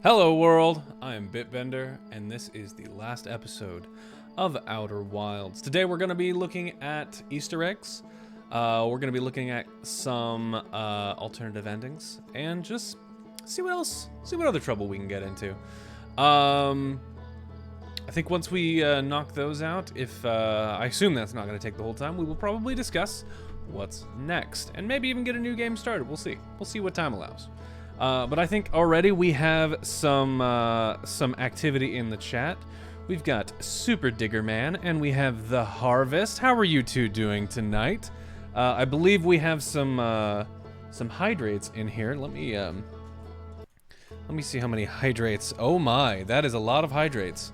Hello world, I am Bitbender, and this is the last episode of Outer Wilds. Today we're going to be looking at Easter eggs, we're going to be looking at some alternative endings, and just see what other trouble we can get into. I think once we knock those out, if I assume that's not going to take the whole time, we will probably discuss what's next, and maybe even get a new game started. We'll see what time allows. But I think already we have some activity in the chat. We've got Super Digger Man and we have The Harvest. How are you two doing tonight? I believe we have some hydrates in here. Let me see how many hydrates. Oh my, that is a lot of hydrates.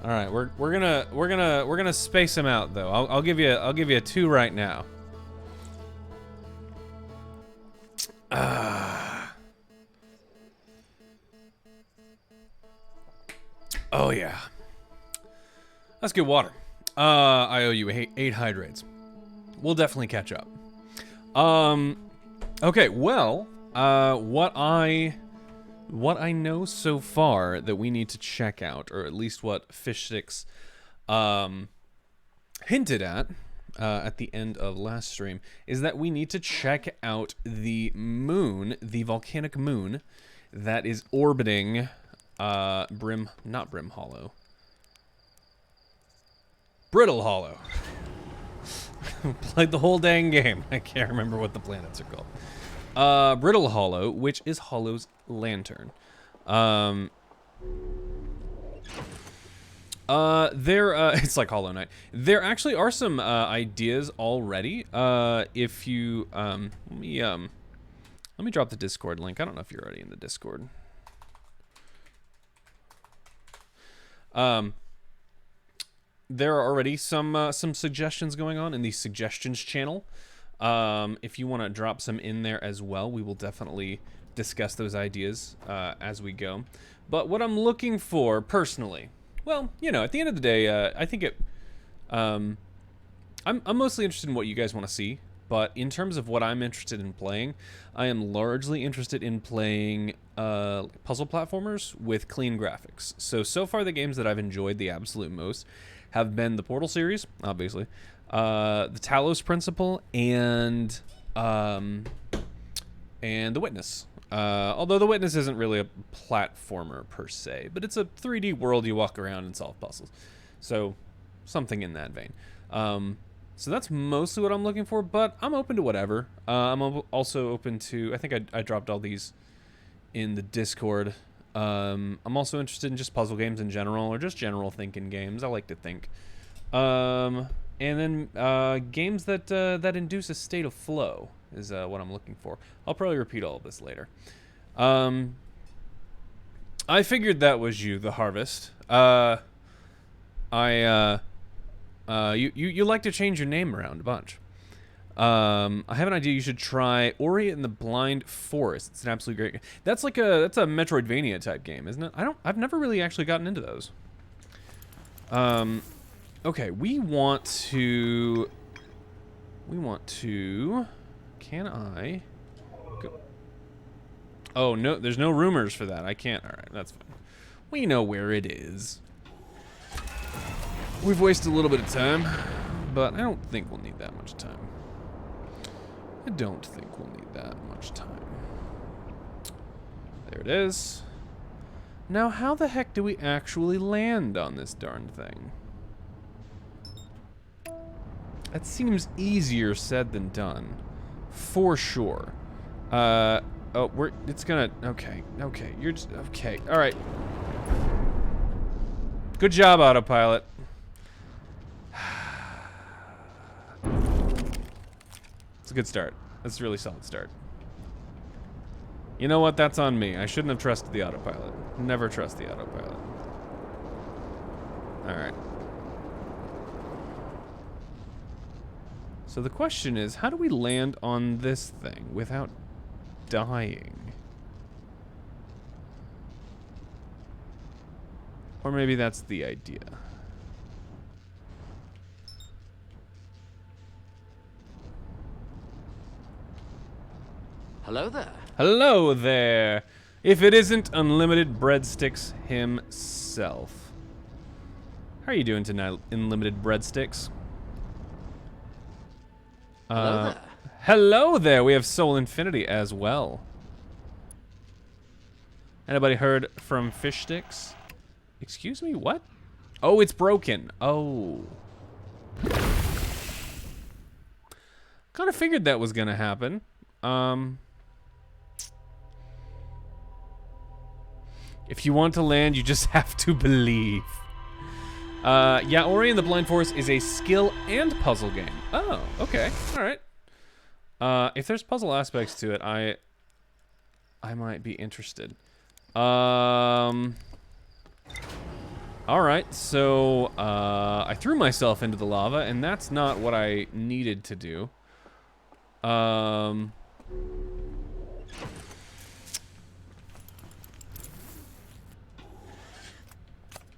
All right, we're gonna space them out though. I'll give you 2 right now. Oh yeah. That's good water. I owe you 8 hydrates. We'll definitely catch up. Okay, well, what I know so far that we need to check out, or at least what Fish6 hinted at the end of last stream, is that we need to check out the moon, the volcanic moon that is orbiting not Brim Hollow. Brittle Hollow. Played the whole dang game. I can't remember what the planets are called. Brittle Hollow, which is Hollow's lantern. It's like Hollow Knight. There actually are some ideas already. If you let me drop the Discord link. I don't know if you're already in the Discord. There are already some suggestions going on in the suggestions channel. If you want to drop some in there as well, we will definitely discuss those ideas as we go. But what I'm looking for personally, well, you know, at the end of the day, I think I'm mostly interested in what you guys want to see. But in terms of what I'm interested in playing, I am largely interested in playing puzzle platformers with clean graphics. So far the games that I've enjoyed the absolute most have been the Portal series, obviously, the Talos Principle, and The Witness. Although The Witness isn't really a platformer per se, but it's a 3D world you walk around and solve puzzles. So something in that vein. So that's mostly what I'm looking for, but I'm open to whatever. I'm also open to, I think I dropped all these in the Discord. I'm also interested in just puzzle games in general, or just general thinking games. I like to think. And then games that induce a state of flow is what I'm looking for. I'll probably repeat all of this later. I figured that was you, The Harvest. You like to change your name around a bunch. I have an idea. You should try Ori and the Blind Forest. It's an absolutely great game. That's a Metroidvania type game, isn't it? I've never really actually gotten into those. Okay, we want to. Can I? Go? Oh no, there's no rumors for that. I can't. All right, that's fine. We know where it is. We've wasted a little bit of time, but I don't think we'll need that much time. There it is. Now, how the heck do we actually land on this darn thing? That seems easier said than done, for sure. It's gonna, okay, you're just, okay, all right. Good job, autopilot. It's a good start. That's a really solid start. You know what? That's on me. I shouldn't have trusted the autopilot. Never trust the autopilot. Alright. So the question is, how do we land on this thing without dying? Or maybe that's the idea. Hello there. Hello there. If it isn't Unlimited Breadsticks himself. How are you doing tonight, Unlimited Breadsticks? Hello there. Hello there. We have Soul Infinity as well. Anybody heard from Fish Sticks? Excuse me, what? Oh, it's broken. Oh. Kind of figured that was gonna happen. If you want to land, you just have to believe. Yeah, Ori and the Blind Forest is a skill and puzzle game. Oh, okay. All right. If there's puzzle aspects to it, I might be interested. All right, so I threw myself into the lava, and that's not what I needed to do.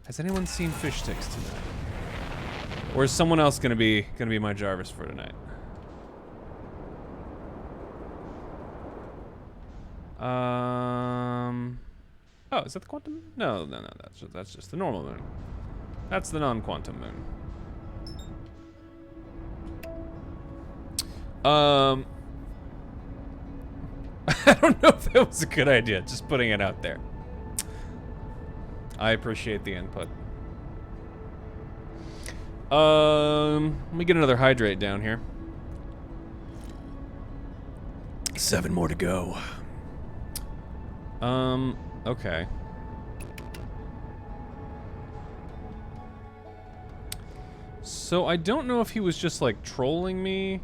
Has anyone seen Fish Sticks tonight? Or is someone else gonna be my Jarvis for tonight? Oh, is that the quantum? No, that's just the normal moon. That's the non-quantum moon. I don't know if that was a good idea, just putting it out there. I appreciate the input. Let me get another hydrate down here. 7 more to go. Okay. So I don't know if he was just like trolling me.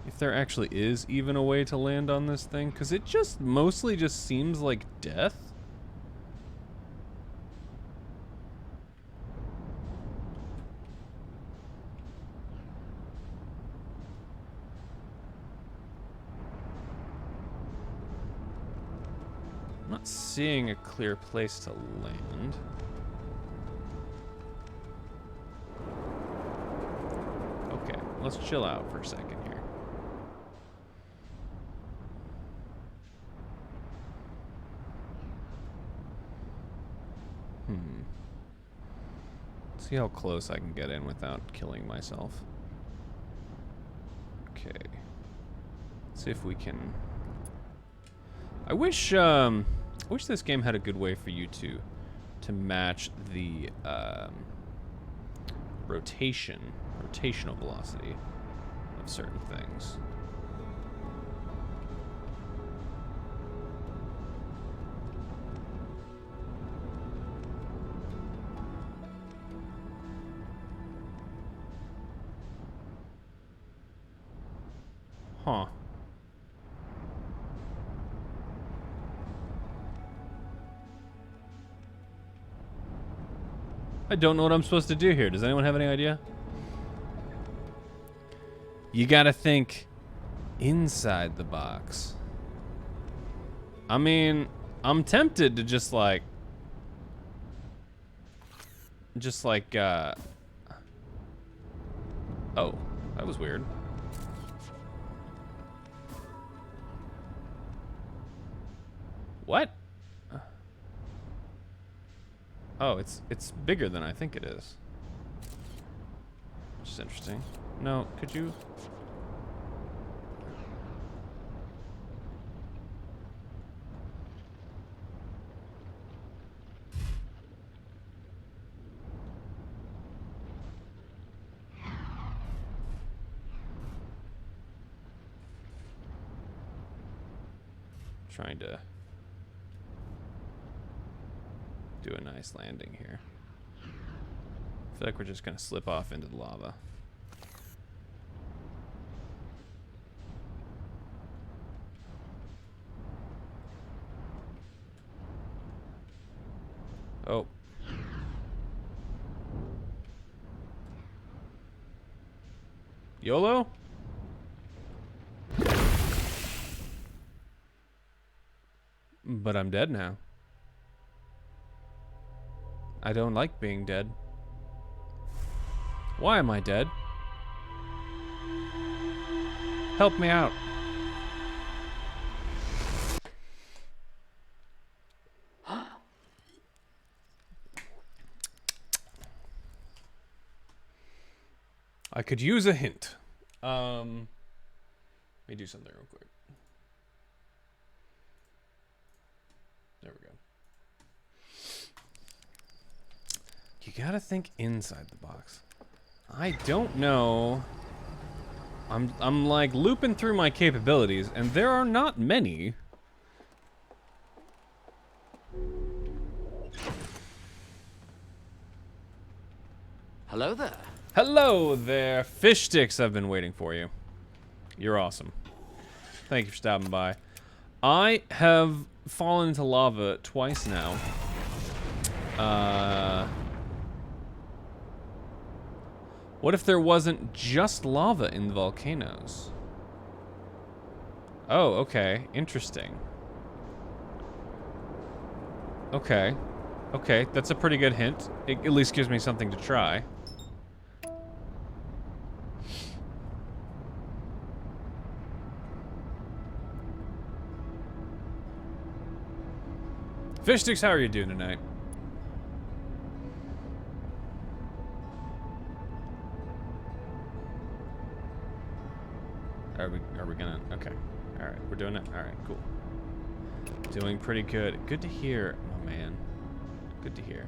If there actually is even a way to land on this thing, because it just mostly just seems like death. I'm not seeing a clear place to land. Okay, let's chill out for a second here. See how close I can get in without killing myself. Okay. Let's see if we can... I wish this game had a good way for you to match the rotational velocity of certain things. Huh. I don't know what I'm supposed to do here. Does anyone have any idea? You gotta think inside the box. I mean, I'm tempted to just like... Oh, that was weird. What? Oh, it's bigger than I think it is. Which is interesting. No, could you? Trying to do a nice landing here. I feel like we're just gonna slip off into the lava. Oh. YOLO? But I'm dead now. I don't like being dead. Why am I dead? Help me out. I could use a hint. Let me do something real quick. There we go. You gotta think inside the box. I don't know. I'm like looping through my capabilities, and there are not many. Hello there. Hello there. Fish sticks, I've been waiting for you. You're awesome. Thank you for stopping by. I have fallen into lava twice now. What if there wasn't just lava in the volcanoes? Oh, okay. Interesting. Okay. Okay, that's a pretty good hint. It at least gives me something to try. Fish sticks, how are you doing tonight? Are we gonna, okay. All right, we're doing it. All right, cool. Doing pretty good. Good to hear, oh man. Good to hear.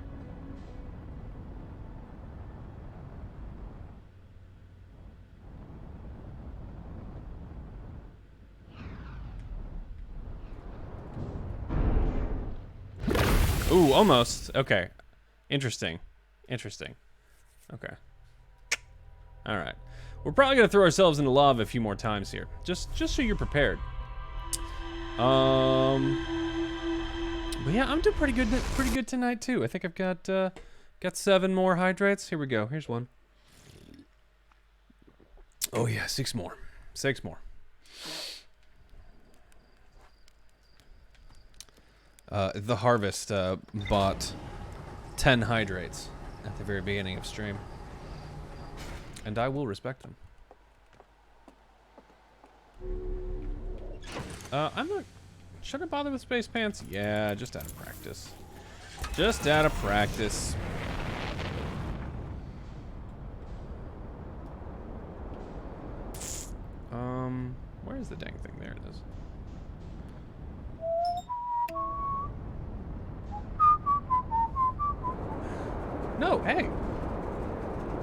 Ooh, almost. Okay. Interesting. Interesting. Okay. All right. We're probably gonna throw ourselves into lava a few more times here, just so you're prepared. But yeah, I'm doing pretty good tonight too. I think I've got 7 more hydrates. Here we go. Here's one. Oh yeah, 6 more. 6 more. The Harvest bought 10 hydrates at the very beginning of stream. And I will respect them. I'm not... Should I bother with space pants? Yeah, just out of practice. Just out of practice. Where is the dang thing? There it is. No, hey!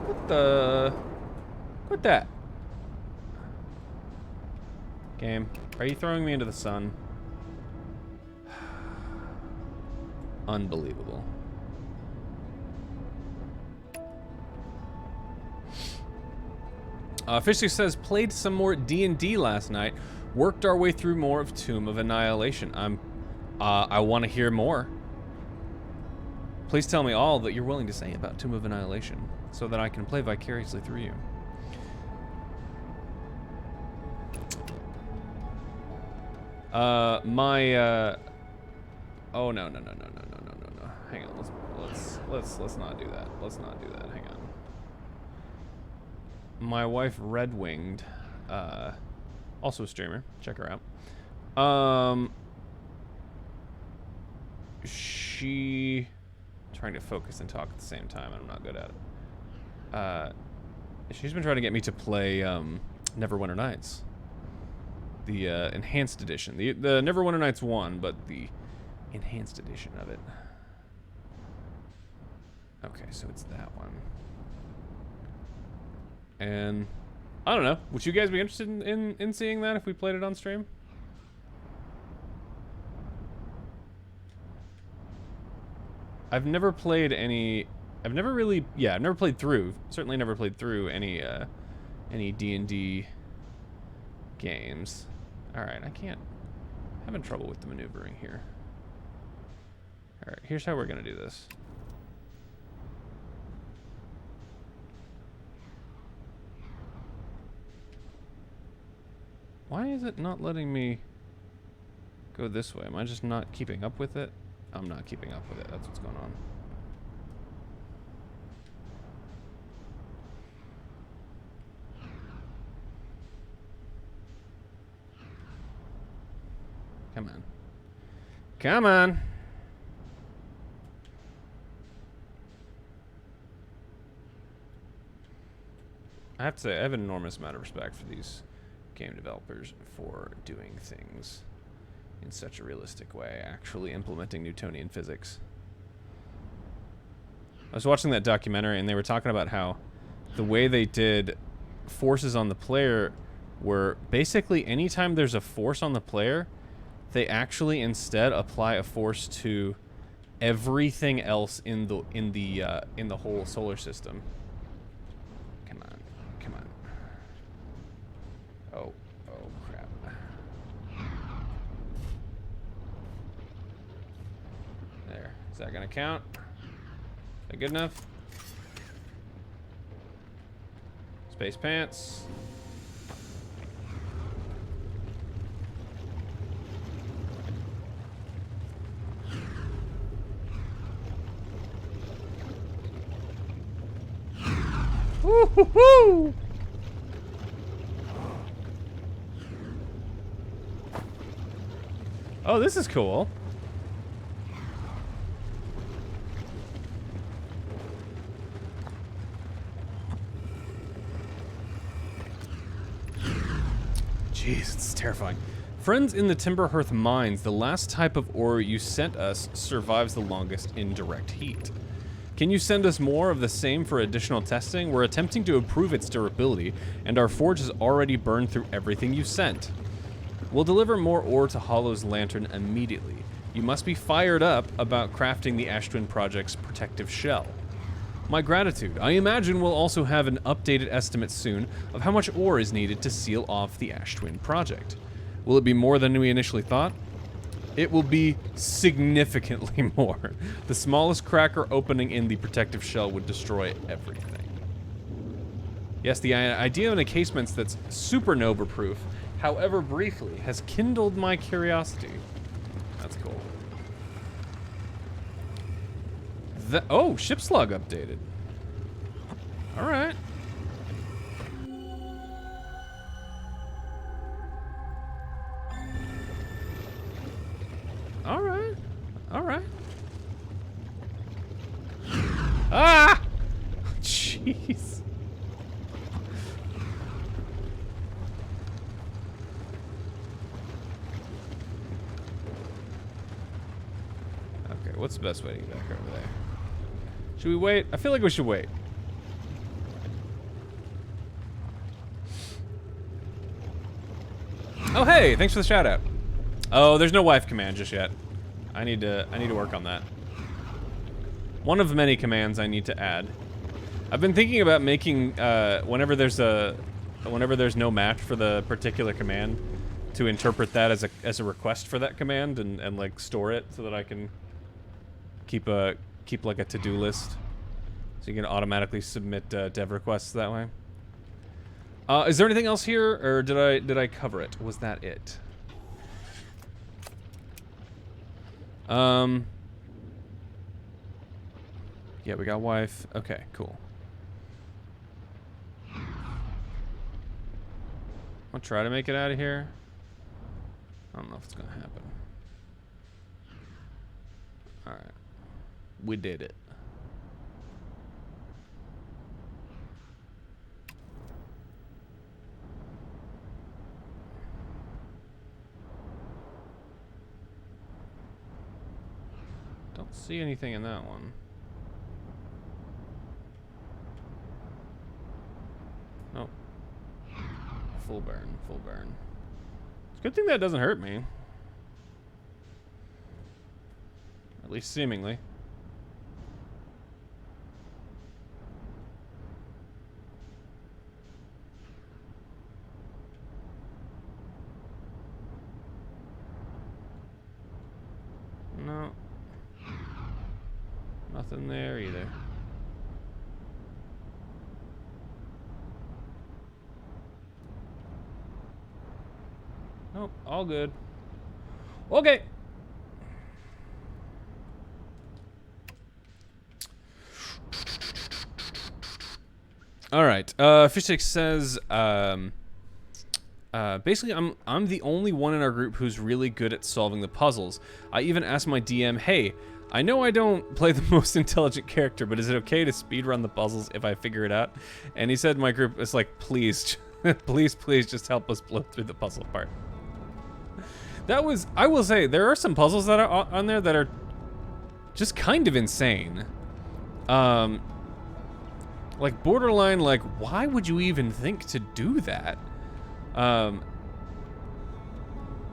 What the... Quit that. Game, are you throwing me into the sun? Unbelievable. Fishy says, played some more D&D last night. Worked our way through more of Tomb of Annihilation. I want to hear more. Please tell me all that you're willing to say about Tomb of Annihilation, so that I can play vicariously through you. Oh no. Hang on, let's not do that. Let's not do that. Hang on. My wife Red Winged, also a streamer. Check her out. She trying to focus and talk at the same time, and I'm not good at it. She's been trying to get me to play Neverwinter Nights, the enhanced edition. The Neverwinter Nights 1, but the enhanced edition of it. Okay, so it's that one. And I don't know. Would you guys be interested in seeing that if we played it on stream? I've never played any. I've never played through. Certainly never played through any D&D games. All right, I can't. Having trouble with the maneuvering here. All right, here's how we're gonna do this. Why is it not letting me go this way? Am I just not keeping up with it? I'm not keeping up with it. That's what's going on. Come on. Come on. I have to say, I have an enormous amount of respect for these game developers for doing things in such a realistic way, actually implementing Newtonian physics. I was watching that documentary, and they were talking about how the way they did forces on the player were basically anytime there's a force on the player, they actually instead apply a force to everything else in the whole solar system. Come on, come on. Oh crap. There. Is that gonna count? Is that good enough? Space pants. Woo-hoo-hoo! Oh, this is cool. Jeez, it's terrifying. Friends in the Timberhearth mines, the last type of ore you sent us survives the longest in direct heat. Can you send us more of the same for additional testing? We're attempting to improve its durability, and our forge has already burned through everything you sent. We'll deliver more ore to Hollow's Lantern immediately. You must be fired up about crafting the Ash Twin Project's protective shell. My gratitude. I imagine we'll also have an updated estimate soon of how much ore is needed to seal off the Ash Twin Project. Will it be more than we initially thought? It will be significantly more. The smallest cracker opening in the protective shell would destroy everything. Yes, the idea of an encasement that's supernova-proof, however briefly, has kindled my curiosity. That's cool. Oh, ship slug updated. All right. All right. All right. Ah! Jeez. Okay, what's the best way to get back over there? Should we wait? I feel like we should wait. Oh, hey, thanks for the shout out. Oh, there's no wife command just yet. I need to work on that. One of many commands I need to add. I've been thinking about making whenever there's no match for the particular command, to interpret that as a request for that command and like store it so that I can keep like a to-do list, so you can automatically submit dev requests that way. Is there anything else here, or did I cover it? Was that it? Yeah, we got wife. Okay, cool. I'll try to make it out of here. I don't know if it's gonna happen. All right, we did it. Don't see anything in that one. Nope. Full burn, full burn. It's a good thing that doesn't hurt me. At least seemingly. No. Nothing there either. Nope, all good. Okay. All right. Fishstick says, basically, I'm the only one in our group who's really good at solving the puzzles. I even asked my DM, hey, I know I don't play the most intelligent character, but is it okay to speedrun the puzzles if I figure it out? And he said my group is like, please, please, please just help us blow through the puzzle part. That was, I will say, there are some puzzles that are on there that are just kind of insane. Like borderline, like, why would you even think to do that?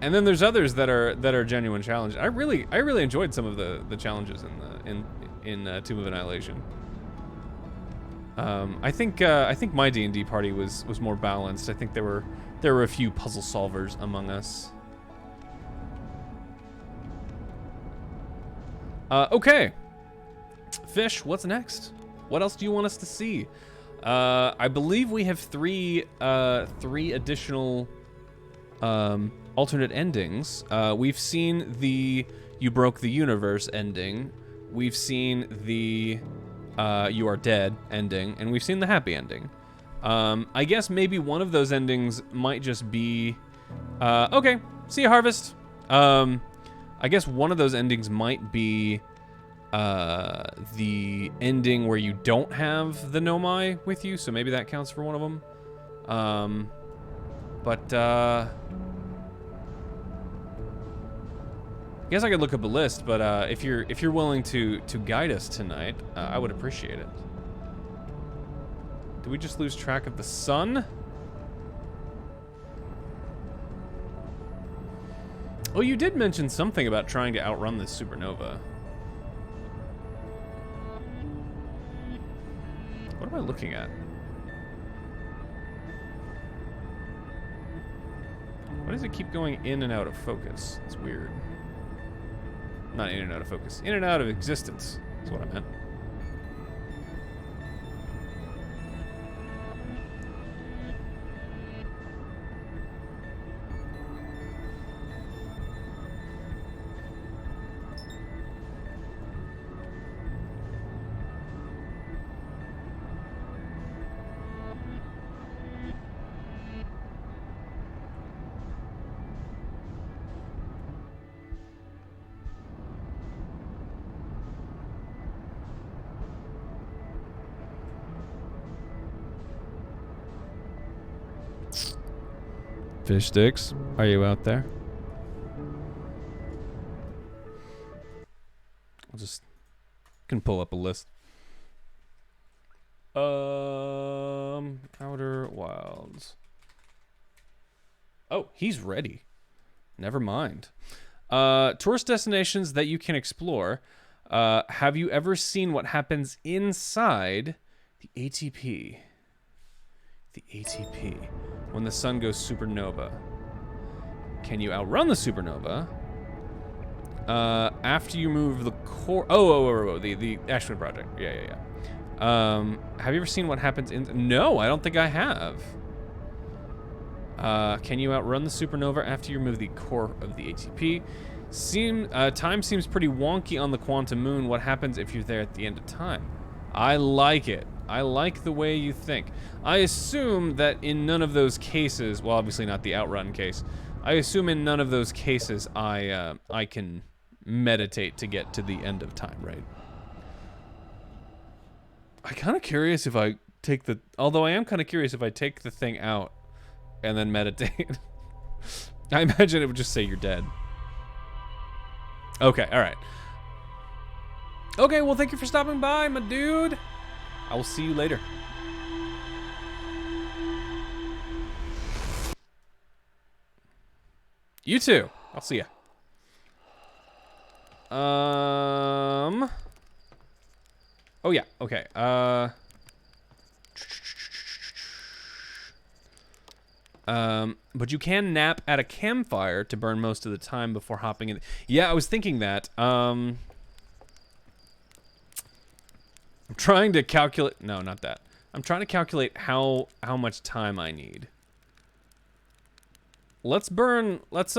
And then there's others that are genuine challenges. I really enjoyed some of the challenges in Tomb of Annihilation. I think my D&D party was more balanced. I think there were a few puzzle solvers among us. Okay, Fish, what's next? What else do you want us to see? I believe we have three additional alternate endings. We've seen the "You Broke the Universe" ending. We've seen the "You Are Dead" ending, and we've seen the happy ending. I guess maybe one of those endings might just be, okay, see you, Harvest. I guess one of those endings might be the ending where you don't have the Nomai with you, so maybe that counts for one of them. But I guess I could look up a list, but if you're willing to guide us tonight, I would appreciate it. Did we just lose track of the sun? Oh, you did mention something about trying to outrun this supernova. What am I looking at? Why does it keep going in and out of focus? It's weird. Not in and out of focus. In and out of existence is what I meant. Fish sticks, are you out there? I'll just can pull up a list. Outer Wilds. Oh, he's ready. Never mind. Tourist destinations that you can explore. Have you ever seen what happens inside the ATP? The ATP. When the sun goes supernova. Can you outrun the supernova? After you move the core... Oh, the Ashwin Project. Yeah. Have you ever seen what happens in... No, I don't think I have. Can you outrun the supernova after you remove the core of the ATP? Time seems pretty wonky on the quantum moon. What happens if you're there at the end of time? I like it. I like the way you think. I assume that in none of those cases, well, obviously not the outrun case, I assume in none of those cases I can meditate to get to the end of time, right? I'm kind of curious if I take the... Although I am kind of curious if I take the thing out and then meditate. I imagine it would just say you're dead. Okay, all right. Okay, well, thank you for stopping by, my dude. I will see you later. You too. I'll see ya. Oh yeah. Okay. But you can nap at a campfire to burn most of the time before hopping in. Yeah, I was thinking that. I'm trying to calculate. No, not that. I'm trying to calculate how much time I need. Let's let's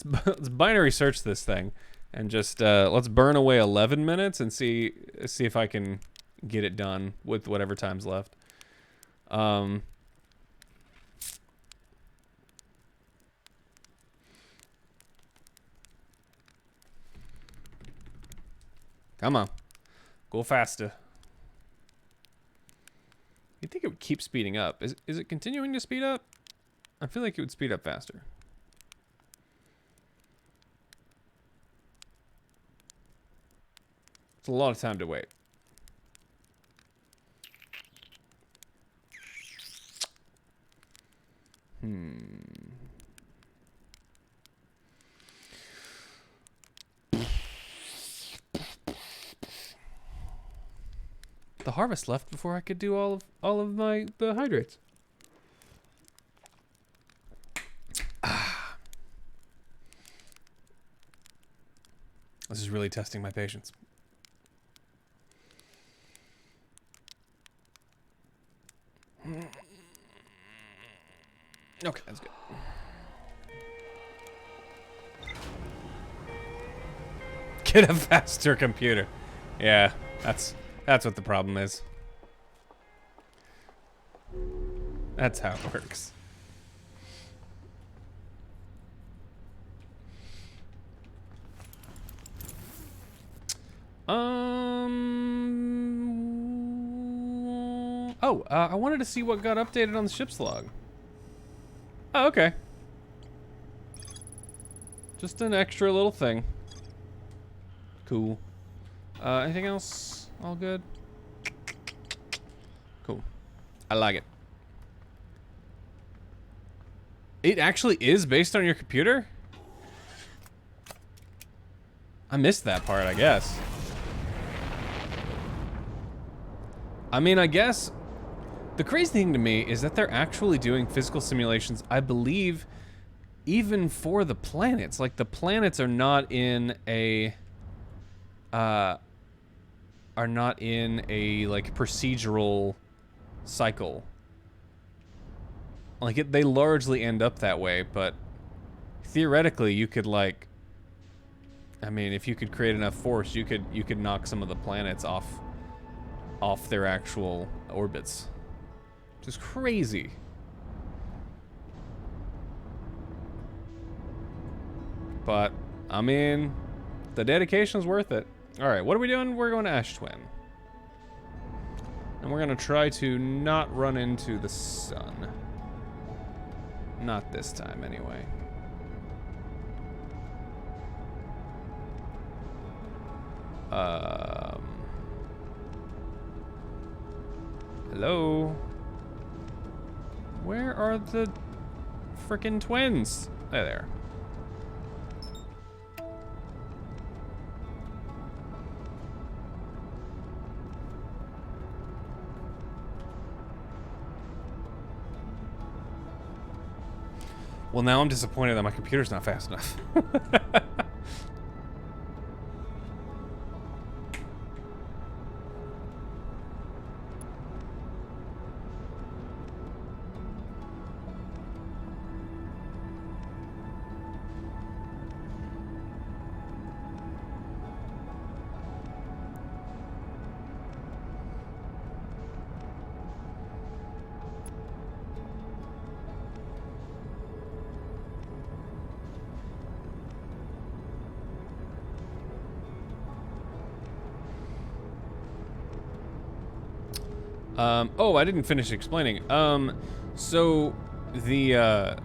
binary search this thing and just let's burn away 11 minutes and see if I can get it done with whatever time's left. Come on. Go faster. You'd think it would keep speeding up. Is it continuing to speed up? I feel like it would speed up faster. It's a lot of time to wait. The harvest left before I could do all of the hydrates. This is really testing my patience. Okay, that's good. Get a faster computer. Yeah, that's what the problem is. That's how it works. I wanted to see what got updated on the ship's log. Oh, okay. Just an extra little thing. Cool. Anything else? All good? Cool. I like it. It actually is based on your computer? I missed that part, I guess. I mean, I guess the crazy thing to me is that they're actually doing physical simulations, I believe, even for the planets. Like, the planets are not in a like procedural cycle. Like, they largely end up that way, but theoretically you could, like, I mean, if you could create enough force, you could knock some of the planets off their actual orbits. Which is crazy. But, I mean, the dedication's worth it. Alright, what are we doing? We're going to Ash Twin. And we're going to try to not run into the sun. Not this time, anyway. Hello? Where are the frickin' twins? There. Well, now I'm disappointed that my computer's not fast enough. Oh, I didn't finish explaining. So the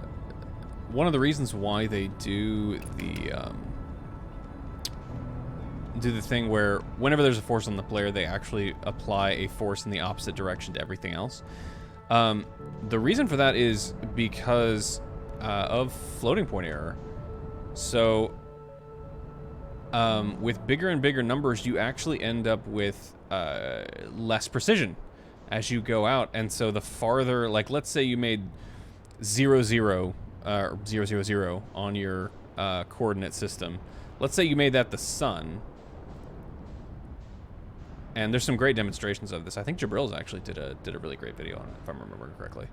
one of the reasons why they do the thing where whenever there's a force on the player, they actually apply a force in the opposite direction to everything else. The reason for that is because of floating point error. So with bigger and bigger numbers, you actually end up with less precision as you go out. And so the farther, like, let's say you made 0, 0, 0, 0, 0 on your coordinate system. Let's say you made that the sun. And there's some great demonstrations of this. I think Jabril's actually did a really great video on it, if I'm remembering correctly.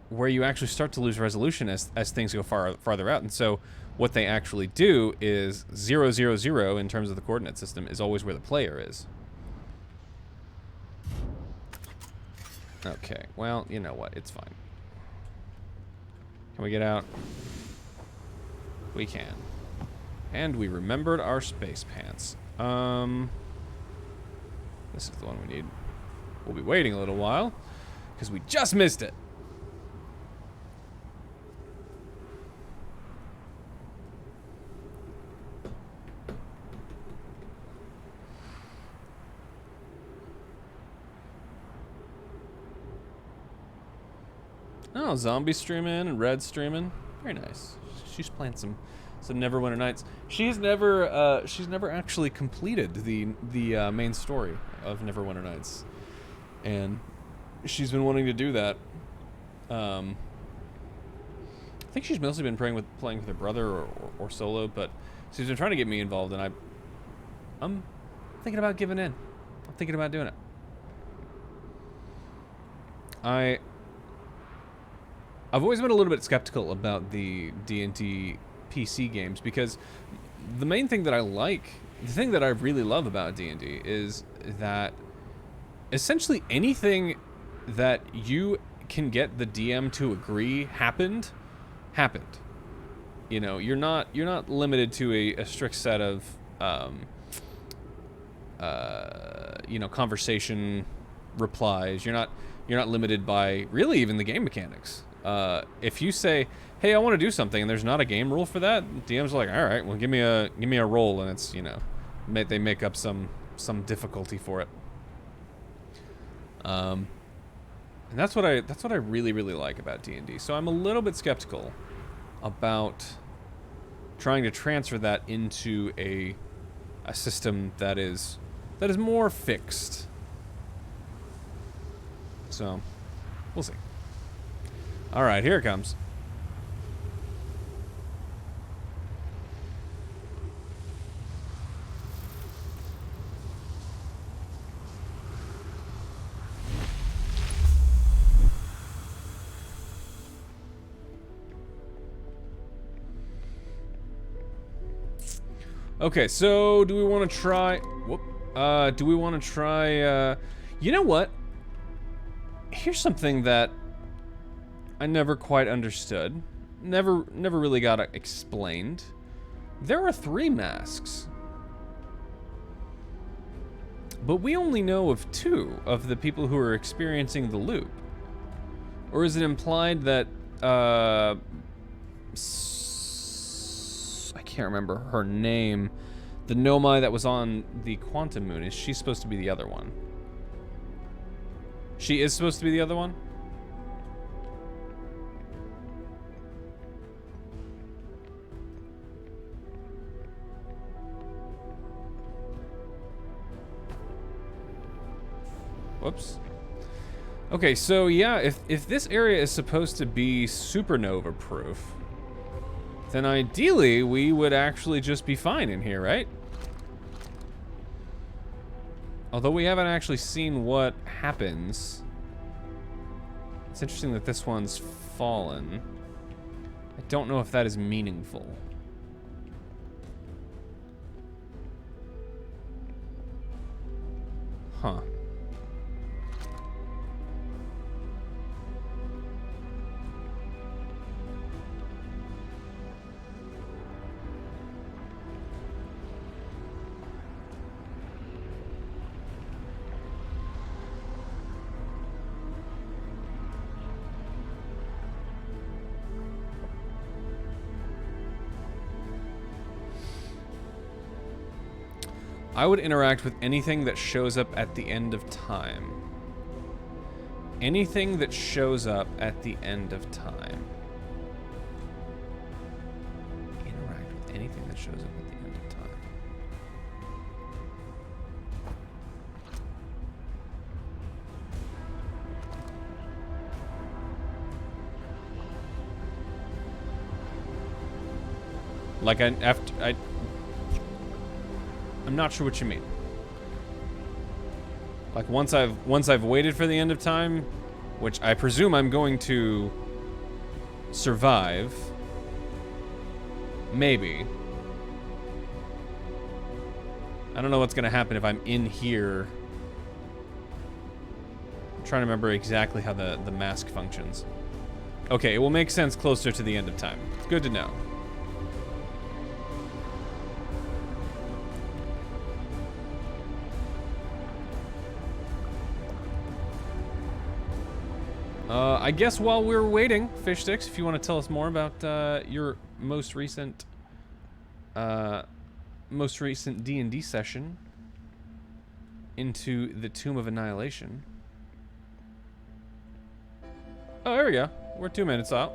Where you actually start to lose resolution as things go farther out. And so what they actually do is 0, 0, 0 in terms of the coordinate system is always where the player is. Okay, well, you know what? It's fine. Can we get out? We can. And we remembered our space pants. This is the one we need. We'll be waiting a little while, because we just missed it. Oh, Zombie streaming and Red streaming. Very nice. She's playing some Neverwinter Nights. She's never actually completed the main story of Neverwinter Nights, and she's been wanting to do that. I think she's mostly been playing with her brother or solo, but she's been trying to get me involved, and I'm thinking about giving in. I'm thinking about doing it. I've always been a little bit skeptical about the D&D PC games, because the main thing that the thing that I really love about D&D is that essentially anything that you can get the DM to agree happened. You know, you're not limited to a strict set of you know, conversation replies. You're not limited by really even the game mechanics. If you say, hey, I want to do something, and there's not a game rule for that, DM's are like, all right, well, give me a roll, and it's, you know, they make up some difficulty for it. And that's what I really, really like about D&D. So I'm a little bit skeptical about trying to transfer that into a system that is more fixed. So we'll see. All right, here it comes. Okay, so do we want to try... do we want to try... you know what? Here's something that I never quite understood. Never really got explained. There are 3 masks. But we only know of 2 of the people who are experiencing the loop. Or is it implied that, I can't remember her name. The Nomai that was on the Quantum Moon, is she supposed to be the other one? She is supposed to be the other one? Whoops. Okay, so yeah, if this area is supposed to be supernova proof, then ideally we would actually just be fine in here, right? Although we haven't actually seen what happens. It's interesting that this one's fallen. I don't know if that is meaningful. Huh. I would interact with anything that shows up at the end of time. Anything that shows up at the end of time. Interact with anything that shows up at the end of time. Like I'm not sure what you mean. Like once I've waited for the end of time, which I presume I'm going to survive. Maybe. I don't know what's gonna happen if I'm in here. I'm trying to remember exactly how the mask functions. Okay, it will make sense closer to the end of time. Good to know. I guess while we're waiting, Fish Sticks, if you want to tell us more about your most recent D&D session into the Tomb of Annihilation. Oh, there we go. We're 2 minutes out.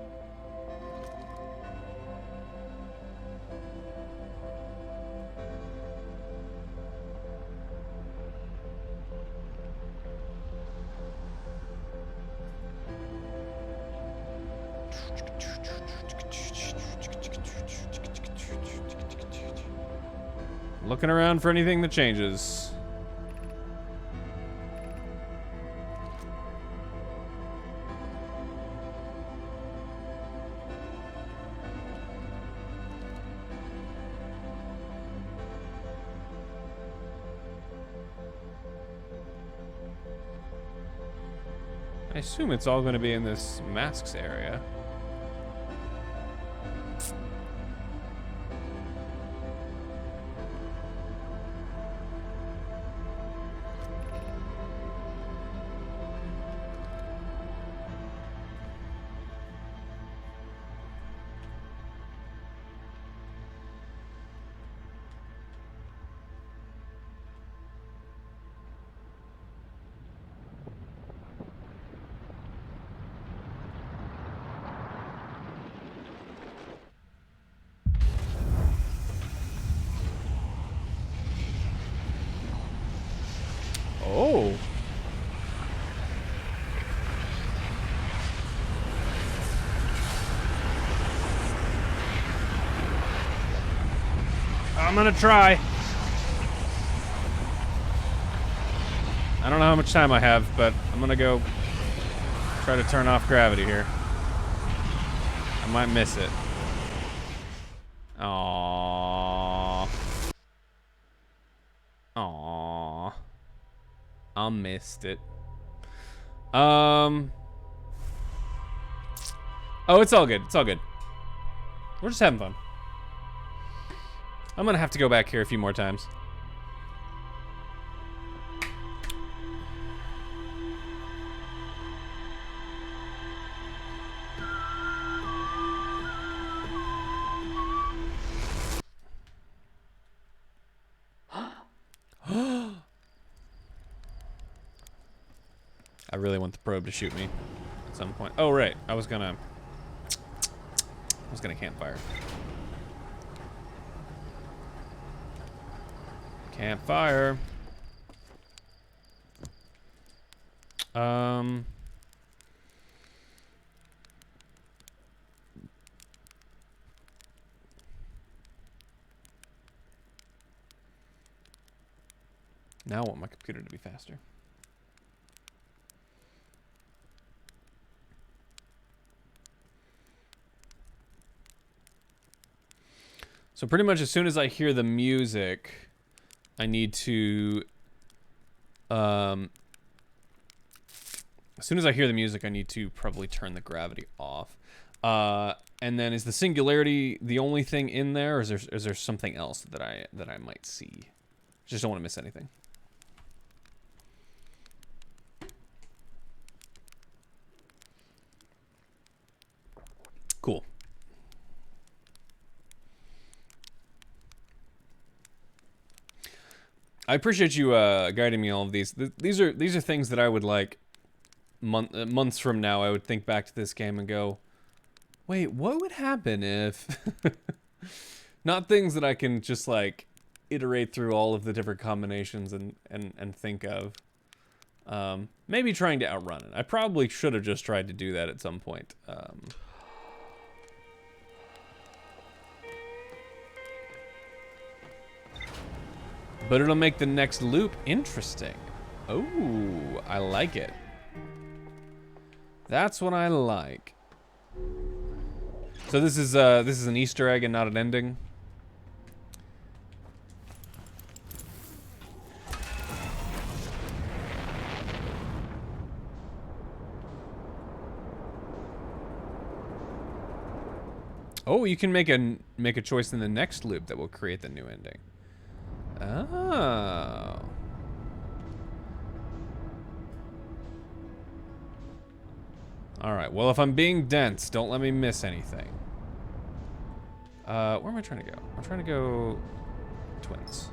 Looking around for anything that changes. I assume it's all going to be in this masks area. Oh. I'm gonna try. I don't know how much time I have, but I'm gonna go try to turn off gravity here. I might miss it. Aww. Aww. I missed it. Oh, it's all good. It's all good. We're just having fun. I'm gonna have to go back here a few more times. I really want the probe to shoot me at some point. Oh, right. I was gonna campfire. Campfire. Now I want my computer to be faster. So pretty much as soon as I hear the music, I need to, as soon as I hear the music, I need to probably turn the gravity off. And then is the singularity the only thing in there, or is there something else that I might see? Just don't want to miss anything. Cool. I appreciate you guiding me all of these. These are things that I would like months from now. I would think back to this game and go, wait, what would happen if? Not things that I can just like iterate through all of the different combinations and think of. Maybe trying to outrun it. I probably should have just tried to do that at some point. But it'll make the next loop interesting. Oh, I like it. That's what I like. So this is an Easter egg and not an ending. Oh, you can make a choice in the next loop that will create the new ending. Oh. Alright, well, if I'm being dense, don't let me miss anything. Where am I trying to go? I'm trying to go... Twins.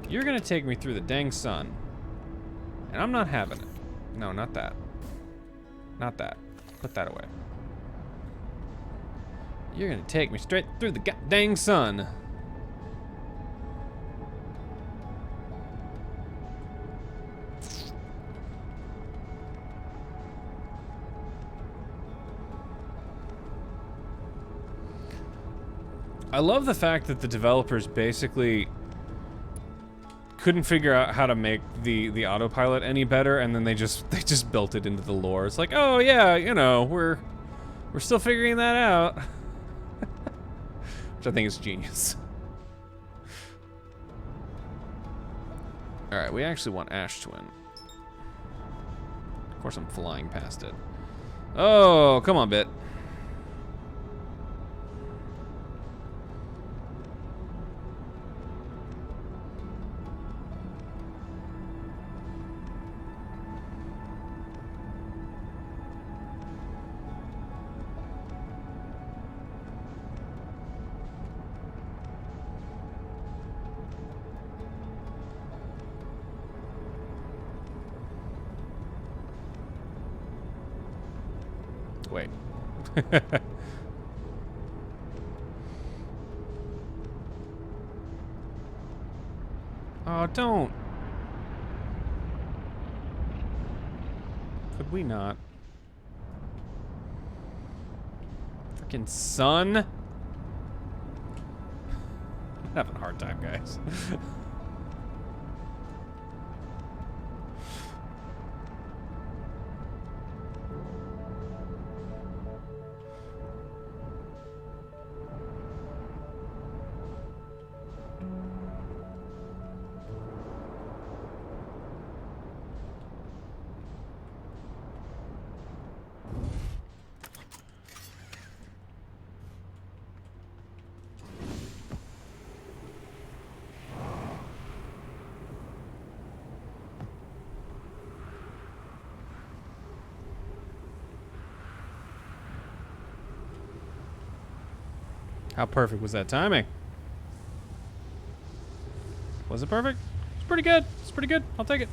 You're gonna take me through the dang sun. And I'm not having it. No, not that. Not that. Put that away. You're gonna take me straight through the dang sun. I love the fact that the developers basically couldn't figure out how to make the autopilot any better, and then they just built it into the lore. It's like, oh yeah, you know, we're still figuring that out. Which I think is genius. Alright, we actually want Ash Twin. Of course I'm flying past it. Oh, come on, Bit. Wait. Oh, don't. Could we not? Freaking sun. I'm having a hard time, guys. How perfect was that timing? Was it perfect? It's pretty good. It's pretty good. I'll take it.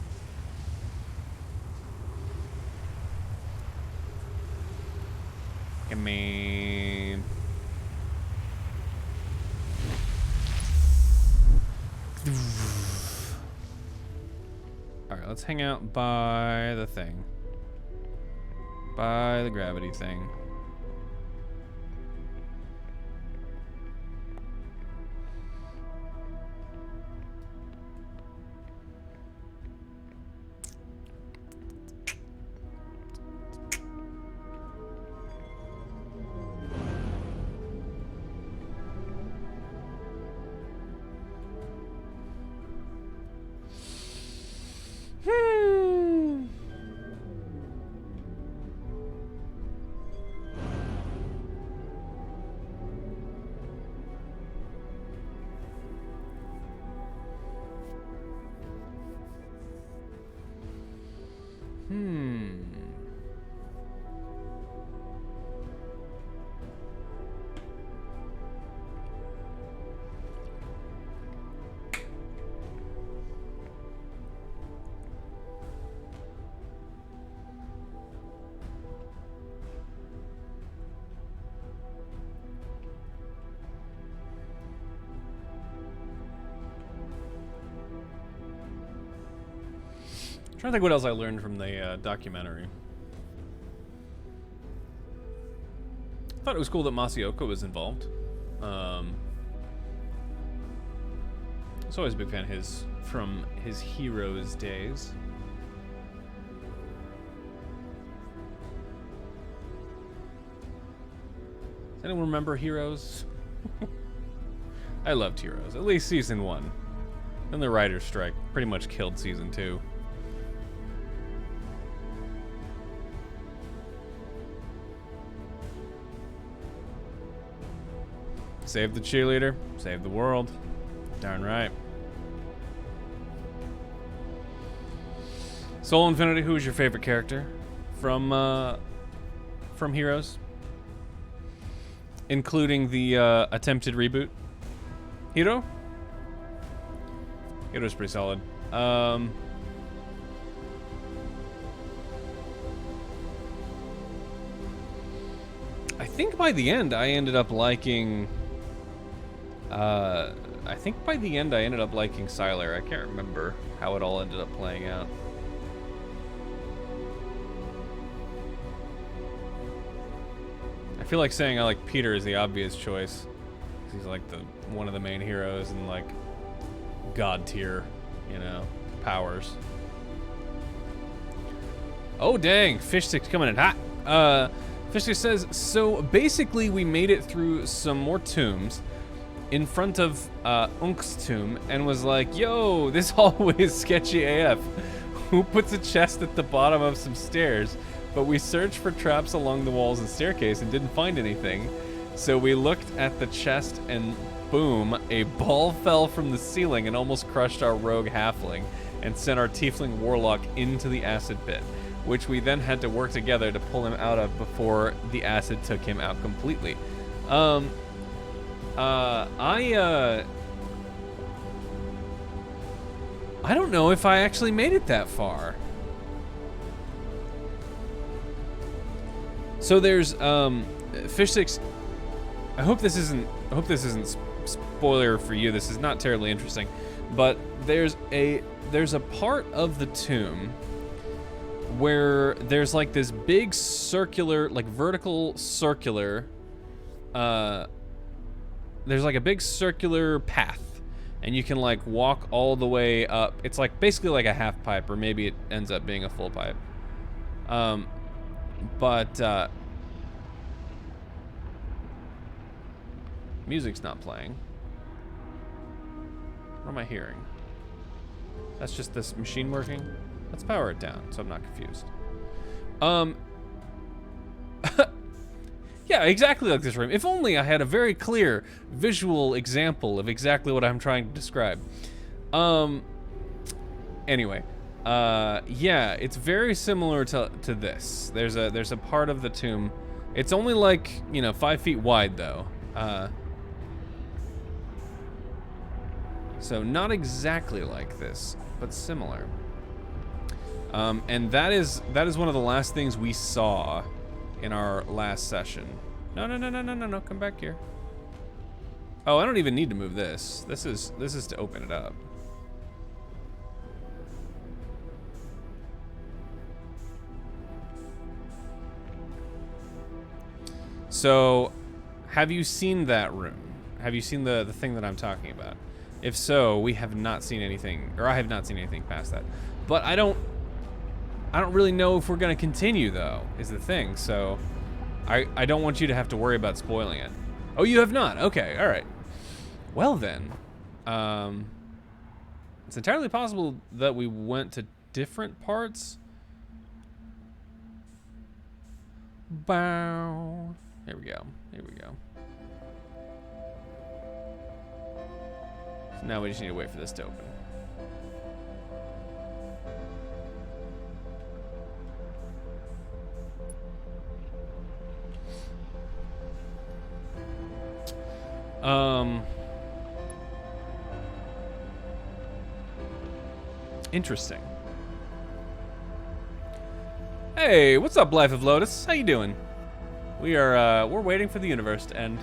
I mean... Alright, let's hang out by the thing. By the gravity thing. I'm trying to think what else I learned from the documentary. I thought it was cool that Masaoka was involved. I was always a big fan of his from his Heroes days. Does anyone remember Heroes? I loved Heroes, at least season 1. Then the writer's strike pretty much killed season 2. Save the cheerleader, save the world. Darn right. Soul Infinity, who is your favorite character from Heroes, including the attempted reboot. Hero's pretty solid. I think by the end I ended up liking. I think by the end I ended up liking Sylar. I can't remember how it all ended up playing out. I feel like saying I like Peter is the obvious choice. He's like one of the main heroes and like god tier, you know, powers. Oh dang, Fishstick's coming in hot. Fishstick says, so basically we made it through some more tombs in front of Unk's tomb and was like, yo, this hallway is sketchy AF. Who puts a chest at the bottom of some stairs? But we searched for traps along the walls and staircase and didn't find anything. So we looked at the chest and boom, a ball fell from the ceiling and almost crushed our rogue halfling and sent our tiefling warlock into the acid pit, which we then had to work together to pull him out of before the acid took him out completely. I don't know if I actually made it that far. So there's Fishsticks. I hope this isn't spoiler for you. This is not terribly interesting, but there's a part of the tomb where there's like this big circular, like vertical circular. There's like a big circular path, and you can like walk all the way up. It's like basically like a half pipe, or maybe it ends up being a full pipe. But music's not playing. What am I hearing? That's just this machine working? Let's power it down so I'm not confused. Yeah, exactly like this room. If only I had a very clear visual example of exactly what I'm trying to describe. Anyway, yeah, it's very similar to this. There's a part of the tomb. It's only like, 5 feet wide though. So not exactly like this, but similar. And that is one of the last things we saw in our last session. No, come back here. Oh, I don't even need to move this. This is to open it up. So, have you seen that room? Have you seen the thing that I'm talking about? If so, we have not seen anything, or I have not seen anything past that. But I don't really know if we're gonna continue though, is the thing. So I don't want you to have to worry about spoiling it. Oh, you have not? Okay, all right. Well then, it's entirely possible that we went to different parts. Bow. Here we go. Here we go. So now we just need to wait for this to open. Interesting. Hey, what's up, Life of Lotus? How you doing? We're waiting for the universe to end.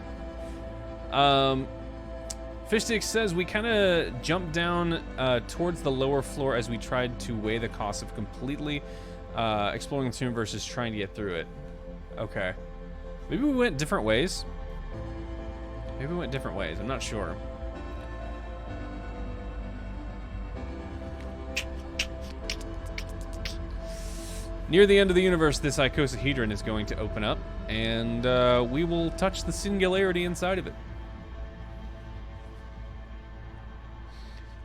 Fishstick says we kind of jumped down towards the lower floor as we tried to weigh the cost of completely exploring the tomb versus trying to get through it. Okay. Maybe we went different ways. Maybe we went different ways. I'm not sure. Near the end of the universe, this icosahedron is going to open up, and we will touch the singularity inside of it.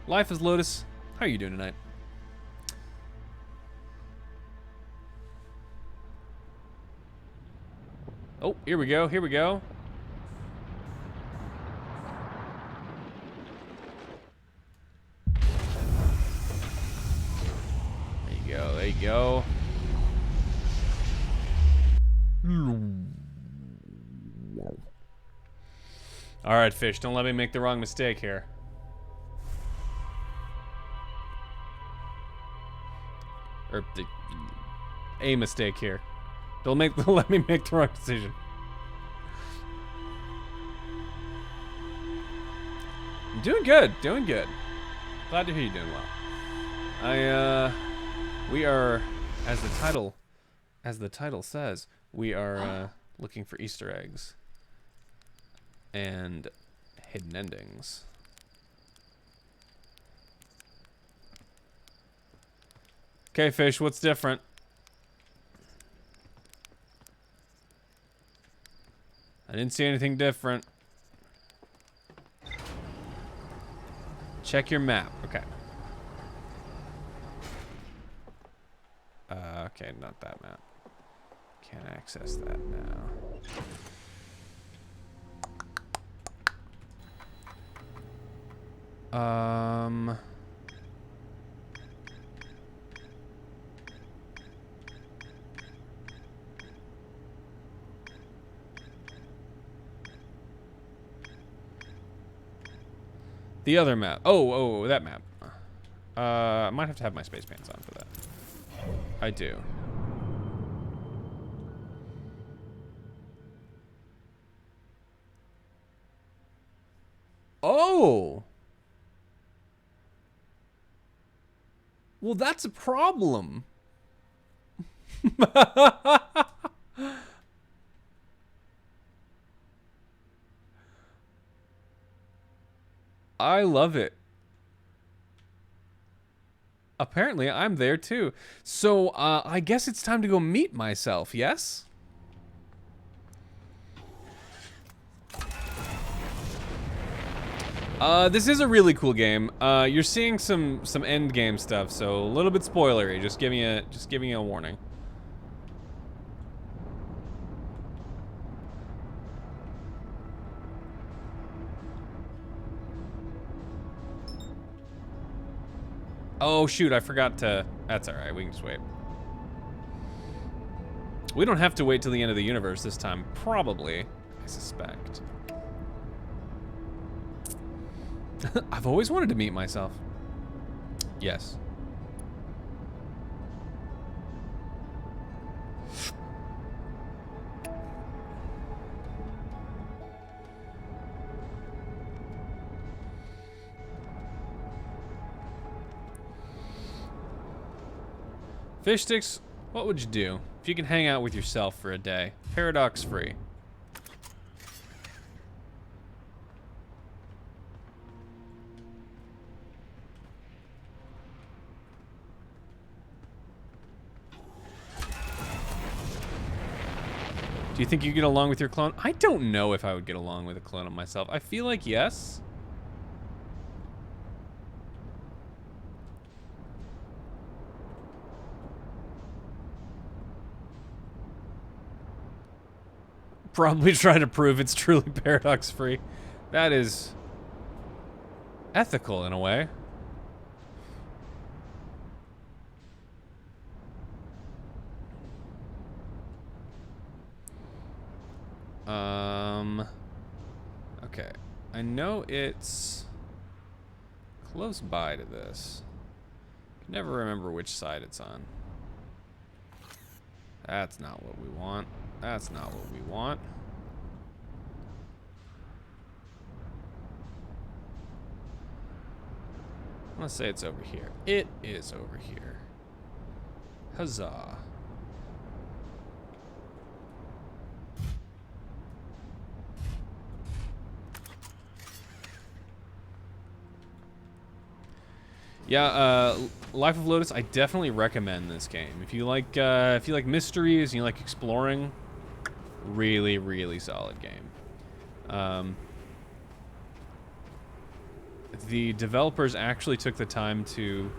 Life is Lotus. How are you doing tonight? Oh, here we go. Here we go. There you go. There you go. All right, fish, don't let me make the wrong mistake here. Or a mistake here. Don't let me make the wrong decision. I'm doing good, doing good. Glad to hear you're doing well. We are, as the title says, we are looking for Easter eggs and hidden endings. Okay, fish, what's different? I didn't see anything different. Check your map. Okay. Okay, not that map. Can't access that now. The other map. Oh, that map. I might have to have my space pants on for that. I do. Oh! Well, that's a problem. I love it. Apparently, I'm there too. So, I guess it's time to go meet myself, yes? This is a really cool game. You're seeing some end game stuff, so a little bit spoilery. Just giving you a warning. Oh shoot, I forgot to. That's all right. We can just wait. We don't have to wait till the end of the universe this time, probably. I suspect. I've always wanted to meet myself. Yes. Fish sticks, what would you do if you could hang out with yourself for a day? Paradox free. Do you think you get along with your clone? I don't know if I would get along with a clone of myself. I feel like yes. Probably try to prove it's truly paradox free. That is ethical in a way. Okay. I know it's close by to this. Can never remember which side it's on. That's not what we want. That's not what we want. I'm gonna say it's over here. It is over here. Huzzah. Yeah, Life of Lotus, I definitely recommend this game. If you like mysteries and you like exploring, really, really solid game. The developers actually took the time to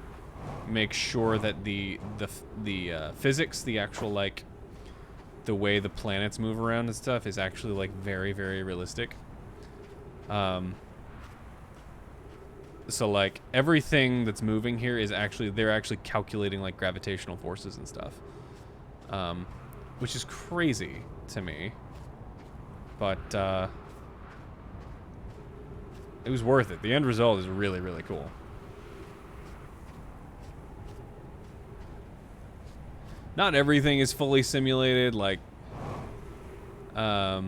make sure that the physics, the actual like the way the planets move around and stuff is actually like very, very realistic. So like everything that's moving here is actually, they're actually calculating like gravitational forces and stuff. which is crazy to me. But it was worth it. The end result is really, really cool. Not everything is fully simulated, like so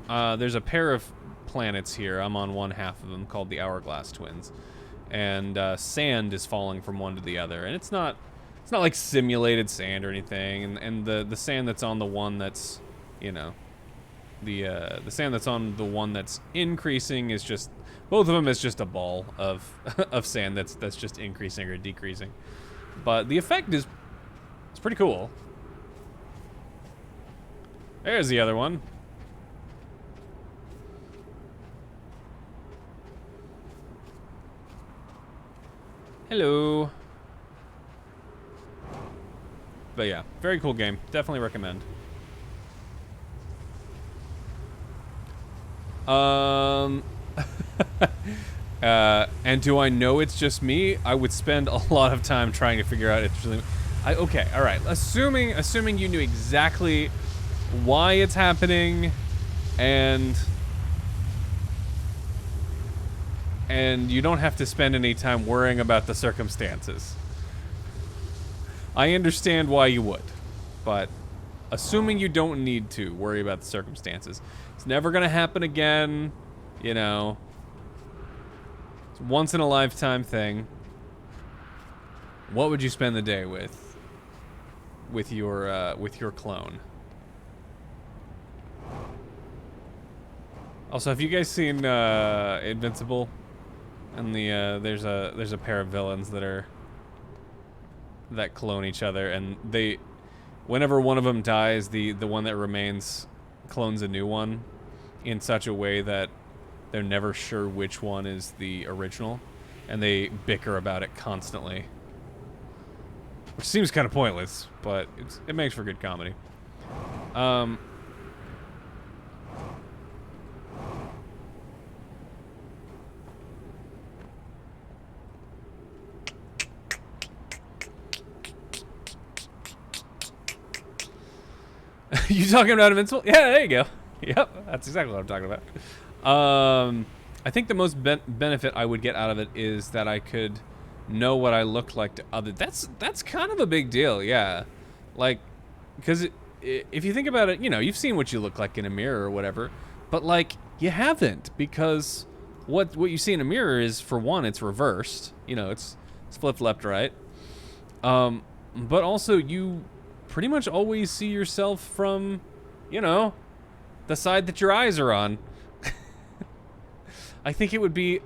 there's a pair of planets here. I'm on one half of them, called the Hourglass Twins, and sand is falling from one to the other, and it's not like simulated sand or anything. And the sand that's on the one that's, you know, the sand that's on the one that's increasing is just, both of them is just a ball of of sand that's just increasing or decreasing. But the effect is, it's pretty cool. There's the other one. Hello. But yeah, very cool game. Definitely recommend. And do I know it's just me? I would spend a lot of time trying to figure out if it's really... Okay, all right. Assuming you knew exactly why it's happening, and you don't have to spend any time worrying about the circumstances. I understand why you would, but assuming you don't need to worry about the circumstances, it's never gonna happen again, you know. It's a once in a lifetime thing. What would you spend the day with your clone? Also, have you guys seen Invincible? And there's a pair of villains that clone each other, and whenever one of them dies, the one that remains clones a new one in such a way that they're never sure which one is the original, and they bicker about it constantly, which seems kind of pointless, but it makes for good comedy. You talking about Invincible? Yeah, there you go. Yep, that's exactly what I'm talking about. I think the most benefit I would get out of it is that I could know what I look like to others. That's kind of a big deal, yeah. Like, because if you think about it, you know, you've seen what you look like in a mirror or whatever, but like you haven't, because what you see in a mirror is, for one, it's reversed. You know, it's flipped left, right. But also you pretty much always see yourself from, you know, the side that your eyes are on. I think it would be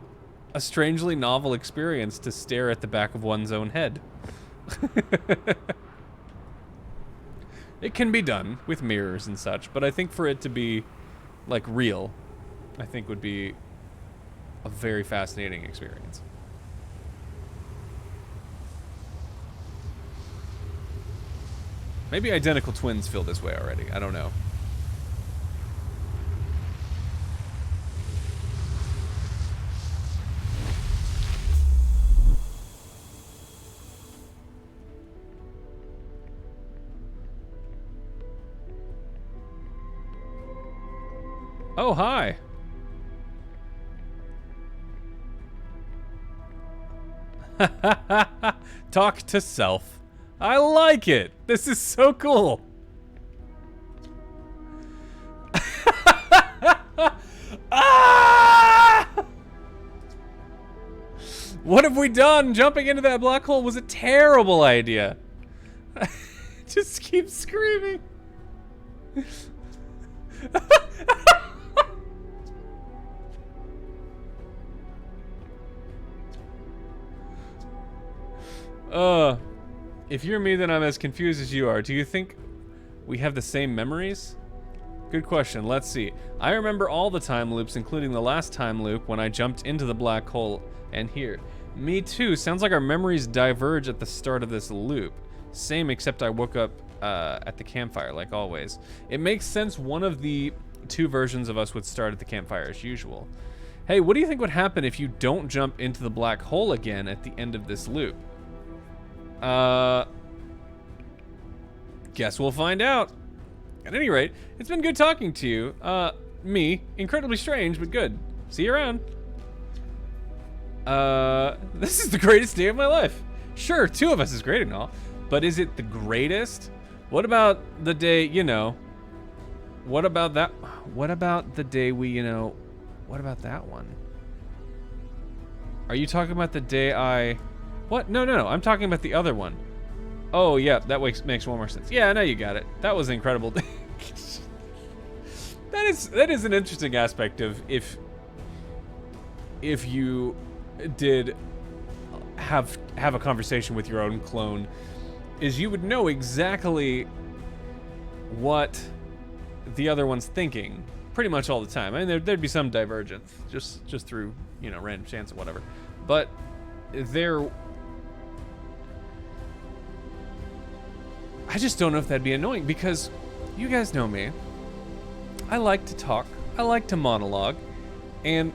a strangely novel experience to stare at the back of one's own head. It can be done with mirrors and such, but I think for it to be, like, real, I think would be a very fascinating experience. Maybe identical twins feel this way already. I don't know. Oh, hi. Talk to self. I like it. This is so cool. Ah! What have we done? Jumping into that black hole was a terrible idea. Just keep screaming. If you're me, then I'm as confused as you are. Do you think we have the same memories? Good question. Let's see. I remember all the time loops, including the last time loop when I jumped into the black hole and here. Me too. Sounds like our memories diverge at the start of this loop. Same, except I woke up at the campfire, like always. It makes sense one of the two versions of us would start at the campfire as usual. Hey, what do you think would happen if you don't jump into the black hole again at the end of this loop? Guess we'll find out. At any rate, it's been good talking to you. Me, incredibly strange, but good. See you around. This is the greatest day of my life. Sure, 2 of us is great and all, but is it the greatest? What about the day, you know, what about that? What about the day we, you know, what about that one? Are you talking about the day what? No, I'm talking about the other one. Oh, yeah, that makes one more sense. Yeah, now you got it. That was incredible. That is an interesting aspect of if you did have a conversation with your own clone, is you would know exactly what the other one's thinking pretty much all the time. I mean, there'd be some divergence just through, you know, random chance or whatever, but I just don't know if that'd be annoying, because you guys know me. I like to talk. I like to monologue, and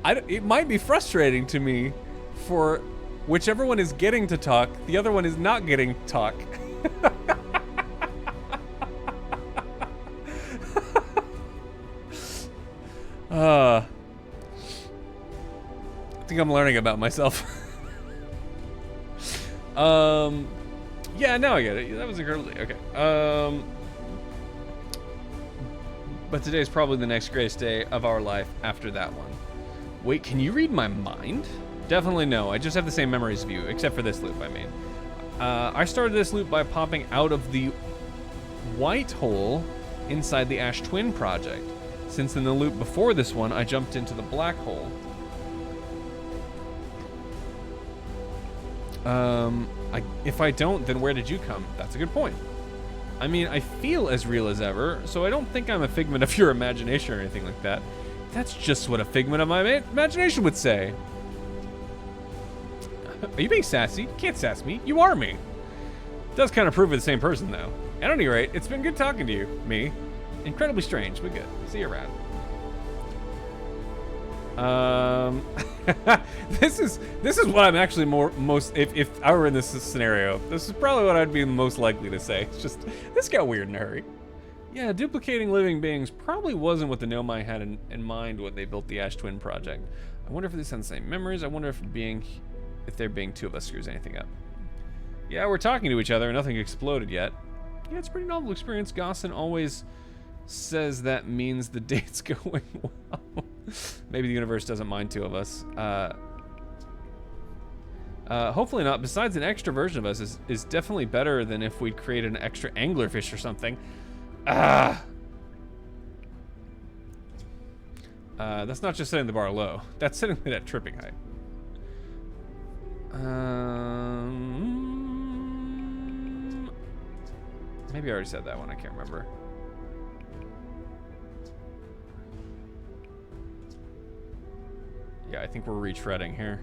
it might be frustrating to me for whichever one is getting to talk, the other one is not getting to talk. I think I'm learning about myself. Yeah, now I get it. That was incredibly okay. But today is probably the next greatest day of our life after that one. Wait, can you read my mind? Definitely no. I just have the same memories of you, except for this loop I made. I started this loop by popping out of the white hole inside the Ash Twin project. Since in the loop before this one, I jumped into the black hole. If I don't, then where did you come? That's a good point. I mean, I feel as real as ever, so I don't think I'm a figment of your imagination or anything like that. That's just what a figment of my imagination would say. Are you being sassy? You can't sass me. You are me. It does kind of prove we're the same person, though. At any rate, it's been good talking to you, me. Incredibly strange, but good. See you around. This is what I'm actually most if I were in this scenario, this is probably what I'd be most likely to say. It's just, this got weird in a hurry. Yeah, duplicating living beings probably wasn't what the Nomai had in mind when they built the Ash Twin project. I wonder if they send the same memories. I wonder if there being 2 of us screws anything up. Yeah, we're talking to each other and nothing exploded yet. Yeah, it's a pretty novel experience. Gossin always says that means the date's going well. Maybe the universe doesn't mind 2 of us. Hopefully not. Besides, an extra version of us is definitely better than if we'd created an extra anglerfish or something. That's not just setting the bar low. That's setting it at tripping height. Maybe I already said that one. I can't remember. Yeah, I think we're retreading here.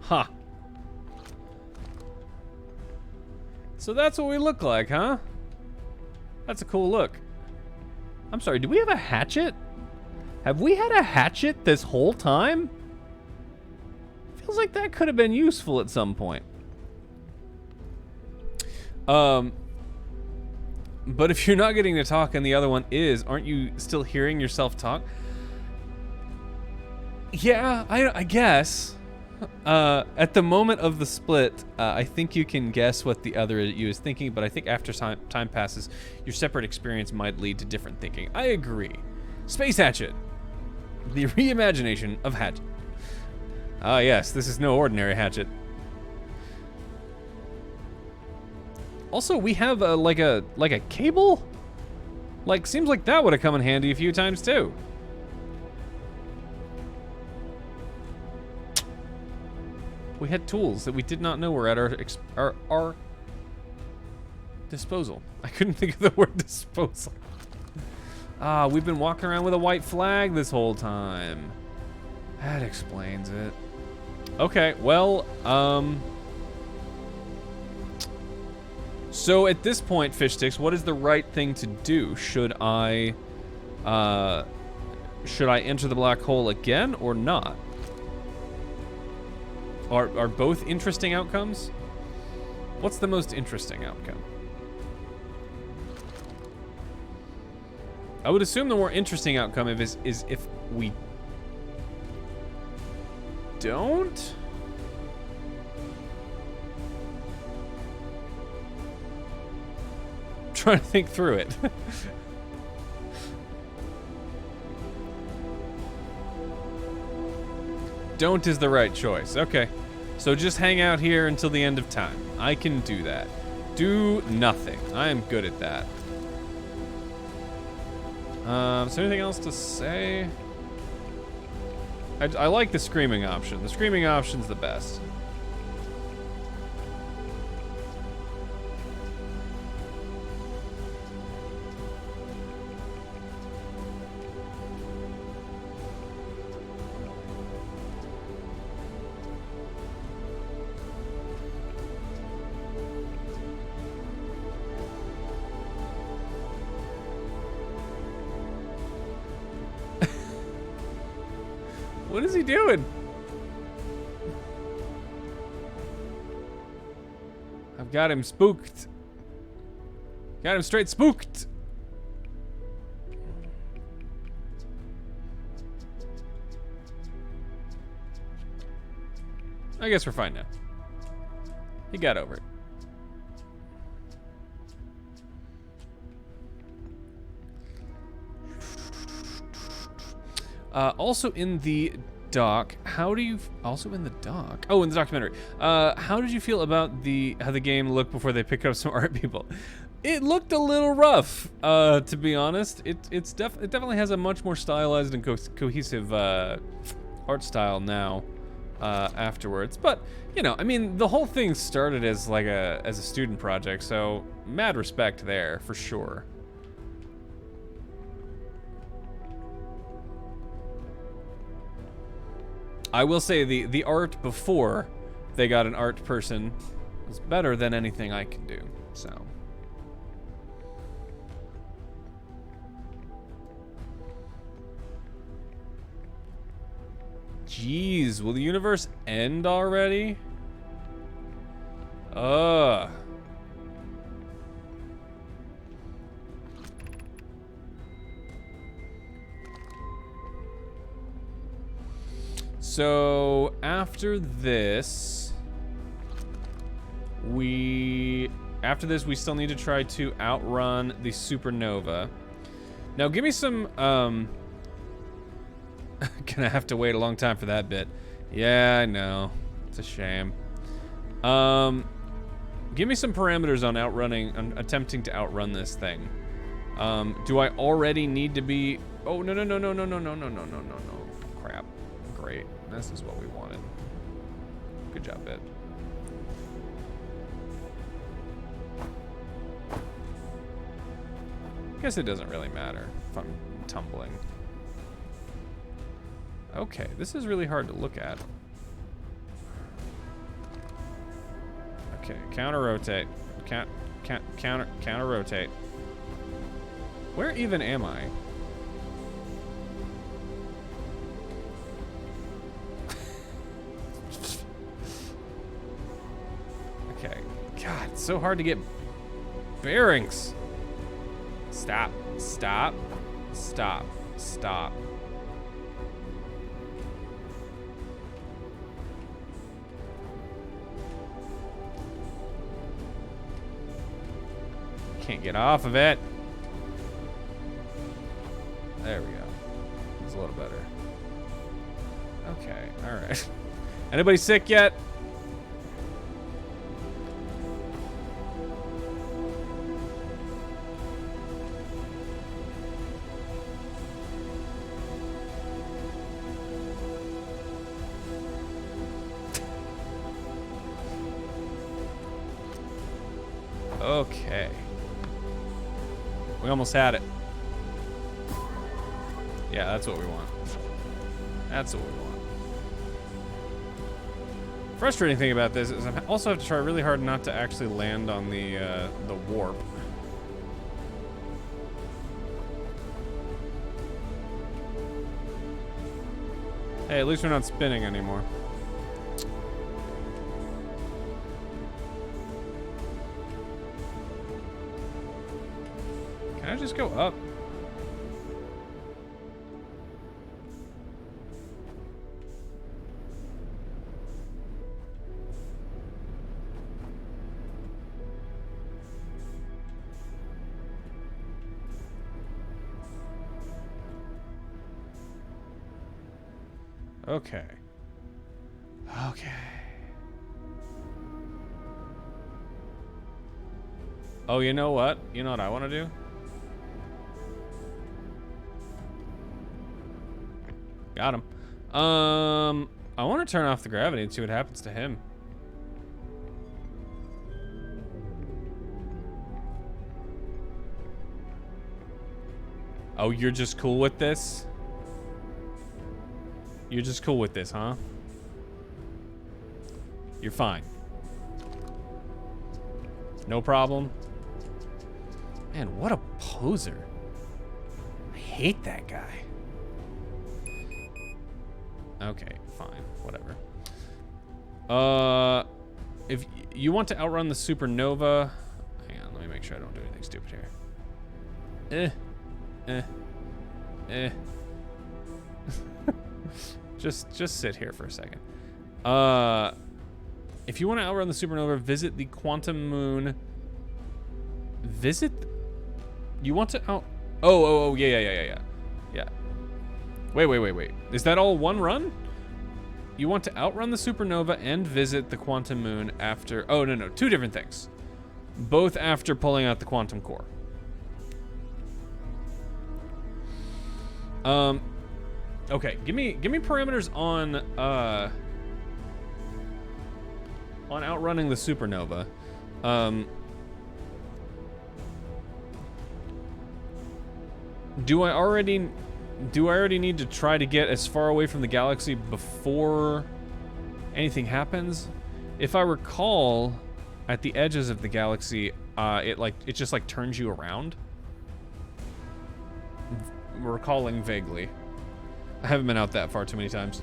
Huh. So that's what we look like, huh? That's a cool look. I'm sorry, do we have a hatchet? Have we had a hatchet this whole time? Feels like that could have been useful at some point. But if you're not getting to talk and the other one is, aren't you still hearing yourself talk? Yeah, I guess. At the moment of the split, I think you can guess what the other you is thinking, but I think after time passes, your separate experience might lead to different thinking. I agree. Space Hatchet. The reimagination of Hatchet. Ah, yes, this is no ordinary hatchet. Also, we have like a cable? Like, seems like that would have come in handy a few times too. We had tools that we did not know were at our disposal. I couldn't think of the word disposal. Ah, we've been walking around with a white flag this whole time. That explains it. Okay, well, So at this point, Fish Sticks, what is the right thing to do? Should I enter the black hole again or not? Are both interesting outcomes? What's the most interesting outcome? I would assume the more interesting outcome is if we don't. I'm trying to think through it. Don't is the right choice. Okay. So just hang out here until the end of time. I can do that. Do nothing. I am good at that. Is there anything else to say? I like the screaming option. The screaming option's the best. What is he doing? I've got him spooked. Got him straight spooked. I guess we're fine now. He got over it. Also in the doc, how do you also in the doc? Oh, in the documentary. How did you feel about how the game looked before they picked up some art people? It looked a little rough, to be honest. It definitely has a much more stylized and cohesive art style now. Afterwards, but you know, I mean, the whole thing started as like a student project, so mad respect there for sure. I will say the art before they got an art person was better than anything I can do, so. Jeez, will the universe end already? Ugh. So after this, we still need to try to outrun the supernova. Now give me some, gonna have to wait a long time for that bit. Yeah, I know. It's a shame. Give me some parameters on attempting to outrun this thing. Do I already need to be... Oh, no. Crap. Great. This is what we wanted. Good job, Bit. Guess it doesn't really matter if I'm tumbling. Okay, this is really hard to look at. Okay, counter rotate. Counter rotate. Where even am I? Okay. God, it's so hard to get bearings. Stop. Stop. Stop. Stop. Can't get off of it. There we go. It's a little better. Okay, all right. Anybody sick yet? Okay. We almost had it. Yeah, that's what we want. That's what we want. frustrating thing about this is I also have to try really hard not to actually land on the warp. Hey, at least we're not spinning anymore. Can I just go up? Okay. Okay. Oh, you know what? You know what I want to do? Got him. I want to turn off the gravity and see what happens to him. Oh, you're just cool with this? You're just cool with this, huh? You're fine. No problem. Man, what a poser. I hate that guy. Okay, fine, whatever. If you want to outrun the supernova, hang on, let me make sure I don't do anything stupid here. Just sit here for a second. If you want to outrun the supernova, visit the quantum moon. Visit? You want to out? Oh, yeah. Wait. Is that all one run? You want to outrun the supernova and visit the quantum moon after... Oh, no. Two different things. Both after pulling out the quantum core. Okay, give me parameters on outrunning the supernova. Do I already need to try to get as far away from the galaxy before anything happens? If I recall, at the edges of the galaxy, it just like turns you around. Recalling vaguely. I haven't been out that far too many times.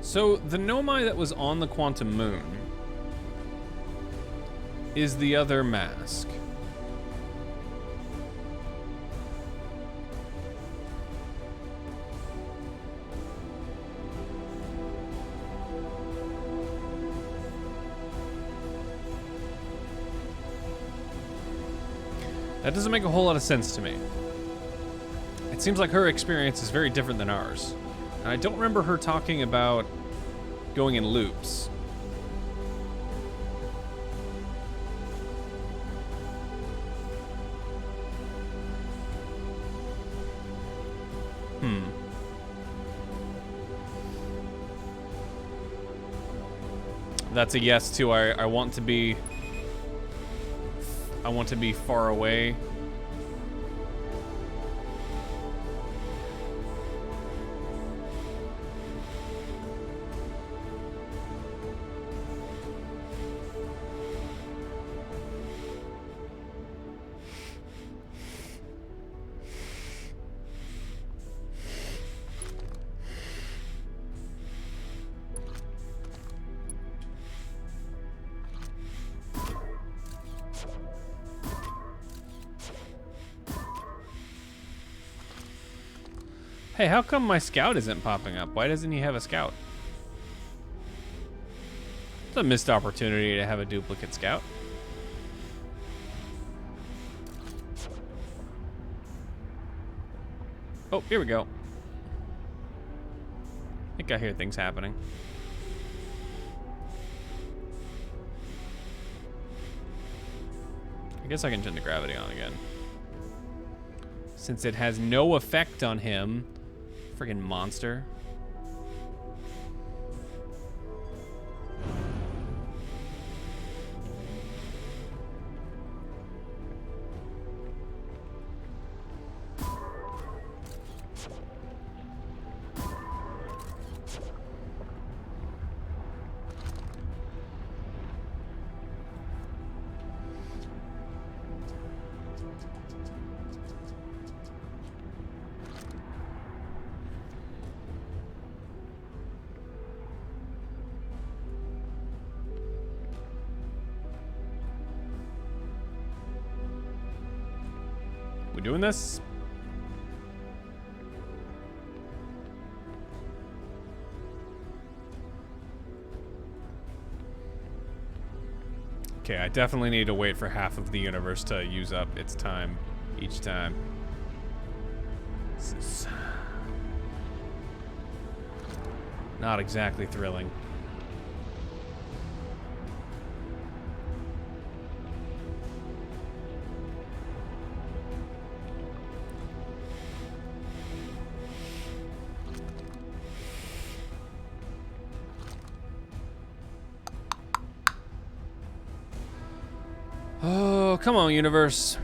So, the Nomai that was on the quantum moon is the other mask. That doesn't make a whole lot of sense to me. It seems like her experience is very different than ours. And I don't remember her talking about going in loops. That's a yes too. I want to be far away. Hey, how come my scout isn't popping up? Why doesn't he have a scout? It's a missed opportunity to have a duplicate scout. Oh, here we go. I think I hear things happening. guess I can turn the gravity on again. Since it has no effect on him. Friggin' monster. We doing this? Okay, I definitely need to wait for half of the universe to use up its time each time. This is not exactly thrilling. Oh, come on, universe.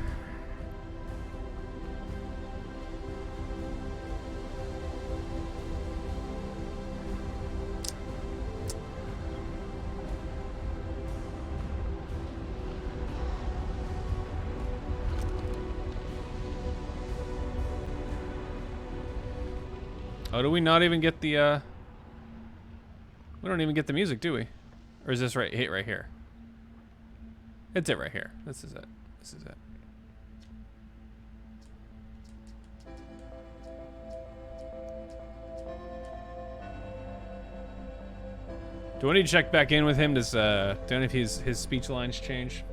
Oh, do we not even get the, we don't even get the music, do we? Or is this right here? It's it right here. This is it. This is it. Do I need to check back in with him? Do any of his speech lines change?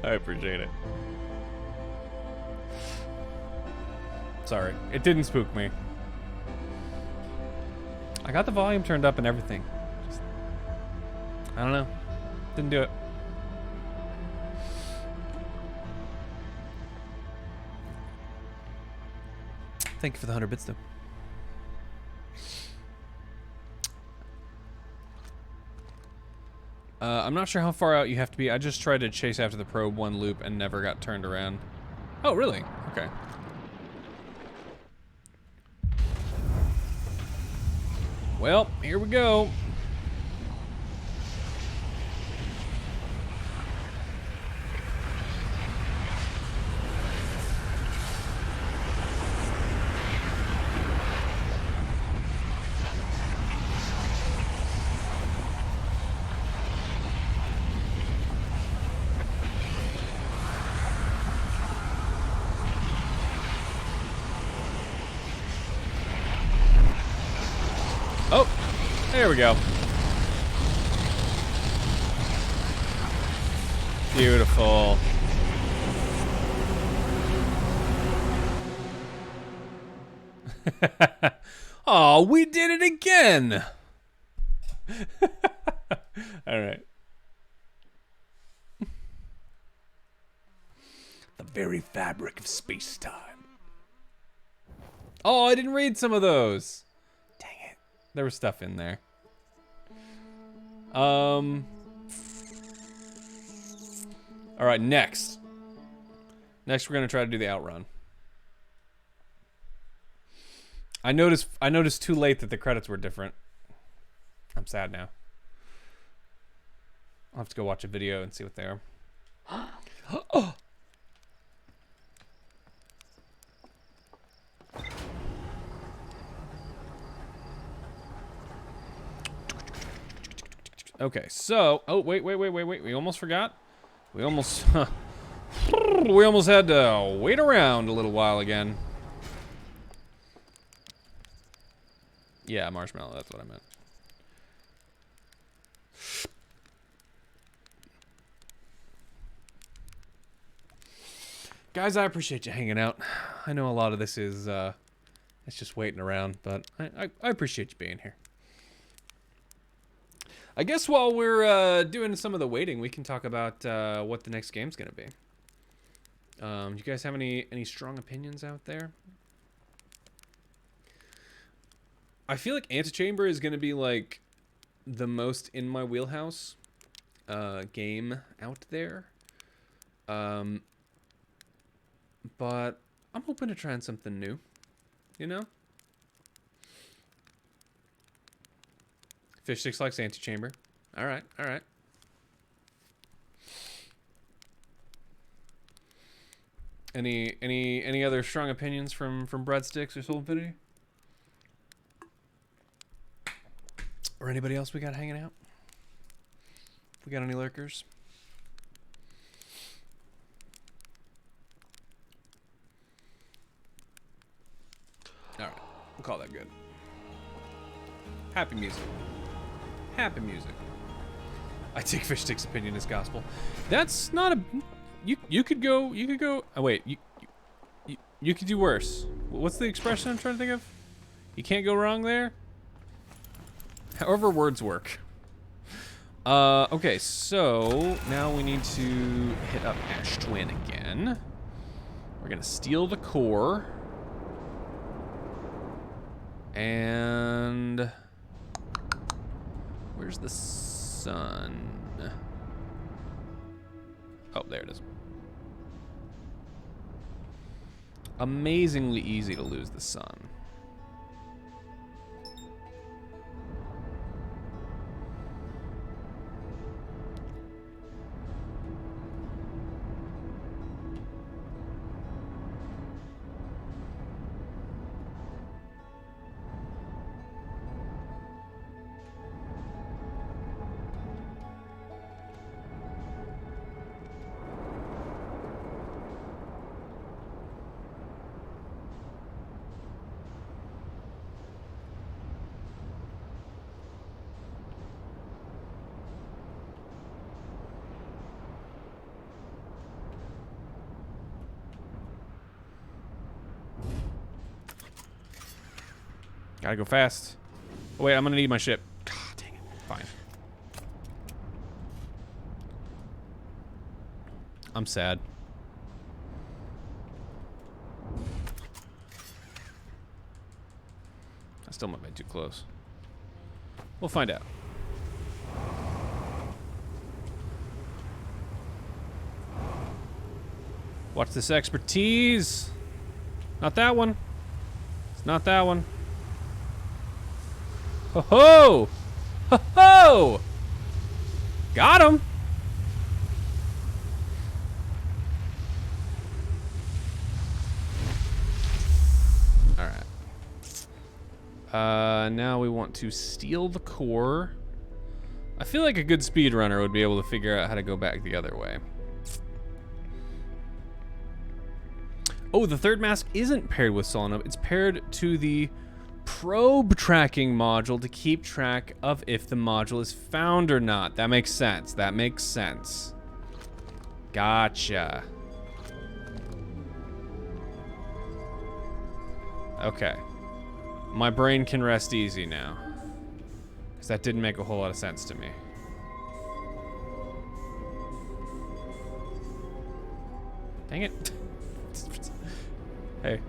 I appreciate it. Sorry, it didn't spook me. I got the volume turned up and everything. Just, I don't know. Didn't do it. Thank you for the 100 bits, though. I'm not sure how far out you have to be. I just tried to chase after the probe one loop and never got turned around. Oh, really? Okay. Well, here we go. Oh, there we go. Beautiful. Oh, we did it again. All right. The very fabric of space-time. Oh, I didn't read some of those. There was stuff in there. All right, next. Next, we're gonna try to do the outrun. I noticed too late that the credits were different. I'm sad now. I'll have to go watch a video and see what they are. Oh. Okay, so... Oh, wait. We almost forgot. We almost... we almost had to wait around a little while again. Yeah, marshmallow, that's what I meant. Guys, I appreciate you hanging out. I know a lot of this is, it's just waiting around, but I appreciate you being here. I guess while we're doing some of the waiting, we can talk about what the next game's gonna be. Do you guys have any strong opinions out there? I feel like Antechamber is gonna be like the most in my wheelhouse game out there. But I'm open to trying something new, you know? Fish Sticks likes Antechamber. All right. Any other strong opinions from Breadsticks or Soul Infinity? Or anybody else we got hanging out? We got any lurkers? All right, we'll call that good. Happy music. Happy music. I take Fish Stick's opinion as gospel. That's not a... You could go... Oh, wait. You could do worse. What's the expression I'm trying to think of? You can't go wrong there? However words work. Okay, so now we need to hit up Ash Twin again. We're gonna steal the core. And... where's the sun? Oh, there it is. Amazingly easy to lose the sun. Gotta go fast. Oh, wait, I'm gonna need my ship. God dang it. Fine. I'm sad. I still might be too close. We'll find out. Watch this expertise. Not that one. It's not that one. Ho ho! Ho ho! Got him! Alright. Now we want to steal the core. I feel like a good speedrunner would be able to figure out how to go back the other way. Oh, the third mask isn't paired with Solenoid. It's paired to the probe tracking module to keep track of if the module is found or not. That makes sense. That makes sense. Gotcha. Okay. My brain can rest easy now. Because that didn't make a whole lot of sense to me. Dang it. Hey.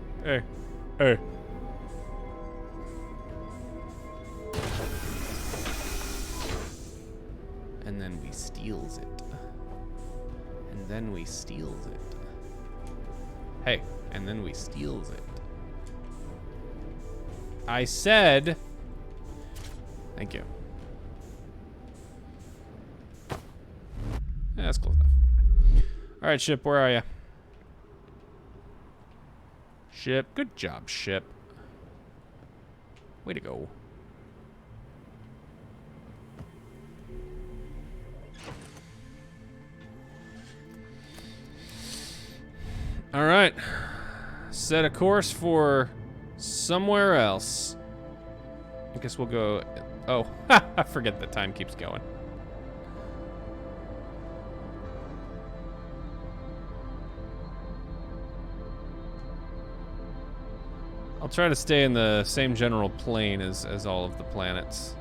And then we steals it. And then we steals it. Hey, and then we steals it. I said... Thank you. Yeah, that's close enough. Alright, ship, where are you? Ship, good job, ship. Way to go. All right. Set a course for somewhere else. I guess we'll go... Oh, I forget the time keeps going. I'll try to stay in the same general plane as all of the planets.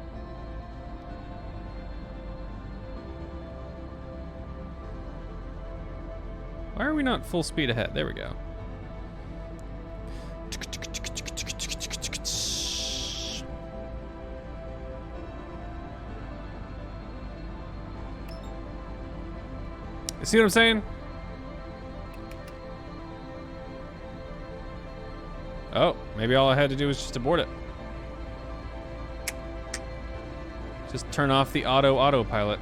Why are we not full speed ahead? There we go. You see what I'm saying? Oh, maybe all I had to do was just abort it. Just turn off the autopilot.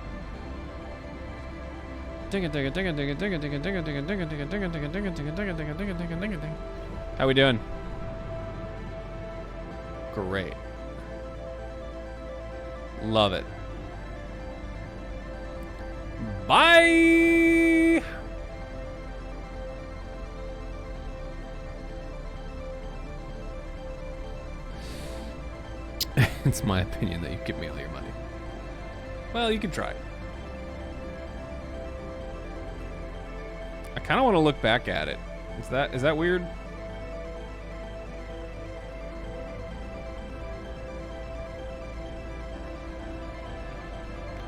How we doing? Great. Love it. Bye! It's my opinion that you give me all your money. Well, you can try. I kind of want to look back at it. Is that weird?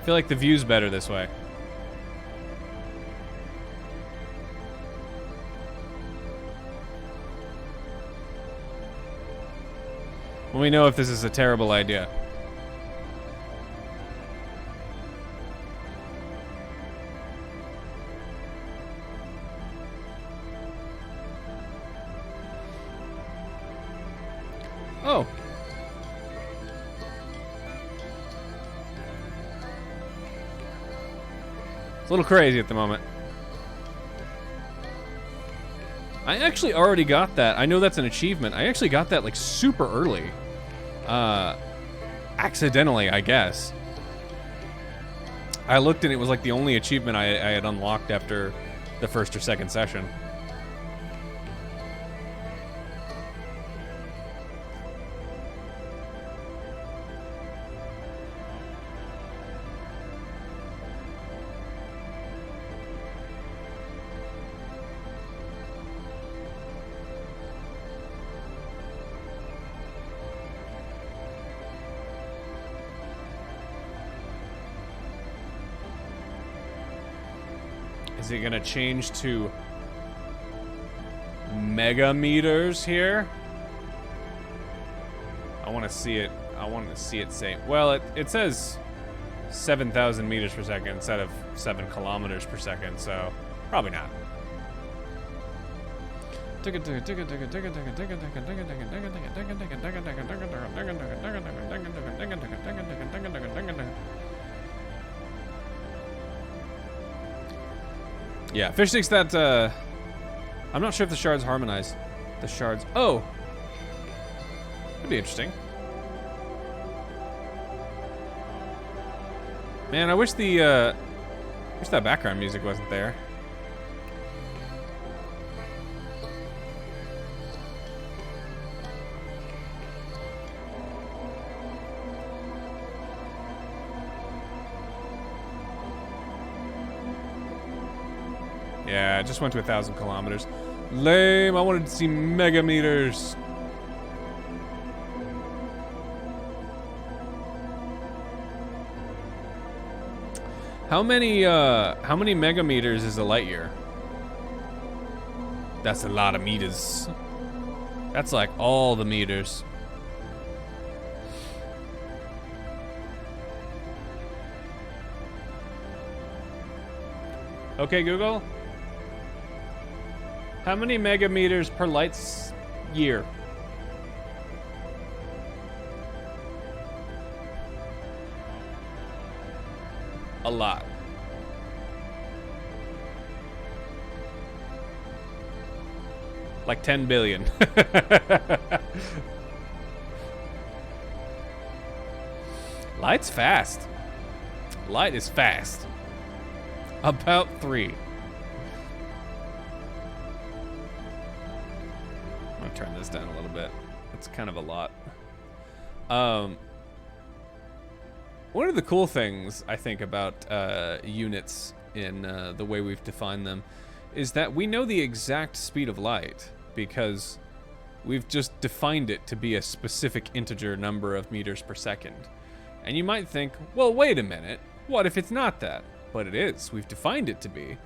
I feel like the view's better this way. Let me know if this is a terrible idea. Oh. It's a little crazy at the moment. I actually already got that. I know that's an achievement. I actually got that like super early. Accidentally, I guess. I looked and it was like the only achievement I had unlocked after the first or second session. Is it gonna change to megameters here? I want to see it. I want to see it say. Well, it says 7,000 meters per second instead of 7 kilometers per second, so probably not. Yeah, fish thinks that, I'm not sure if the shards harmonize. The shards, oh! That'd be interesting. Man, I wish that background music wasn't there. Yeah, I just went to 1,000 kilometers. Lame, I wanted to see megameters. How many megameters is a light year? That's a lot of meters. That's like all the meters. Okay, Google. How many megameters per light year? A lot. Like 10 billion. Light's fast. Light is fast. About 3. to turn this down a little bit. It's kind of a lot. One of the cool things I think about units in the way we've defined them is that we know the exact speed of light because we've just defined it to be a specific integer number of meters per second. And you might think, well, wait a minute, what if it's not that? But it is. We've defined it to be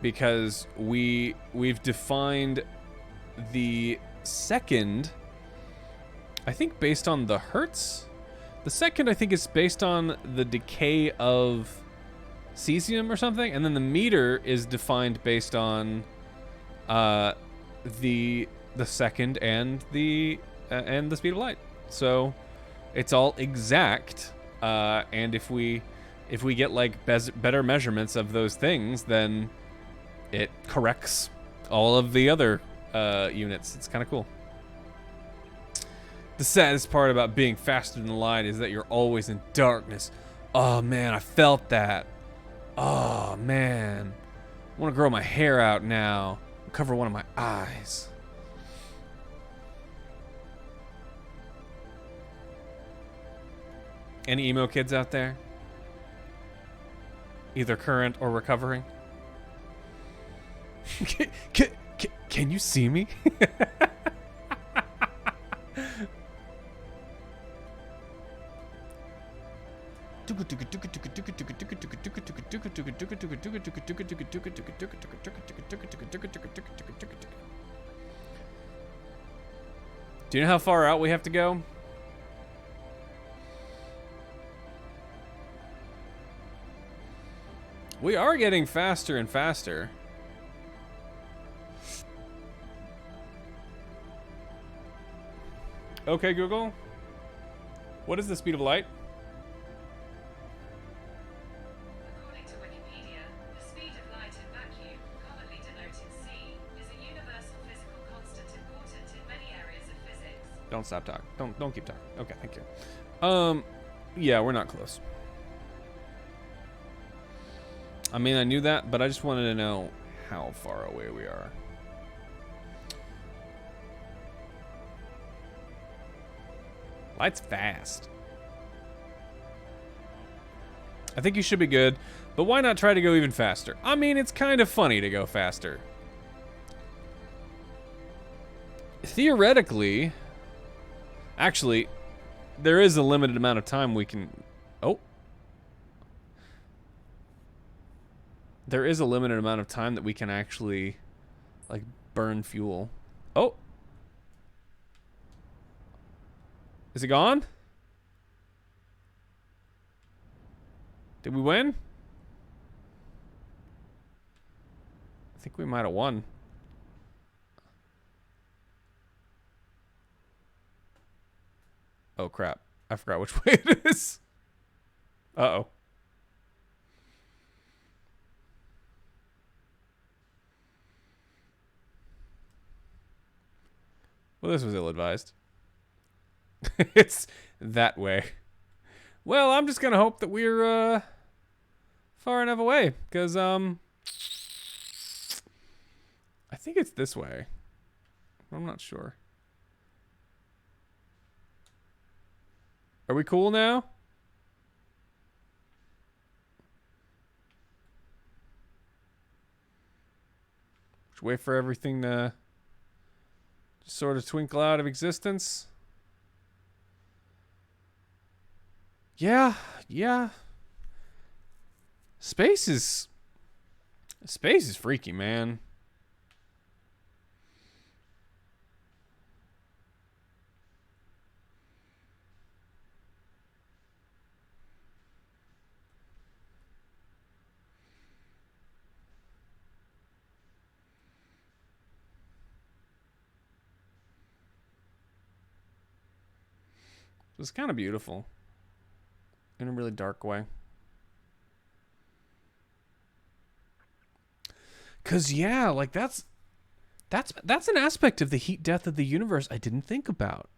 because we've defined the second, I think, based on the hertz. The second, I think, is based on the decay of cesium or something, and then the meter is defined based on the second and the speed of light. So it's all exact, and if we get like better measurements of those things, then it corrects all of the other units. It's kind of cool. The saddest part about being faster than light is that you're always in darkness. Oh man, I felt that. Oh man, I want to grow my hair out now. Cover one of my eyes. Any emo kids out there? Either current or recovering? Can you see me? Do you know how far out we have to go? We are getting faster and faster. Okay, Google. What is the speed of light? According to Wikipedia, the speed of light in vacuum, commonly denoted c, is a universal physical constant important in many areas of physics. Don't stop talking. Don't keep talking. Okay, thank you. Yeah, we're not close. I mean, I knew that, but I just wanted to know how far away we are. Light's fast. I think you should be good, but why not try to go even faster? I mean, it's kind of funny to go faster. Theoretically, actually, there is a limited amount of time we can... Oh. There is a limited amount of time that we can actually, like, burn fuel. Oh. Is it gone? Did we win? I think we might have won. Oh, crap. I forgot which way it is. Uh-oh. Well, this was ill-advised. It's that way. Well, I'm just gonna hope that we're far enough away, because I think it's this way. I'm not sure. Are we cool now? Just wait for everything to just sort of twinkle out of existence. Yeah. Space is freaky, man. It's kind of beautiful in a really dark way. Cause yeah, like that's an aspect of the heat death of the universe I didn't think about.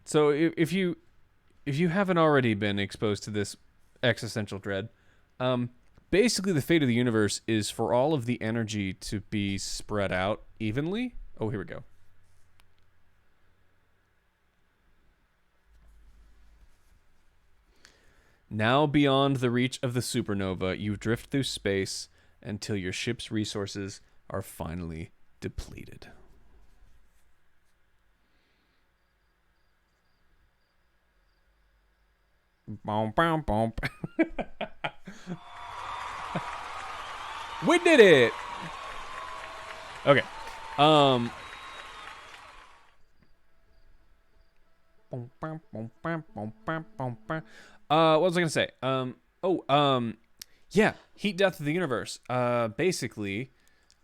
So if you haven't already been exposed to this existential dread, basically the fate of the universe is for all of the energy to be spread out evenly. Oh, here we go. Now beyond the reach of the supernova, you drift through space until your ship's resources are finally depleted. Boom, boom, boom. We did it. Okay. What was I gonna say? Yeah, heat death of the universe. Basically,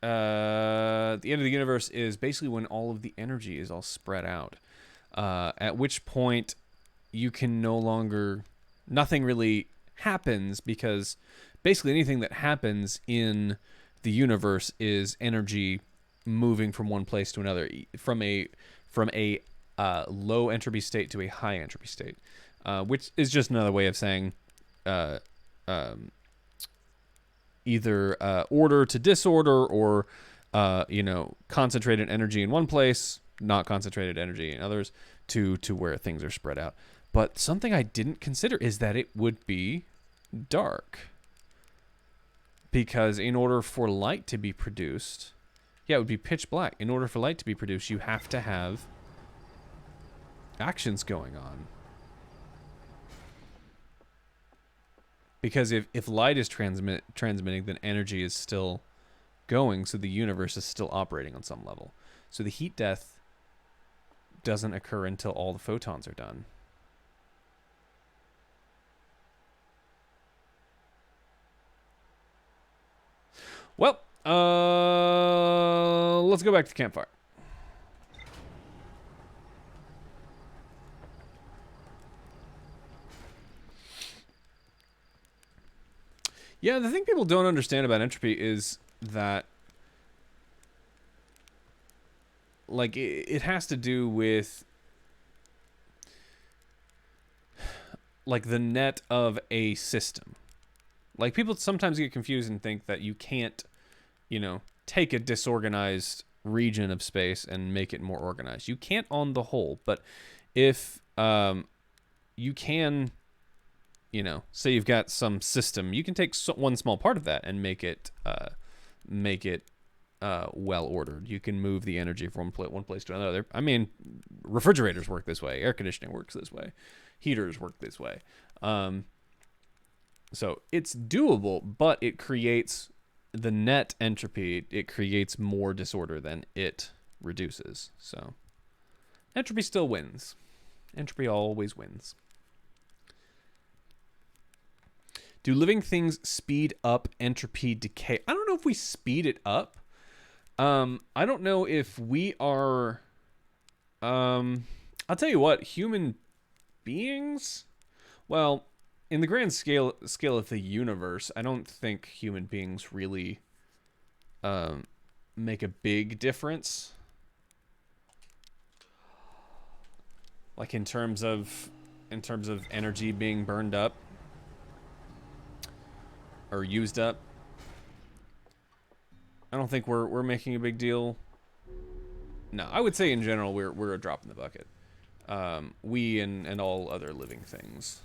the end of the universe is basically when all of the energy is all spread out. At which point, you can no longer, nothing really happens, because basically anything that happens in the universe is energy moving from one place to another, from a low entropy state to a high entropy state, which is just another way of saying either order to disorder, or concentrated energy in one place, not concentrated energy in others, to where things are spread out. But something I didn't consider is that it would be dark. Because in order for light to be produced, yeah, it would be pitch black. In order for light to be produced, you have to have actions going on. Because if light is transmitting, then energy is still going, so the universe is still operating on some level. So the heat death doesn't occur until all the photons are done. Well, let's go back to the campfire. Yeah, the thing people don't understand about entropy is that, like, it has to do with, like, the net of a system. Like, people sometimes get confused and think that you can't, take a disorganized region of space and make it more organized. You can't on the whole, but if you can, say you've got some system, you can take one small part of that and make it well ordered. You can move the energy from one place to another. I mean, refrigerators work this way. Air conditioning works this way. Heaters work this way. So it's doable, but it creates the net entropy. It creates more disorder than it reduces. So entropy still wins. Entropy always wins. Do living things speed up entropy decay? I don't know if we speed it up. I don't know if we are... I'll tell you what, human beings... Well, in the grand scale of the universe, I don't think human beings really make a big difference. Like in terms of energy being burned up or used up. I don't think we're making a big deal. No, I would say in general we're a drop in the bucket. We and all other living things.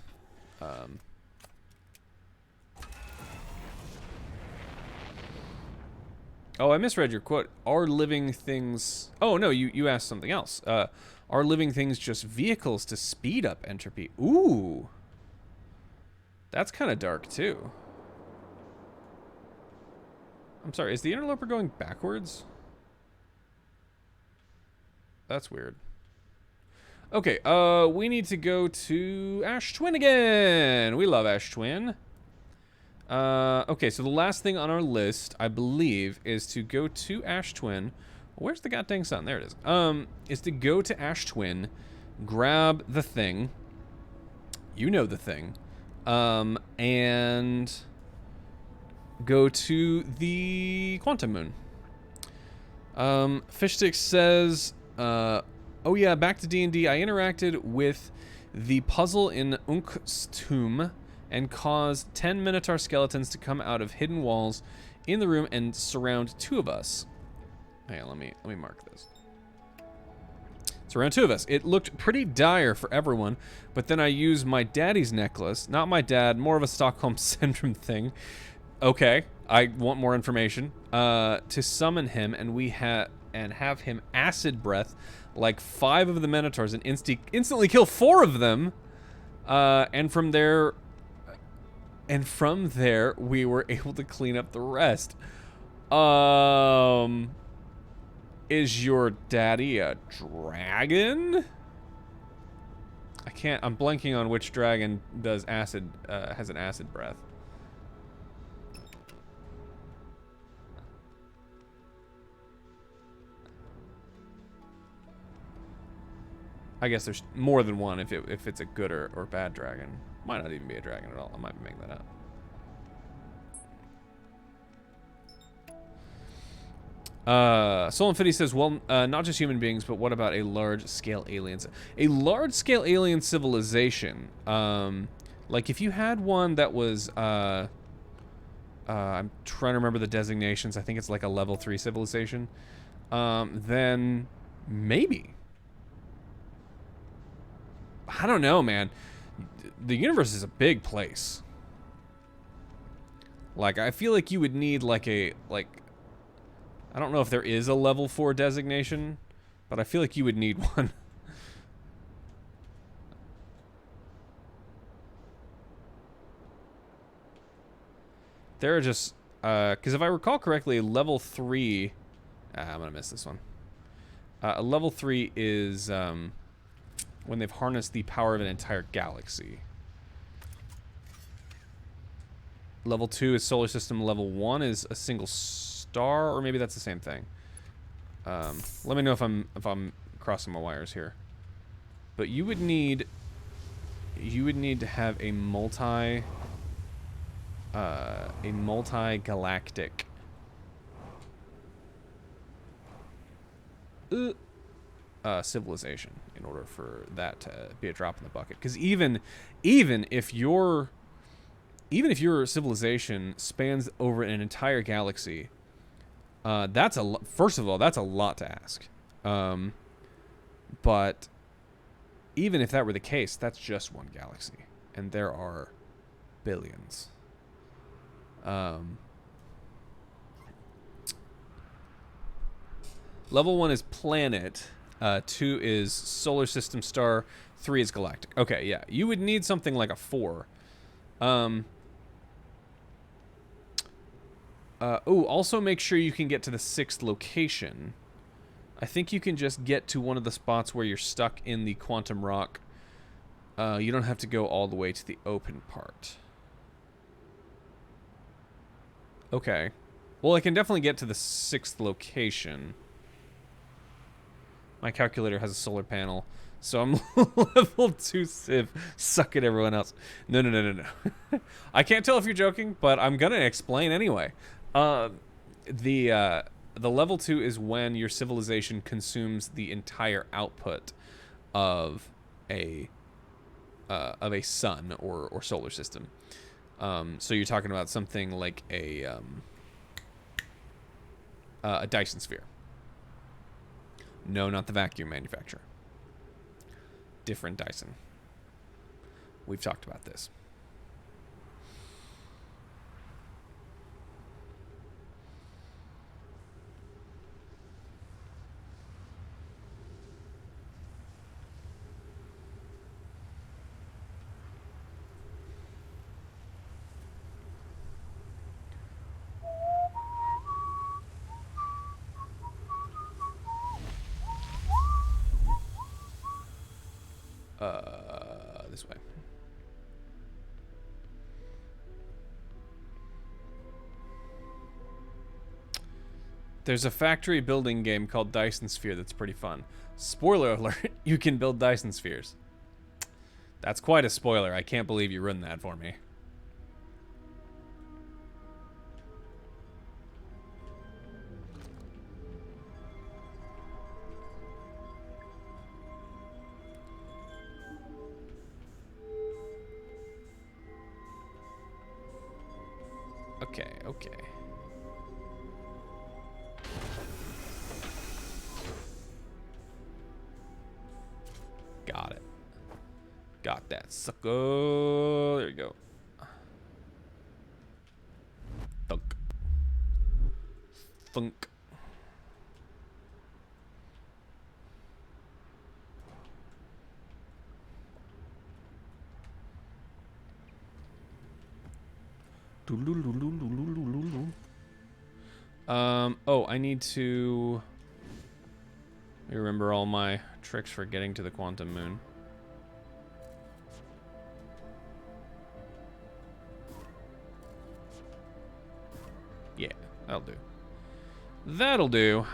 Oh, I misread your quote. Are living things... Oh, no, you asked something else. Are living things just vehicles to speed up entropy? Ooh. That's kind of dark, too. I'm sorry, is the interloper going backwards? That's weird. Okay, we need to go to Ash Twin again. We love Ash Twin. Okay, so the last thing on our list, I believe, is to go to Ash Twin. Where's the goddamn sun? There it is. Is to go to Ash Twin, grab the thing. You know the thing. And go to the Quantum Moon. Fishstick says, oh yeah, back to D&D. I interacted with the puzzle in Unk's tomb and cause 10 Minotaur skeletons to come out of hidden walls in the room and surround 2 of us. Hang on, let me mark this. Surround 2 of us. It looked pretty dire for everyone, but then I used my daddy's necklace, not my dad, more of a Stockholm Syndrome thing. Okay, I want more information. To summon him, and have him acid breath like 5 of the Minotaurs and instantly kill 4 of them. And from there, we were able to clean up the rest. Is your daddy a dragon? I'm blanking on which dragon does acid, has an acid breath. I guess there's more than one if it's a good or bad dragon. Might not even be a dragon at all. I might be making that up. Soul Infinity says, well, not just human beings, but what about a large-scale alien? A large-scale alien civilization. Like if you had one that was, I'm trying to remember the designations. I think it's like a level 3 civilization. Then maybe. I don't know, man. The universe is a big place. Like, I feel like you would need like I don't know if there is a level 4 designation, but I feel like you would need one. There are just, because if I recall correctly, level 3, I'm gonna miss this one. A level 3 is, when they've harnessed the power of an entire galaxy. Level 2 is solar system. Level 1 is a single star, or maybe that's the same thing. Let me know if I'm crossing my wires here. But you would need to have a multi-galactic civilization in order for that to be a drop in the bucket. Because even if your civilization spans over an entire galaxy, first of all, that's a lot to ask. But even if that were the case, that's just one galaxy, and there are billions. Level 1 is planet. 2 is solar system star. 3 is galactic. Okay, yeah. You would need something like a 4. Also make sure you can get to the 6th location. I think you can just get to one of the spots where you're stuck in the quantum rock. You don't have to go all the way to the open part. Okay. Well, I can definitely get to the 6th location. My calculator has a solar panel, so I'm level 2 Civ. Suck at everyone else. No. I can't tell if you're joking, but I'm gonna explain anyway. The level 2 is when your civilization consumes the entire output of a sun or solar system. So you're talking about something like a Dyson sphere. No, not the vacuum manufacturer. Different Dyson. We've talked about this. This way. There's a factory building game called Dyson Sphere that's pretty fun. Spoiler alert, you can build Dyson spheres. That's quite a spoiler. I can't believe you ruined that for me. Okay, okay. Got it. Got that sucker. There you go. Thunk. Thunk. Oh, I need to remember all my tricks for getting to the quantum moon. Yeah, that'll do. That'll do.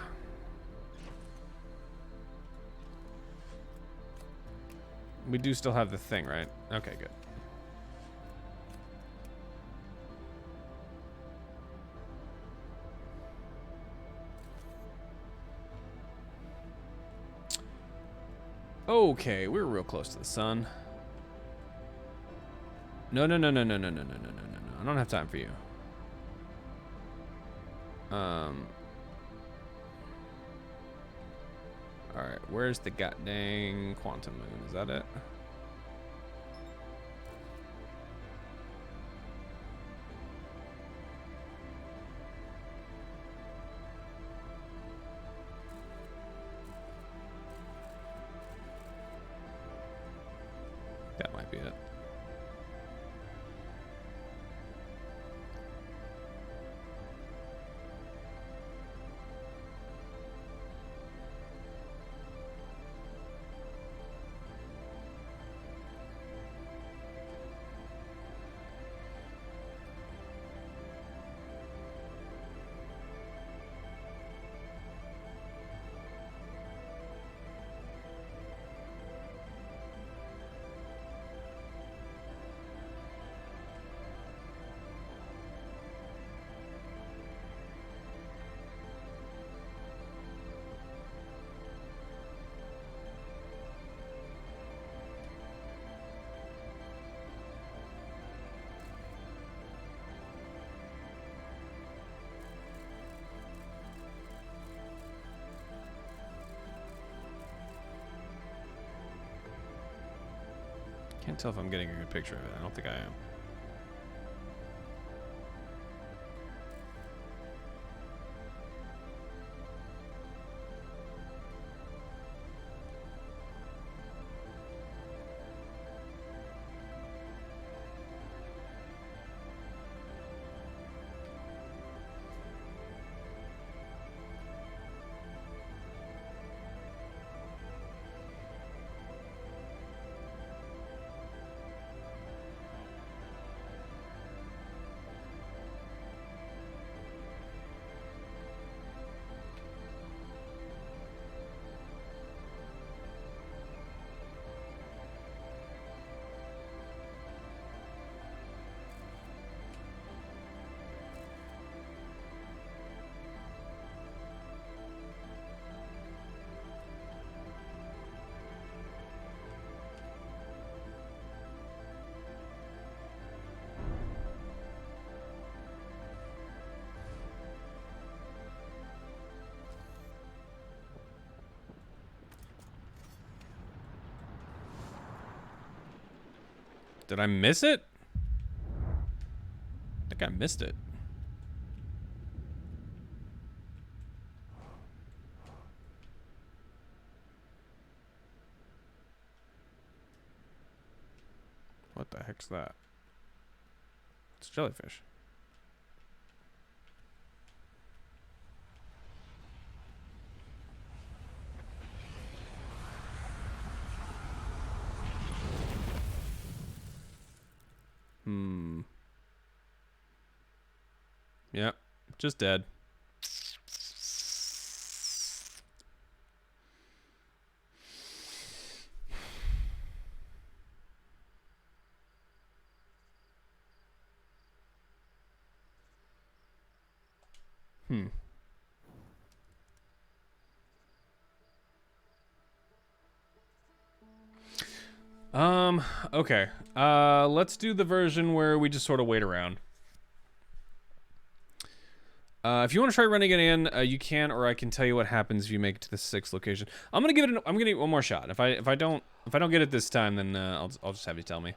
We do still have the thing, right? Okay, good. Okay, we're real close to the sun. No, no, no, no, no, no, no, no, no, no, no, no. I don't have time for you. Alright, where's the goddamn quantum moon? Is that it? That might be it. Can't tell if I'm getting a good picture of it. I don't think I am. Did I miss it? I think I missed it. What the heck's that? It's jellyfish. Yep, just dead. Okay. Let's do the version where we just sort of wait around. If you want to try running it in, you can, or I can tell you what happens if you make it to the 6th location. I'm gonna give it one more shot. If I don't get it this time, then I'll just have you tell me.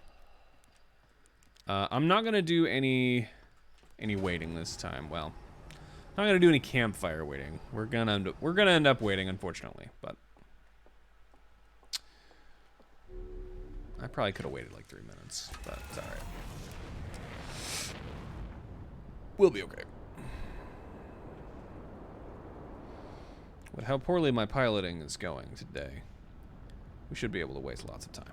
I'm not gonna do any waiting this time. Well, I'm not gonna do any campfire waiting. We're gonna end up waiting, unfortunately. But I probably could have waited like 3 minutes, but it's all right. We'll be okay. With how poorly my piloting is going today, we should be able to waste lots of time.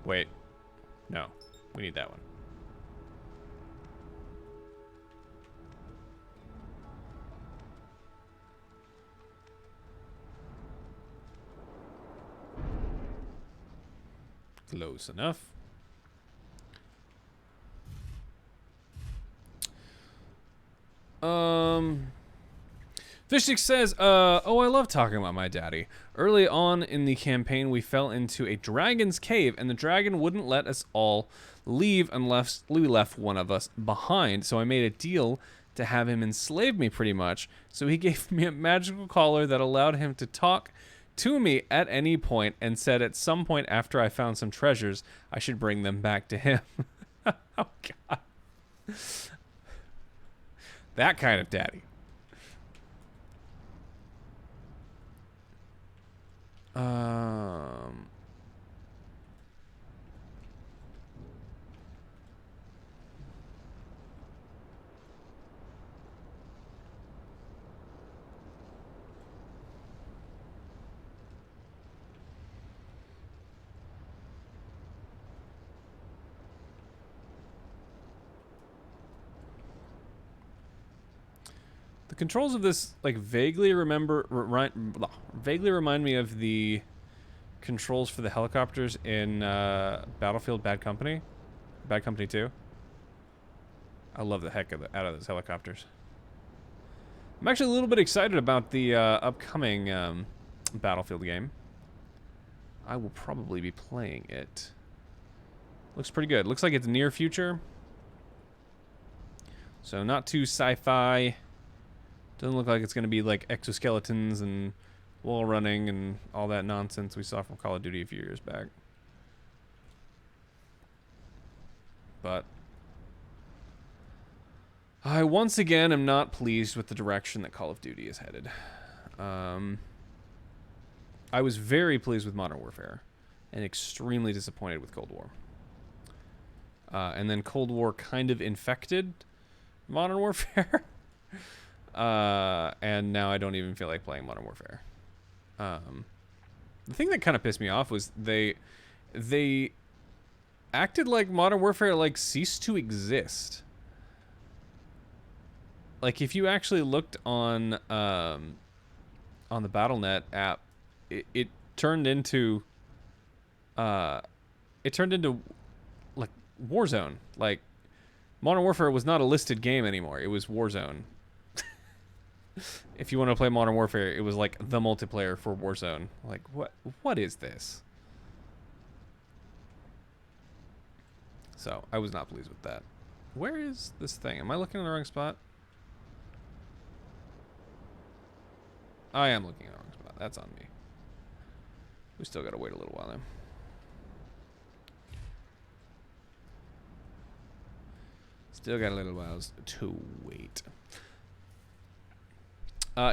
Wait. No. We need that one. Close enough. Fishstick says, oh, I love talking about my daddy. Early on in the campaign, we fell into a dragon's cave, and the dragon wouldn't let us all leave unless we left one of us behind. So I made a deal to have him enslave me, pretty much. So he gave me a magical collar that allowed him to talk to me at any point, and said at some point after I found some treasures, I should bring them back to him. Oh, God. That kind of daddy. The controls of this like vaguely remind me of the controls for the helicopters in Battlefield Bad Company 2. I love the heck out of those helicopters. I'm actually a little bit excited about the upcoming Battlefield game. I will probably be playing it. Looks pretty good. Looks like it's near future. So not too sci-fi. Doesn't look like it's going to be like exoskeletons and wall running and all that nonsense we saw from Call of Duty a few years back. But I once again am not pleased with the direction that Call of Duty is headed. I was very pleased with Modern Warfare and extremely disappointed with Cold War. And then Cold War kind of infected Modern Warfare. And now I don't even feel like playing Modern Warfare. The thing that kind of pissed me off was they acted like Modern Warfare like ceased to exist. Like if you actually looked on the BattleNet app, it turned into like Warzone. Like Modern Warfare was not a listed game anymore. It was Warzone. If you want to play Modern Warfare, it was like the multiplayer for Warzone. Like, what is this? So, I was not pleased with that. Where is this thing? Am I looking in the wrong spot? I am looking in the wrong spot. That's on me. We still gotta wait a little while then. Still got a little while to wait.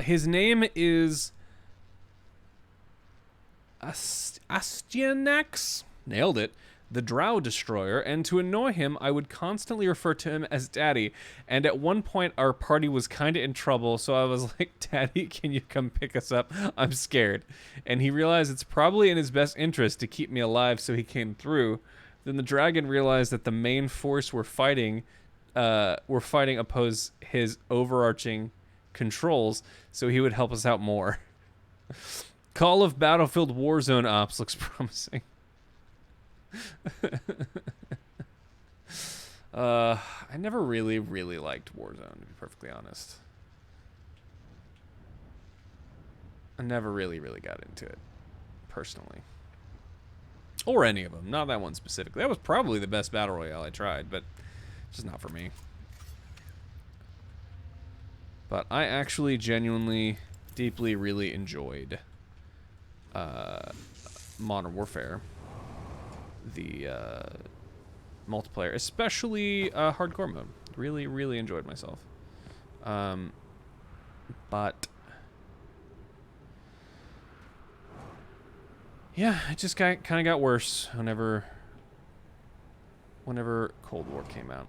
His name is Astyanax. Nailed it. the Drow Destroyer, and to annoy him, I would constantly refer to him as Daddy. And at one point, our party was kind of in trouble, so I was like, Daddy, can you come pick us up? I'm scared. And he realized it's probably in his best interest to keep me alive, so he came through. Then the dragon realized that the main force we're fighting oppose his overarching controls, so he would help us out more. Call of Battlefield Warzone Ops looks promising. I never really liked Warzone, to be perfectly honest. I never really got into it, personally. Or any of them, not that one specifically. That was probably the best Battle Royale I tried, but it's just not for me. But I actually genuinely, deeply, really enjoyed Modern Warfare. The multiplayer, especially hardcore mode. Really enjoyed myself. But yeah, it just kind of got worse whenever Cold War came out.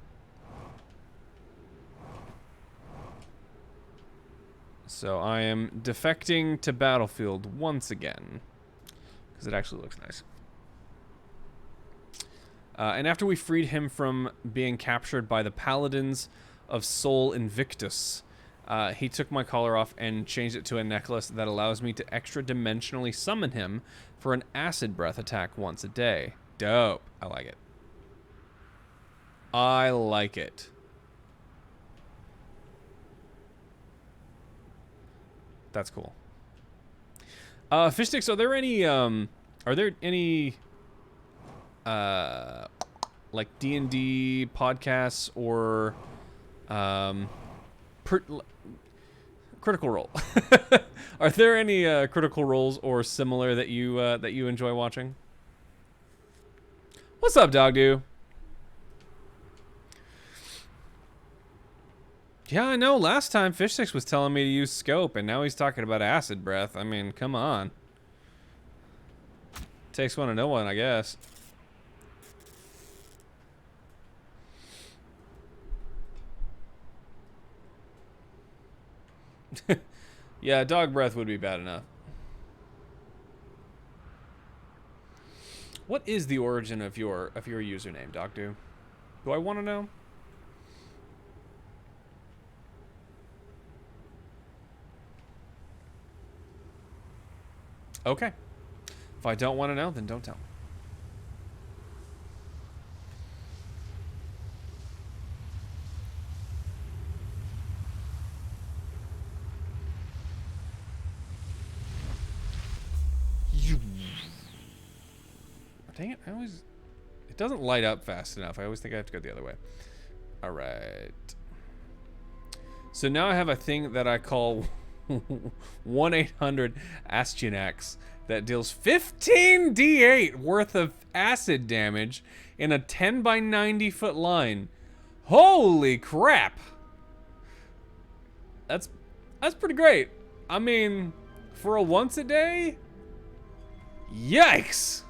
So I am defecting to Battlefield once again because it actually looks nice. And after we freed him from being captured by the Paladins of Sol Invictus, he took my collar off and changed it to a necklace that allows me to extra-dimensionally summon him for an acid breath attack once a day. Dope. I like it. I like it. That's cool. Fishsticks, are there any like D&D podcasts or Critical Role? Are there any Critical Roles or similar that you enjoy watching? What's up, Dogdo? Yeah, I know. Last time Fishsticks was telling me to use scope, and now he's talking about acid breath. I mean, come on. Takes one to know one, I guess. Yeah, dog breath would be bad enough. What is the origin of your username, Dogdo? Do I want to know? Okay. If I don't want to know, then don't tell. Dang it, it doesn't light up fast enough. I always think I have to go the other way. All right. So now I have a thing that I call 1-800-ASTUNAX that deals 15d8 worth of acid damage in a 10 by 90 foot line. Holy crap. That's pretty great. I mean, for a once a day? Yikes.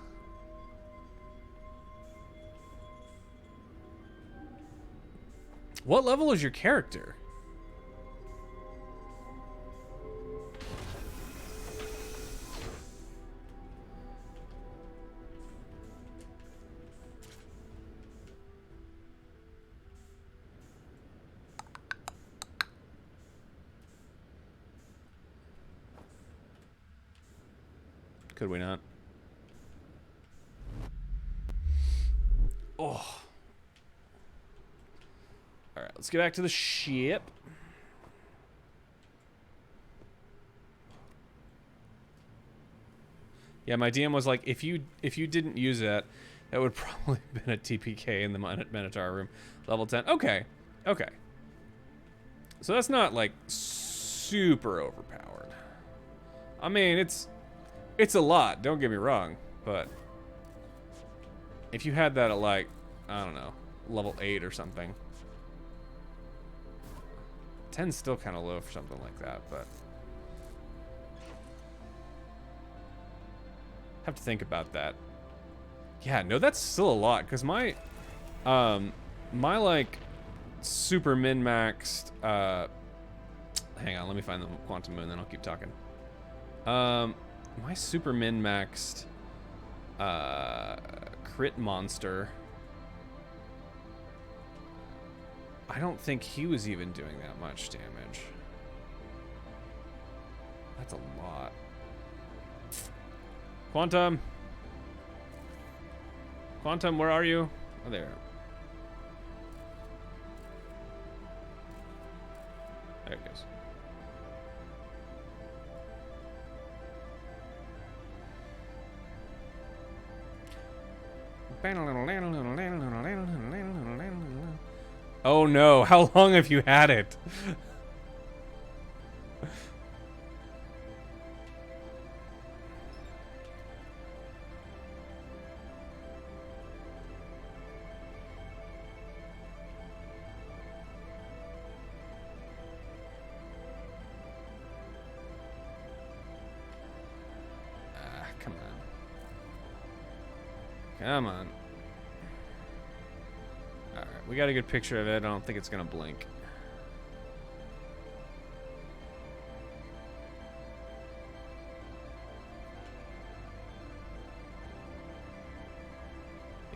What level is your character? Could we not? Oh. All right, let's get back to the ship. Yeah, my DM was like, if you didn't use that would probably have been a TPK in the Minotaur room, level 10. Okay, okay. So that's not like super overpowered. I mean, it's a lot. Don't get me wrong, but if you had that at like, I don't know, level 8 or something. 10's still kind of low for something like that, but have to think about that. Yeah, no, that's still a lot, because my, like, super min-maxed, hang on, let me find the quantum moon, then I'll keep talking. My super min-maxed, crit monster, I don't think he was even doing that much damage. That's a lot. Quantum! Quantum, where are you? Oh, there. There it goes. Oh no, how long have you had it? Come on. Come on. Alright, we got a good picture of it. I don't think it's gonna blink.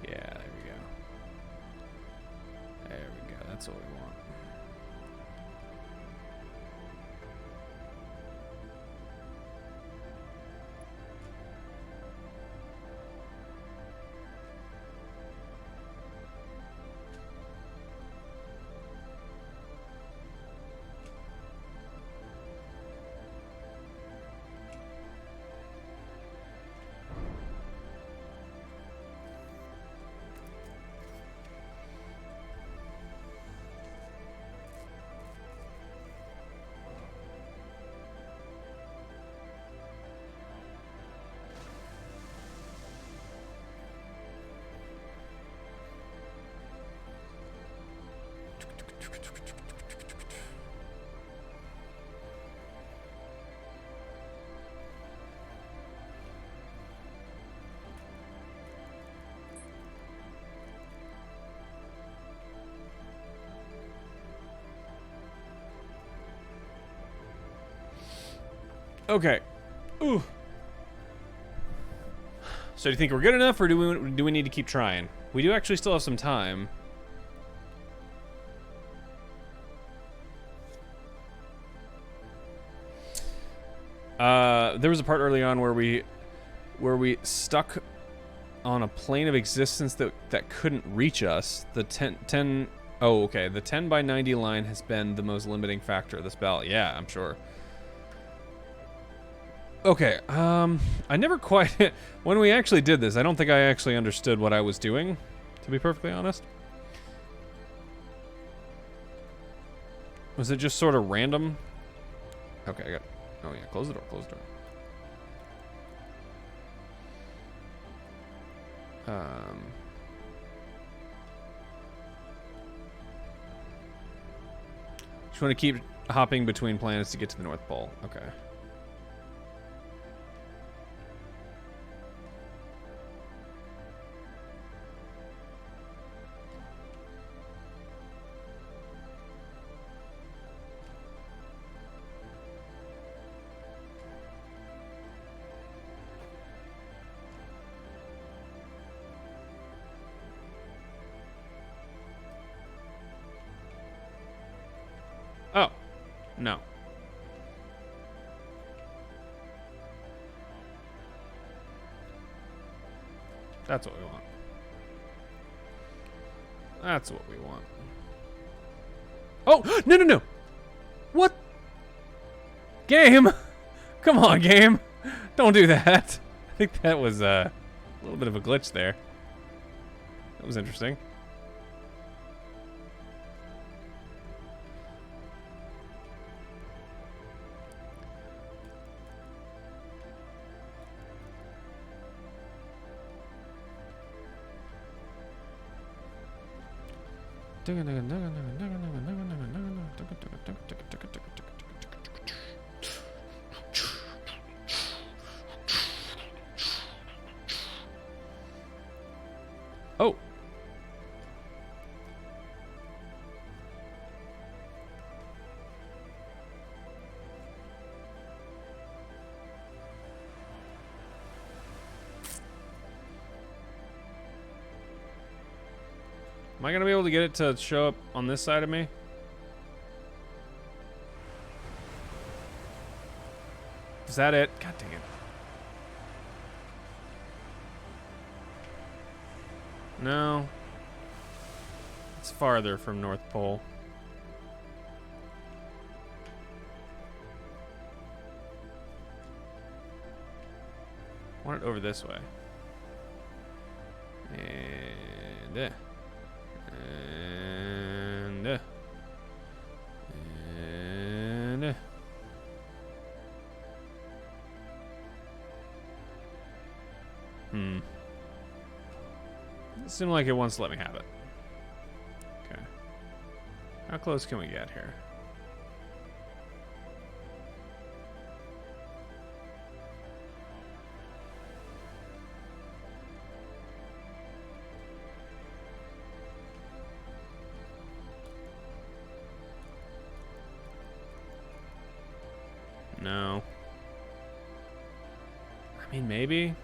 Yeah, there we go. There we go. That's what we want. Okay. Ooh. So do you think we're good enough, or do we need to keep trying? We do actually still have some time. There was a part early on where we stuck on a plane of existence that couldn't reach us. The 10 oh, okay. The 10 by 90 line has been the most limiting factor of this battle. Yeah, I'm sure. Okay, I never quite... when we actually did this, I don't think I actually understood what I was doing, to be perfectly honest. Was it just sort of random? Okay, I got... Oh yeah, close the door, close the door. Just want to keep hopping between planets to get to the North Pole. Okay. Oh, no. That's what we want. That's what we want. Oh, no, no, no. What? Game? Come on, game. Don't do that. I think that was a little bit of a glitch there. That was interesting. Am I gonna be able to get it to show up on this side of me? Is that it? God dang it. No. It's farther from North Pole. I want it over this way. And and it seemed like it wants to let me have it. Okay. How close can we get here? No. I mean, maybe.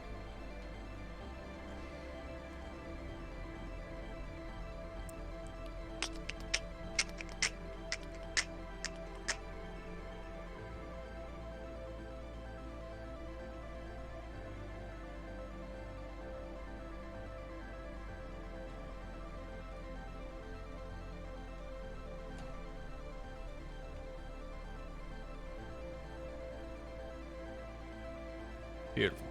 Beautiful.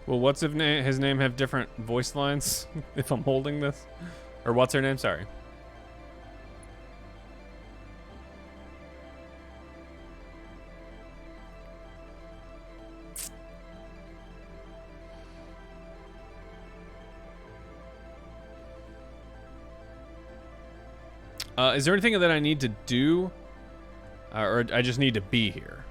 Will what's his name have different voice lines if I'm holding this? Or what's her name? Sorry. Is there anything that I need to do? Or I just need to be here?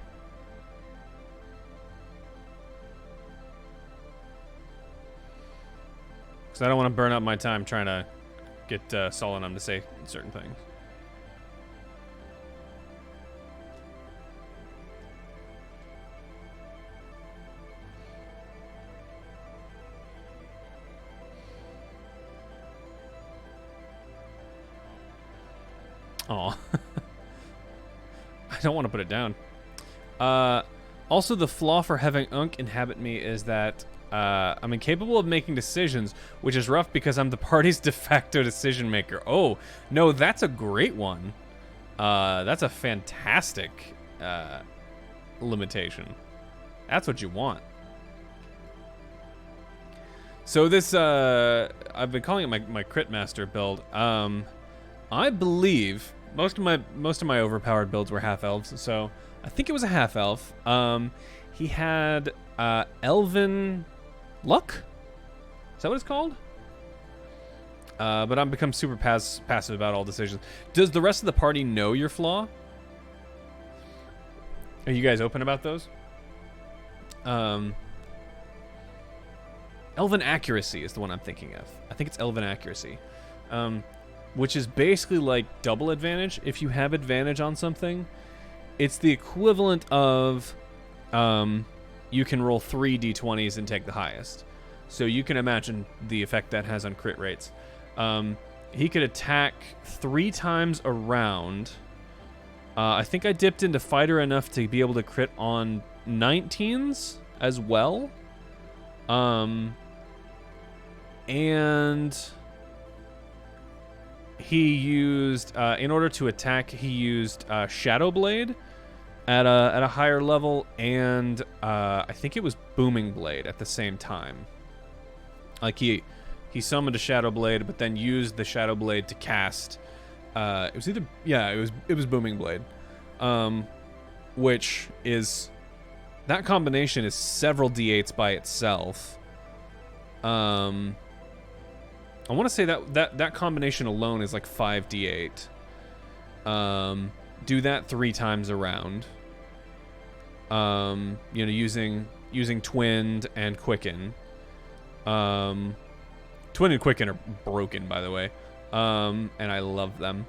Because I don't want to burn up my time trying to get Solanum to say certain things. Aw. I don't want to put it down. Also, the flaw for having Unk inhabit me is that I'm incapable of making decisions, which is rough because I'm the party's de facto decision maker. Oh, no, that's a great one. That's a fantastic limitation. That's what you want. So this, I've been calling it my Crit Master build. I believe most of my overpowered builds were half elves, so I think it was a half elf. He had Elven Luck. Is that what it's called? But I've become super passive about all decisions. Does the rest of the party know your flaw? Are you guys open about those? Elven Accuracy is the one I'm thinking of. I think it's Elven Accuracy. Which is basically like double advantage. If you have advantage on something, it's the equivalent of you can roll 3 d20s and take the highest. So you can imagine the effect that has on crit rates. He could attack 3 times a round. I think I dipped into fighter enough to be able to crit on 19s as well. And he used, in order to attack, he used Shadow Blade at a higher level, and I think it was Booming Blade at the same time. Like he summoned a Shadow Blade, but then used the Shadow Blade to cast. It was either it was Booming Blade, which is that combination is several d8s by itself. I want to say that combination alone is like 5d8. Do that 3 times around. You know, using Twinned and Quicken. Twin and Quicken are broken, by the way, and I love them.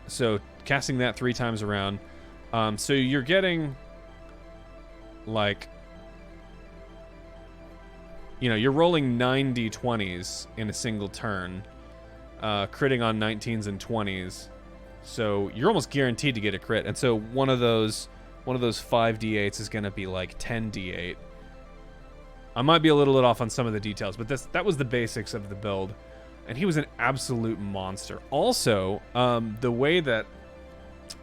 So casting that 3 times around. So you're getting, like, you know, you're rolling 9 d20s in a single turn, critting on 19s and 20s. So you're almost guaranteed to get a crit. And so one of those 5 d8s is going to be like 10 d8. I might be a little bit off on some of the details, but that was the basics of the build. And he was an absolute monster. Also, the way that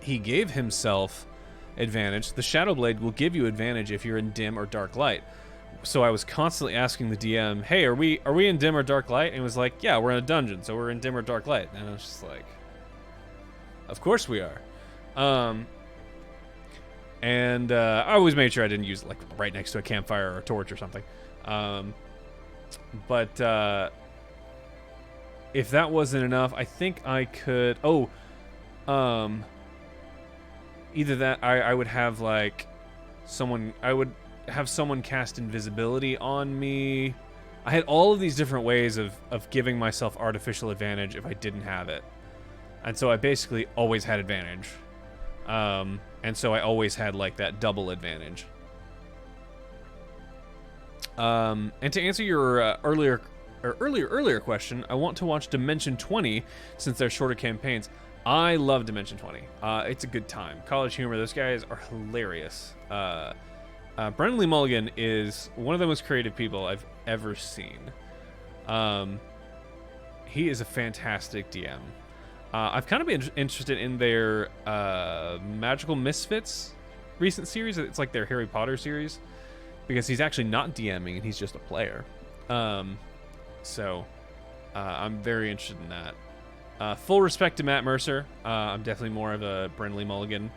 he gave himself advantage, the Shadow Blade will give you advantage if you're in dim or dark light. So I was constantly asking the DM, hey, are we in dim or dark light? And he was like, yeah, we're in a dungeon, so we're in dim or dark light. And I was just like, of course we are. And I always made sure I didn't use it like right next to a campfire or a torch or something. But if that wasn't enough, I think I could... either that, I would have like someone... I would have someone cast invisibility on me. I had all of these different ways of giving myself artificial advantage if I didn't have it. And so I basically always had advantage. And so I always had like that double advantage. And to answer your earlier question, I want to watch Dimension 20 since they're shorter campaigns. I love Dimension 20. It's a good time. College Humor, those guys are hilarious. Brendan Lee Mulligan is one of the most creative people I've ever seen. He is a fantastic DM. I've kind of been interested in their Magical Misfits recent series. It's like their Harry Potter series, because he's actually not DMing and he's just a player. So I'm very interested in that. Full respect to Matt Mercer. I'm definitely more of a Brendan Lee Mulligan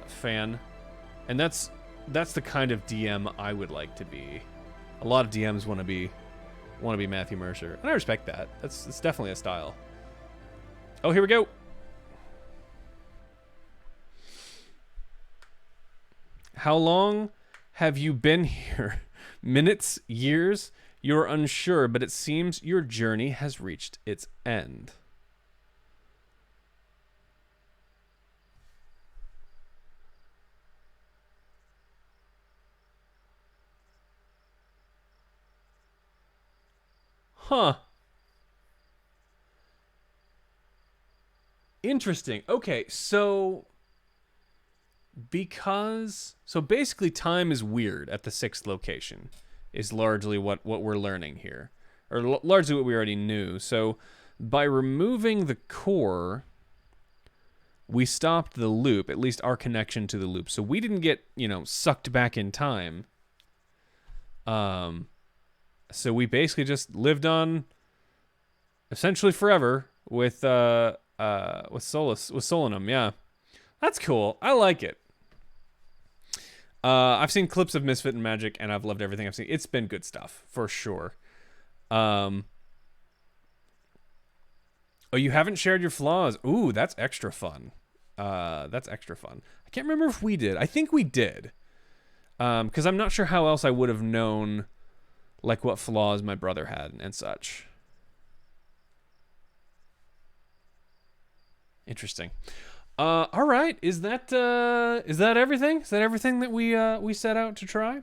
fan, and that's the kind of DM I would like to be. A lot of DMs want to be Matthew Mercer, and I respect that. It's definitely a style. Oh, here we go. How long have you been here? Minutes? Years? You're unsure, but it seems your journey has reached its end. Huh. Interesting. Okay, so basically time is weird at the 6th location is largely what we're learning here, or largely what we already knew. So by removing the core, we stopped the loop, at least our connection to the loop. So we didn't get, sucked back in time. So we basically just lived on essentially forever with Solanum. Yeah, that's cool. I like it. I've seen clips of Misfit and Magic, and I've loved everything I've seen. It's been good stuff for sure. Oh, you haven't shared your flaws. Ooh, that's extra fun. I can't remember if we did. I think we did. Because I'm not sure how else I would have known, like, what flaws my brother had and such. Interesting. All right. Is that everything? Is that everything that we set out to try?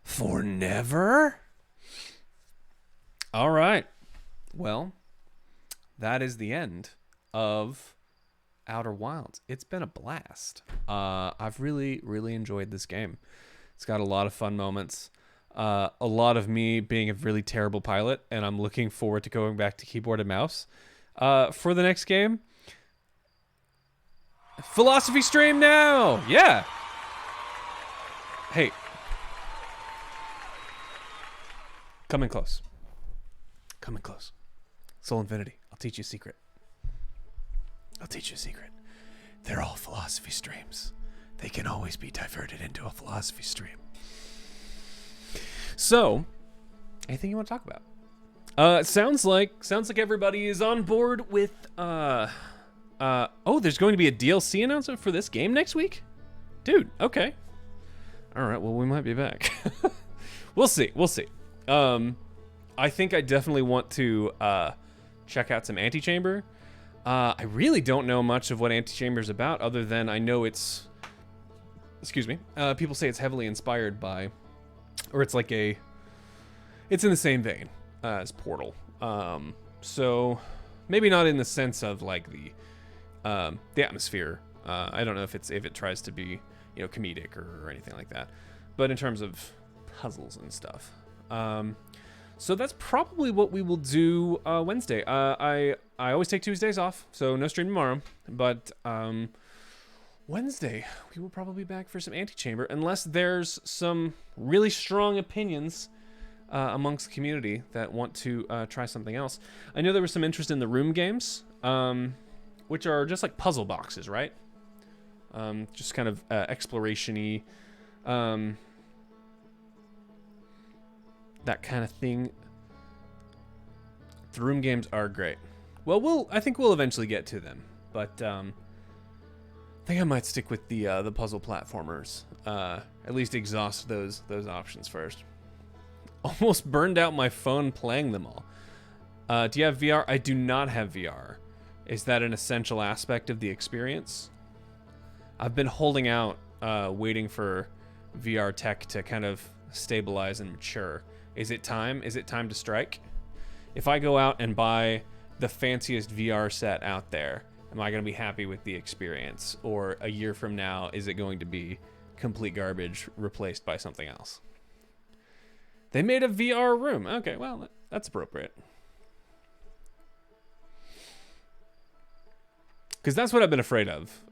For never? All right. Well, that is the end of Outer Wilds. It's been a blast. I've really, really enjoyed this game. It's got a lot of fun moments. A lot of me being a really terrible pilot, and I'm looking forward to going back to keyboard and mouse. For the next game, Philosophy Stream now! Yeah! Hey. Come in close. Come in close. Soul Infinity, I'll teach you a secret. They're all philosophy streams. They can always be diverted into a philosophy stream. So, anything you want to talk about? Sounds like everybody is on board with Oh, there's going to be a DLC announcement for this game next week? Dude, okay. All right, well, we might be back. We'll see. I think I definitely want to check out some Antichamber. I really don't know much of what Antichamber is about, other than I know it's... Excuse me. People say it's heavily inspired by... Or it's like a... It's in the same vein as Portal. So maybe not in the sense of like the atmosphere. I don't know if it tries to be, you know, comedic or anything like that, but in terms of puzzles and stuff. So that's probably what we will do Wednesday. I always take Tuesdays off, so no stream tomorrow. But Wednesday we will probably be back for some Antichamber, unless there's some really strong opinions amongst the community that want to try something else. I know there was some interest in the room games, which are just like puzzle boxes, right? Just kind of exploration-y, that kind of thing. The room games are great. Well, I think we'll eventually get to them, but I think I might stick with the puzzle platformers. At least exhaust those options first. Almost burned out my phone playing them all. Do you have VR? I do not have VR. Is that an essential aspect of the experience? I've been holding out, waiting for VR tech to kind of stabilize and mature. Is it time? Is it time to strike? If I go out and buy the fanciest VR set out there, am I going to be happy with the experience? Or a year from now, is it going to be complete garbage replaced by something else? They made a VR room. Okay, well, that's appropriate. Because that's what I've been afraid of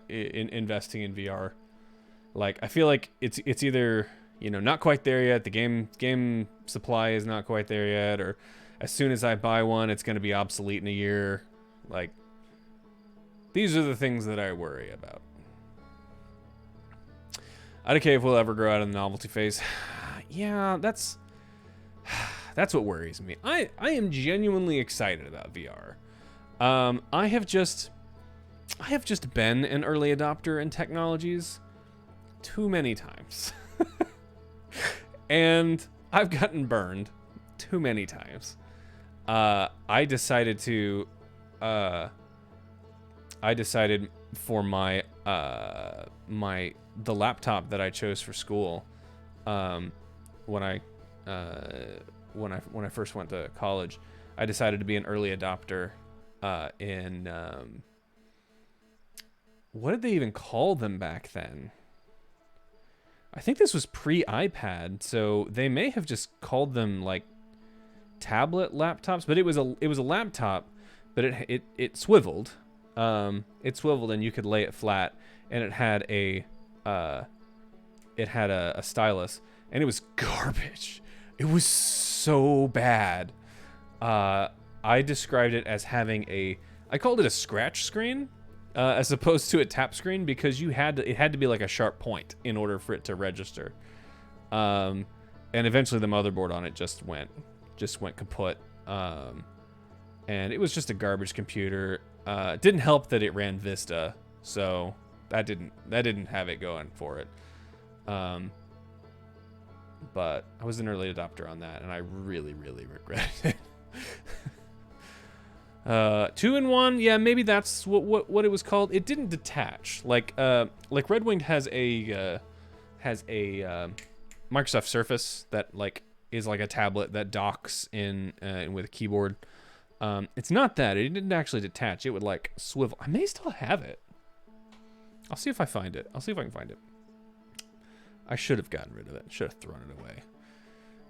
in investing in VR. Like, I feel like it's either, you know, not quite there yet. The game supply is not quite there yet, or as soon as I buy one, it's going to be obsolete in a year. Like, these are the things that I worry about. I don't care if we'll ever grow out of the novelty phase. Yeah, that's what worries me. I am genuinely excited about VR. I have just been an early adopter in technologies too many times. And I've gotten burned too many times. I decided for my the laptop that I chose for school, when I first went to college, I decided to be an early adopter in what did they even call them back then? I think this was pre-iPad, so they may have just called them like tablet laptops, but it was a laptop, but it swiveled. It swiveled and you could lay it flat, and it had a stylus, and it was garbage. It was so bad. I described it as having I called it a scratch screen, as opposed to a tap screen, because it had to be like a sharp point in order for it to register. And eventually the motherboard on it just went kaput. And it was just a garbage computer. It didn't help that it ran Vista, so that didn't have it going for it. But I was an early adopter on that, and I really, really regret it. 2-in-1, yeah, maybe that's what it was called. It didn't detach like Red Winged has a Microsoft Surface that like is like a tablet that docks in with a keyboard. It's not that. It didn't actually detach. It would like swivel. I may still have it. I'll see if I find it. I'll see if I can find it. I should have gotten rid of it. Should have thrown it away.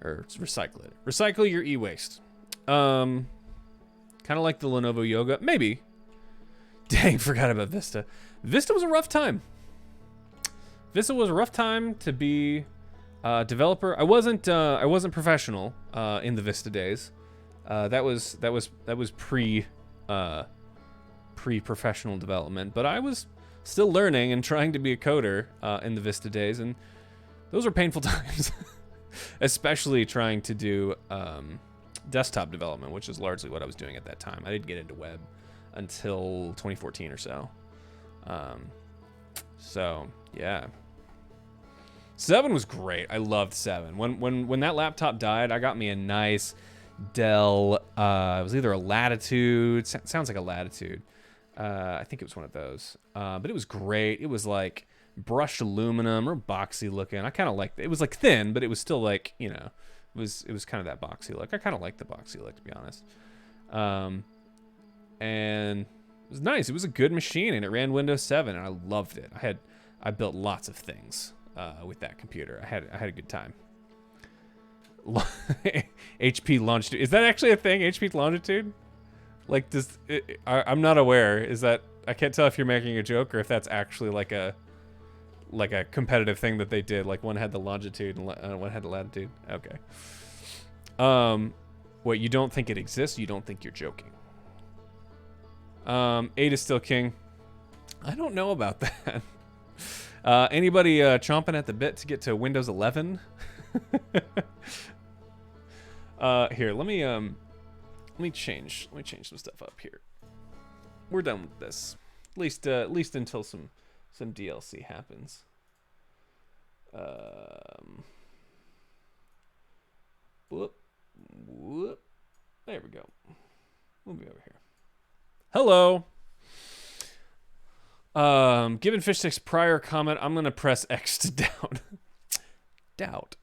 Or recycle it. Recycle your e-waste. Kind of like the Lenovo Yoga. Maybe. Dang, forgot about Vista. Vista was a rough time. Vista was a rough time to be a developer. I wasn't professional in the Vista days. That was pre-professional development, but I was still learning and trying to be a coder in the Vista days, and those were painful times. Especially trying to do desktop development, which is largely what I was doing at that time. I didn't get into web until 2014 or so. So yeah, 7 was great. I loved 7. When that laptop died, I got me a nice Dell. It was either a Latitude. Sounds like a Latitude. I think it was one of those. But it was great. It was like brushed aluminum or boxy looking. I kind of liked it. It was like thin, but it was still like, you know, it was kind of that boxy look. I kind of liked the boxy look, to be honest. And it was nice. It was a good machine, and it ran Windows 7, and I loved it. I built lots of things with that computer. I had a good time. HP longitude. Is that actually a thing? HP longitude? Like, I'm not aware. Is that, I can't tell if you're making a joke or if that's actually like a competitive thing that they did. Like one had the longitude and one had the latitude. Okay. What, you don't think it exists? You don't think you're joking? 8 is still king. I don't know about that. Anybody chomping at the bit to get to Windows 11? Here, let me change some stuff up here. We're done with this. At least until some DLC happens. Whoop. There we go. We'll be over here. Hello. Given Fishstick's prior comment, I'm gonna press X to doubt. Doubt.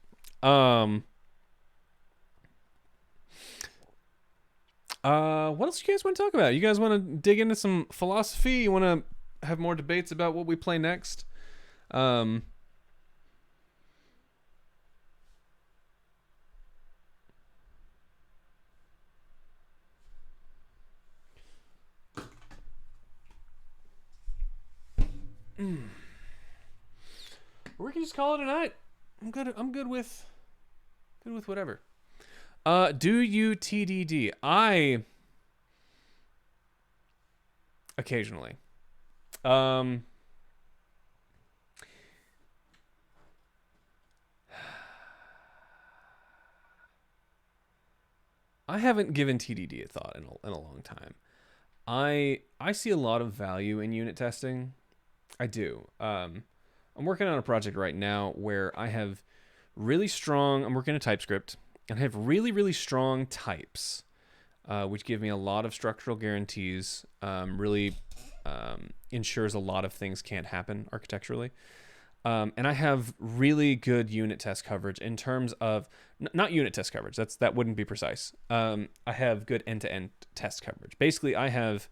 What else you guys want to talk about? You guys want to dig into some philosophy? You want to have more debates about what we play next? We can just call it a night. I'm good with whatever. Do you TDD? I occasionally. I haven't given TDD a thought in a long time. I see a lot of value in unit testing. I do. I'm working on a project right now where I have really strong. I'm working in TypeScript. And I have really, really strong types, which give me a lot of structural guarantees, really ensures a lot of things can't happen architecturally. And I have really good unit test coverage in terms of, not unit test coverage, that wouldn't be precise. I have good end-to-end test coverage. Basically, I have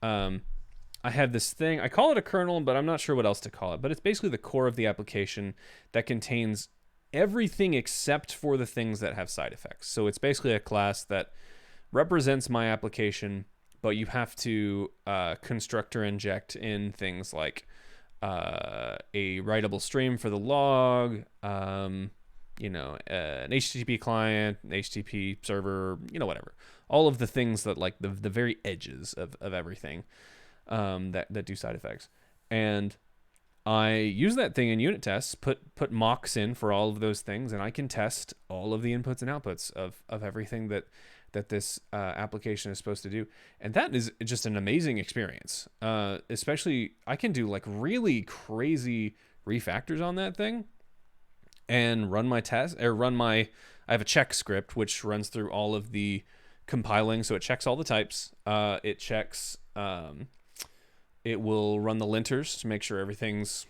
this thing, I call it a kernel, but I'm not sure what else to call it. But it's basically the core of the application that contains everything except for the things that have side effects. So it's basically a class that represents my application, but you have to constructor inject in things like a writable stream for the log, an HTTP client, an HTTP server, whatever. All of the things that like the very edges of everything that do side effects. And I use that thing in unit tests, put mocks in for all of those things, and I can test all of the inputs and outputs of everything that this application is supposed to do. And that is just an amazing experience. Especially, I can do like really crazy refactors on that thing and run my test, I have a check script which runs through all of the compiling, so it checks all the types. It checks... It will run the linters to make sure everything's,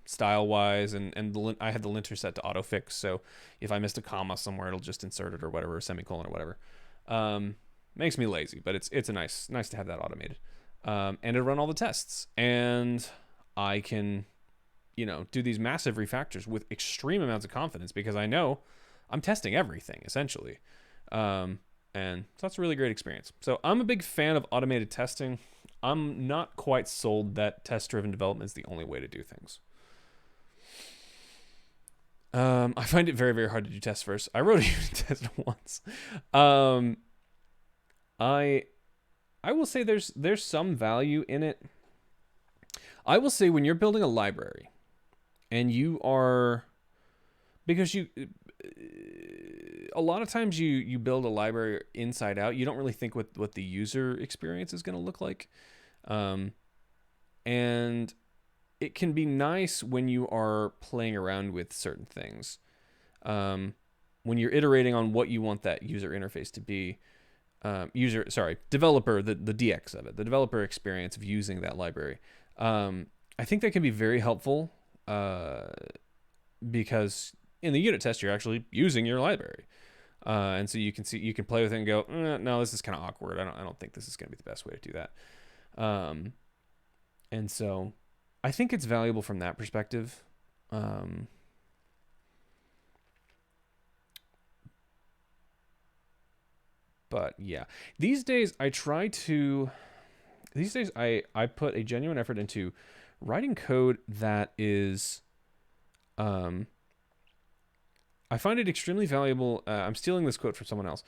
style-wise, and I have the linter set to autofix, so if I missed a comma somewhere, it'll just insert it or whatever, a semicolon or whatever. Makes me lazy, but it's a nice to have that automated. And it'll run all the tests, and I can, do these massive refactors with extreme amounts of confidence because I know I'm testing everything, essentially. And so that's a really great experience. So I'm a big fan of automated testing. I'm not quite sold that test-driven development is the only way to do things. I find it very, very hard to do tests first. I wrote a unit test once. I will say there's some value in it. I will say when you're building a library, and you are, because a lot of times you build a library inside out. You don't really think what the user experience is going to look like. And it can be nice when you are playing around with certain things. When you're iterating on what you want that user interface to be, developer, the DX of it, the developer experience of using that library. I think that can be very helpful, because in the unit test, you're actually using your library. And so you can play with it and go, no, this is kind of awkward. I don't think this is going to be the best way to do that. And so I think it's valuable from that perspective. But yeah, these days I put a genuine effort into writing code that is, I find it extremely valuable. I'm stealing this quote from someone else,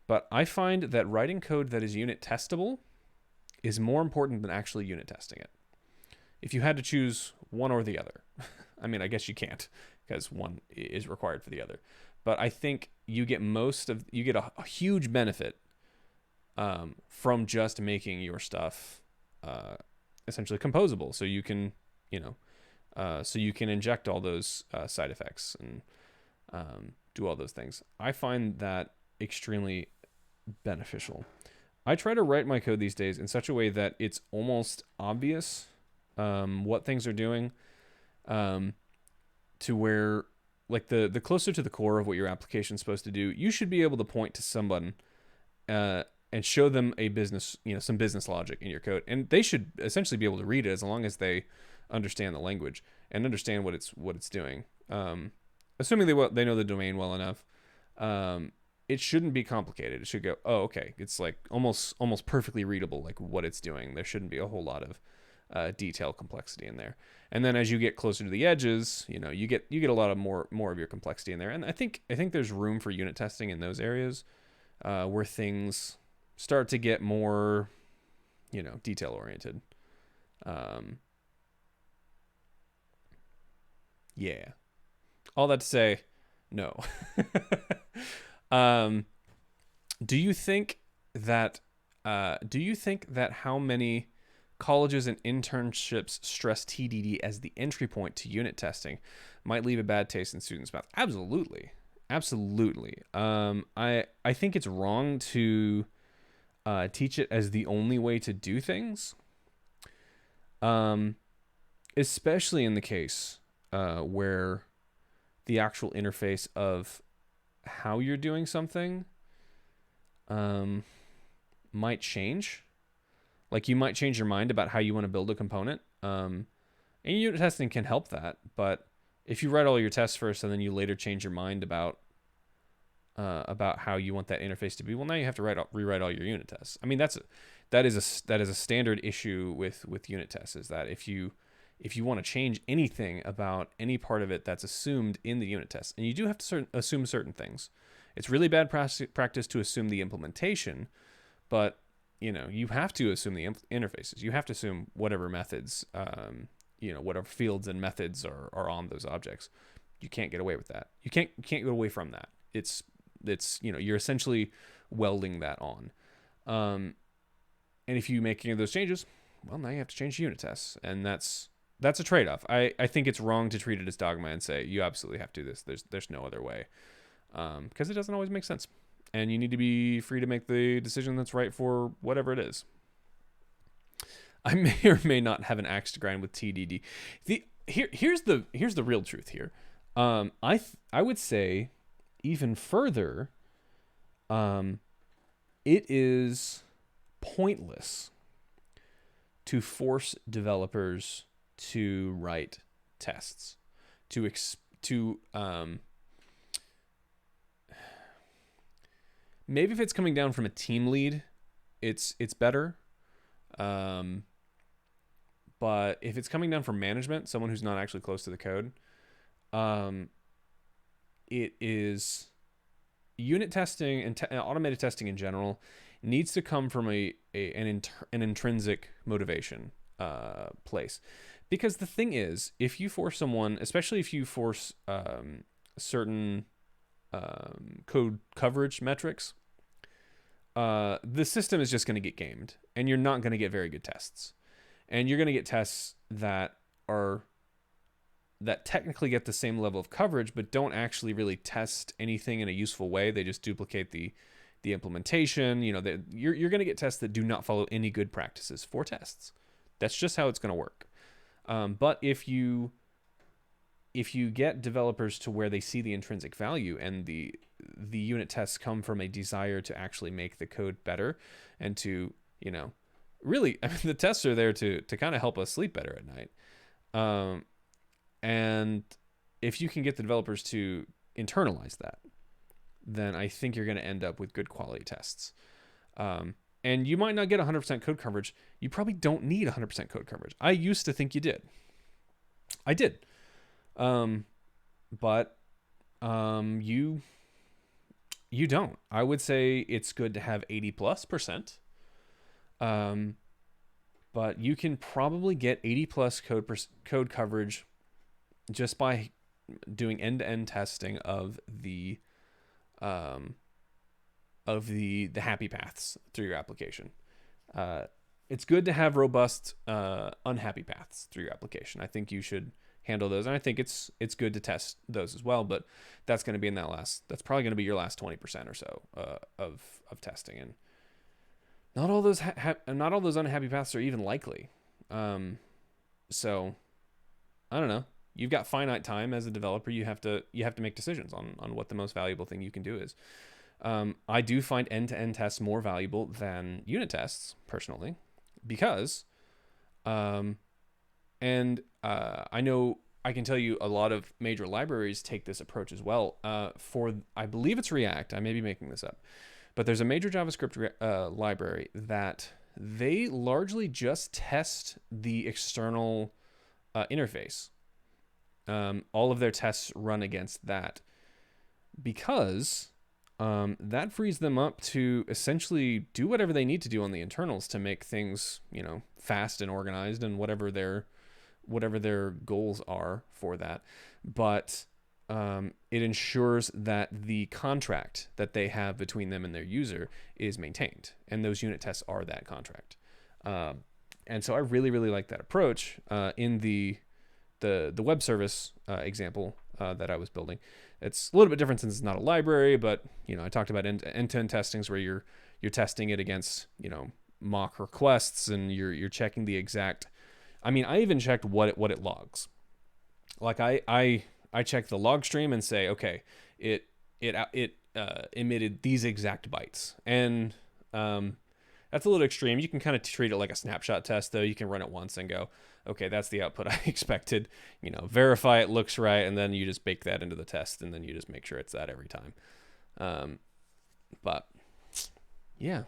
but I find that writing code that is unit testable is more important than actually unit testing it. If you had to choose one or the other, I mean, I guess you can't, because one is required for the other. But I think you get a huge benefit from just making your stuff essentially composable, so you can inject all those side effects and do all those things. I find that extremely beneficial. I try to write my code these days in such a way that it's almost obvious what things are doing, to where, like, the closer to the core of what your application is supposed to do, you should be able to point to someone and show them some business logic in your code, and they should essentially be able to read it as long as they understand the language and understand what it's doing. Assuming they know the domain well enough, it shouldn't be complicated. It should go, oh, okay, it's like almost perfectly readable, like what it's doing. There shouldn't be a whole lot of detail complexity in there. And then as you get closer to the edges, you get a lot of more of your complexity in there. And I think there's room for unit testing in those areas where things start to get more, detail oriented. Yeah. All that to say, no. Do you think that how many colleges and internships stress TDD as the entry point to unit testing might leave a bad taste in students' mouth? Absolutely. I think it's wrong to teach it as the only way to do things, especially in the case where the actual interface of how you're doing something might change. Like, you might change your mind about how you want to build a component. And unit testing can help that, but if you write all your tests first and then you later change your mind about how you want that interface to be, well, now you have to rewrite all your unit tests. I mean, that is a standard issue with unit tests, is that if you want to change anything about any part of it that's assumed in the unit test, and you do have to assume certain things. It's really bad practice to assume the implementation, but you have to assume the interfaces. You have to assume whatever methods, whatever fields and methods are on those objects. You can't get away with that. You can't get away from that. It's you're essentially welding that on. And if you make any of those changes, well, now you have to change the unit tests, and that's a trade-off. I think it's wrong to treat it as dogma and say you absolutely have to do this. There's no other way, because it doesn't always make sense. And you need to be free to make the decision that's right for whatever it is. I may or may not have an axe to grind with TDD. Here's the real truth here. I would say even further, it is pointless to force developers to write tests, maybe if it's coming down from a team lead, it's better. But if it's coming down from management, someone who's not actually close to the code, it is unit testing and automated testing in general needs to come from an intrinsic motivation place. Because the thing is, if you force someone, especially if you force certain code coverage metrics, the system is just going to get gamed, and you're not going to get very good tests. And you're going to get tests that technically get the same level of coverage, but don't actually really test anything in a useful way. They just duplicate the implementation. You know, you're going to get tests that do not follow any good practices for tests. That's just how it's going to work. But if you get developers to where they see the intrinsic value, and the unit tests come from a desire to actually make the code better, and to, you know, really, I mean, the tests are there to kind of help us sleep better at night. And if you can get the developers to internalize that, then I think you're going to end up with good quality tests. And you might not get 100% code coverage. You probably don't need 100% code coverage. I used to think you did. I did. But you don't. I would say it's good to have 80+%. But you can probably get 80+ code coverage just by doing end-to-end testing of the happy paths through your application. It's good to have robust unhappy paths through your application. I think you should handle those, and I think it's good to test those as well. But that's going to be in that's probably going to be your last 20% or so of testing, and not all those unhappy paths are even likely. So I don't know. You've got finite time as a developer. You have to make decisions on what the most valuable thing you can do is. I do find end-to-end tests more valuable than unit tests personally, because, I know I can tell you a lot of major libraries take this approach as well. I believe it's React. I may be making this up, but there's a major JavaScript library that they largely just test the external interface. All of their tests run against that, because that frees them up to essentially do whatever they need to do on the internals to make things, you know, fast and organized, and whatever their goals are for that. But it ensures that the contract that they have between them and their user is maintained, and those unit tests are that contract. And so I really, really like that approach in the web service example that I was building. It's a little bit different since it's not a library, but, you know, I talked about end-to-end testings where you're testing it against, you know, mock requests, and you're checking the exact. I mean, I even checked what it logs. Like I checked the log stream and say, okay, it emitted these exact bytes, and that's a little extreme. You can kind of treat it like a snapshot test, though. You can run it once and go, okay, that's the output I expected. You know, verify it looks right, and then you just bake that into the test, and then you just make sure it's that every time. But yeah,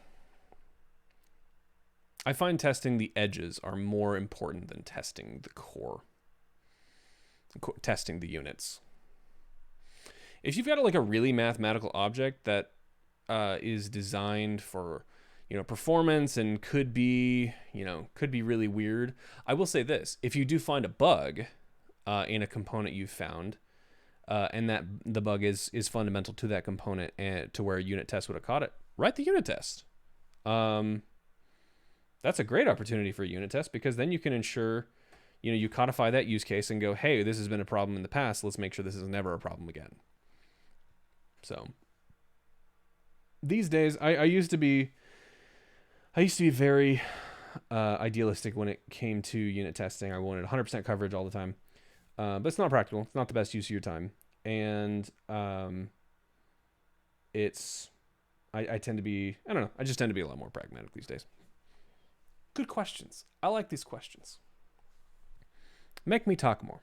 I find testing the edges are more important than testing the core, testing the units. If you've got like a really mathematical object that is designed for, you know, performance and could be really weird. I will say this: if you do find a bug in a component you've found, and that the bug is fundamental to that component and to where a unit test would have caught it, write the unit test. That's a great opportunity for a unit test, because then you can ensure, you know, you codify that use case and go, hey, this has been a problem in the past. Let's make sure this is never a problem again. So these days, I used to be very idealistic when it came to unit testing. I wanted 100% coverage all the time, but it's not practical. It's not the best use of your time, and I tend to be, I don't know, I just tend to be a lot more pragmatic these days. Good questions. I like these questions. Make me talk more.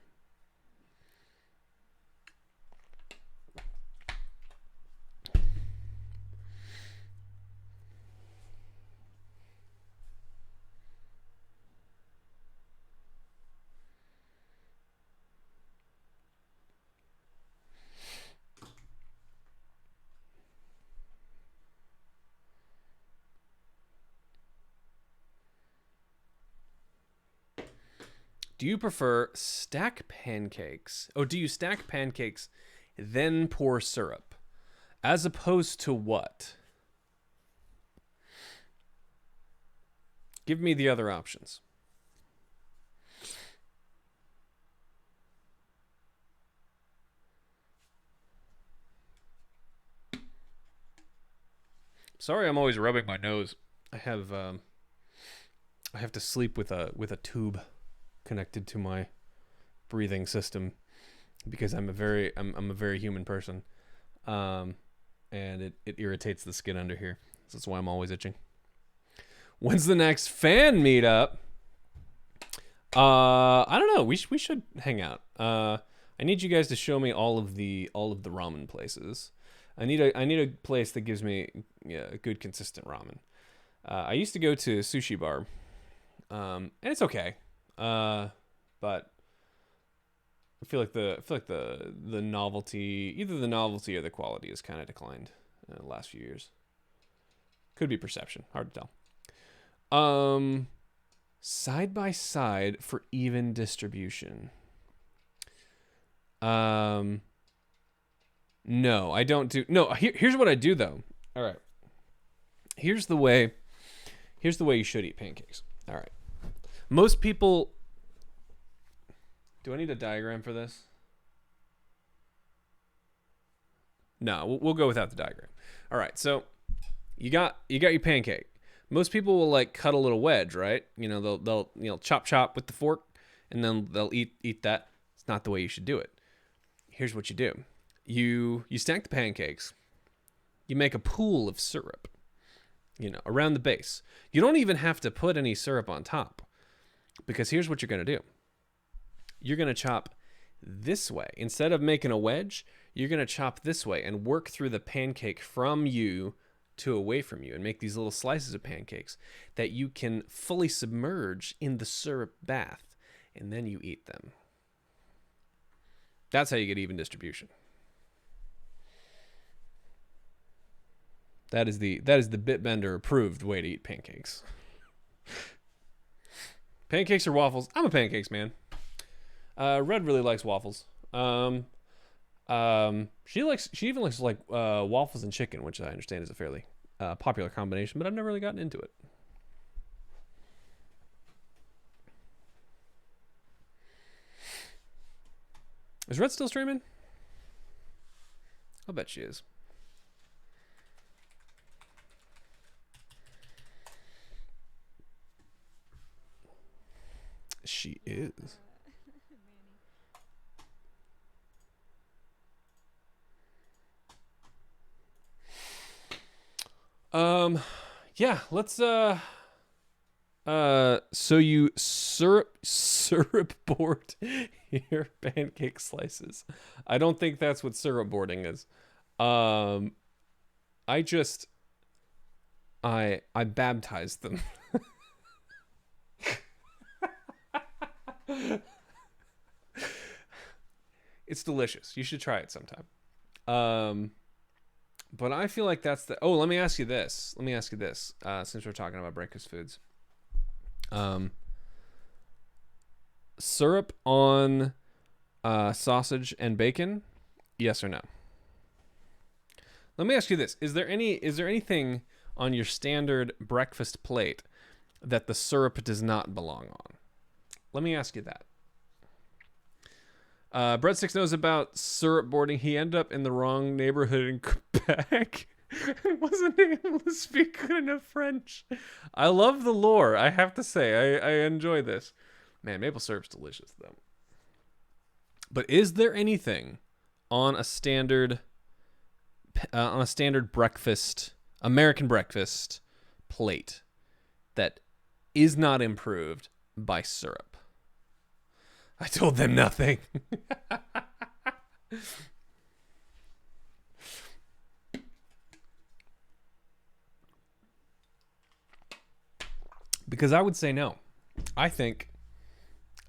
Do you prefer stack pancakes? Oh, do you stack pancakes, then pour syrup? As opposed to what? Give me the other options. Sorry, I'm always rubbing my nose. I have to sleep with a tube connected to my breathing system because I'm a very human person, and it irritates the skin under here. So that's why I'm always itching. When's the next fan meetup? I don't know. We should hang out. I need you guys to show me all of the ramen places. I need a place that gives me a good consistent ramen. I used to go to Sushi Bar, and it's okay, but I feel like the novelty, either the novelty or the quality, has kind of declined in the last few years. Could be perception, hard to tell. Side by side for even distribution. No, I don't do. No, here's what I do though. All right. Here's the way you should eat pancakes. All right. Most people. Do I need a diagram for this? No, we'll go without the diagram. All right. So you got your pancake. Most people will like cut a little wedge, right? You know, they'll chop with the fork, and then they'll eat that. It's not the way you should do it. Here's what you do. You stack the pancakes. You make a pool of syrup, around the base. You don't even have to put any syrup on top, because here's what you're going to do. You're going to chop this way. Instead of making a wedge, you're going to chop this way and work through the pancake from you to away from you and make these little slices of pancakes that you can fully submerge in the syrup bath, and then you eat them. That's how you get even distribution. That is the Bitbender approved way to eat pancakes. Pancakes or waffles? I'm a pancakes man. Red really likes waffles. She even likes like waffles and chicken, which I understand is a fairly popular combination, but I've never really gotten into it. Is Red still streaming? I'll bet she is. She is. Yeah, let's so you syrup board your pancake slices. I don't think that's what syrup boarding is. I baptized them. It's delicious. You should try it sometime. But I feel like that's the... Oh, let me ask you this. Since we're talking about breakfast foods. Syrup on sausage and bacon? Yes or no? Let me ask you this. Is there anything on your standard breakfast plate that the syrup does not belong on? Let me ask you that. Breadstick knows about syrup boarding. He ended up in the wrong neighborhood in Quebec and wasn't able to speak good enough French. I love the lore, I have to say. I enjoy this. Man, maple syrup's delicious, though. But is there anything on a standard breakfast, American breakfast plate that is not improved by syrup? I told them nothing. Because I would say no. I think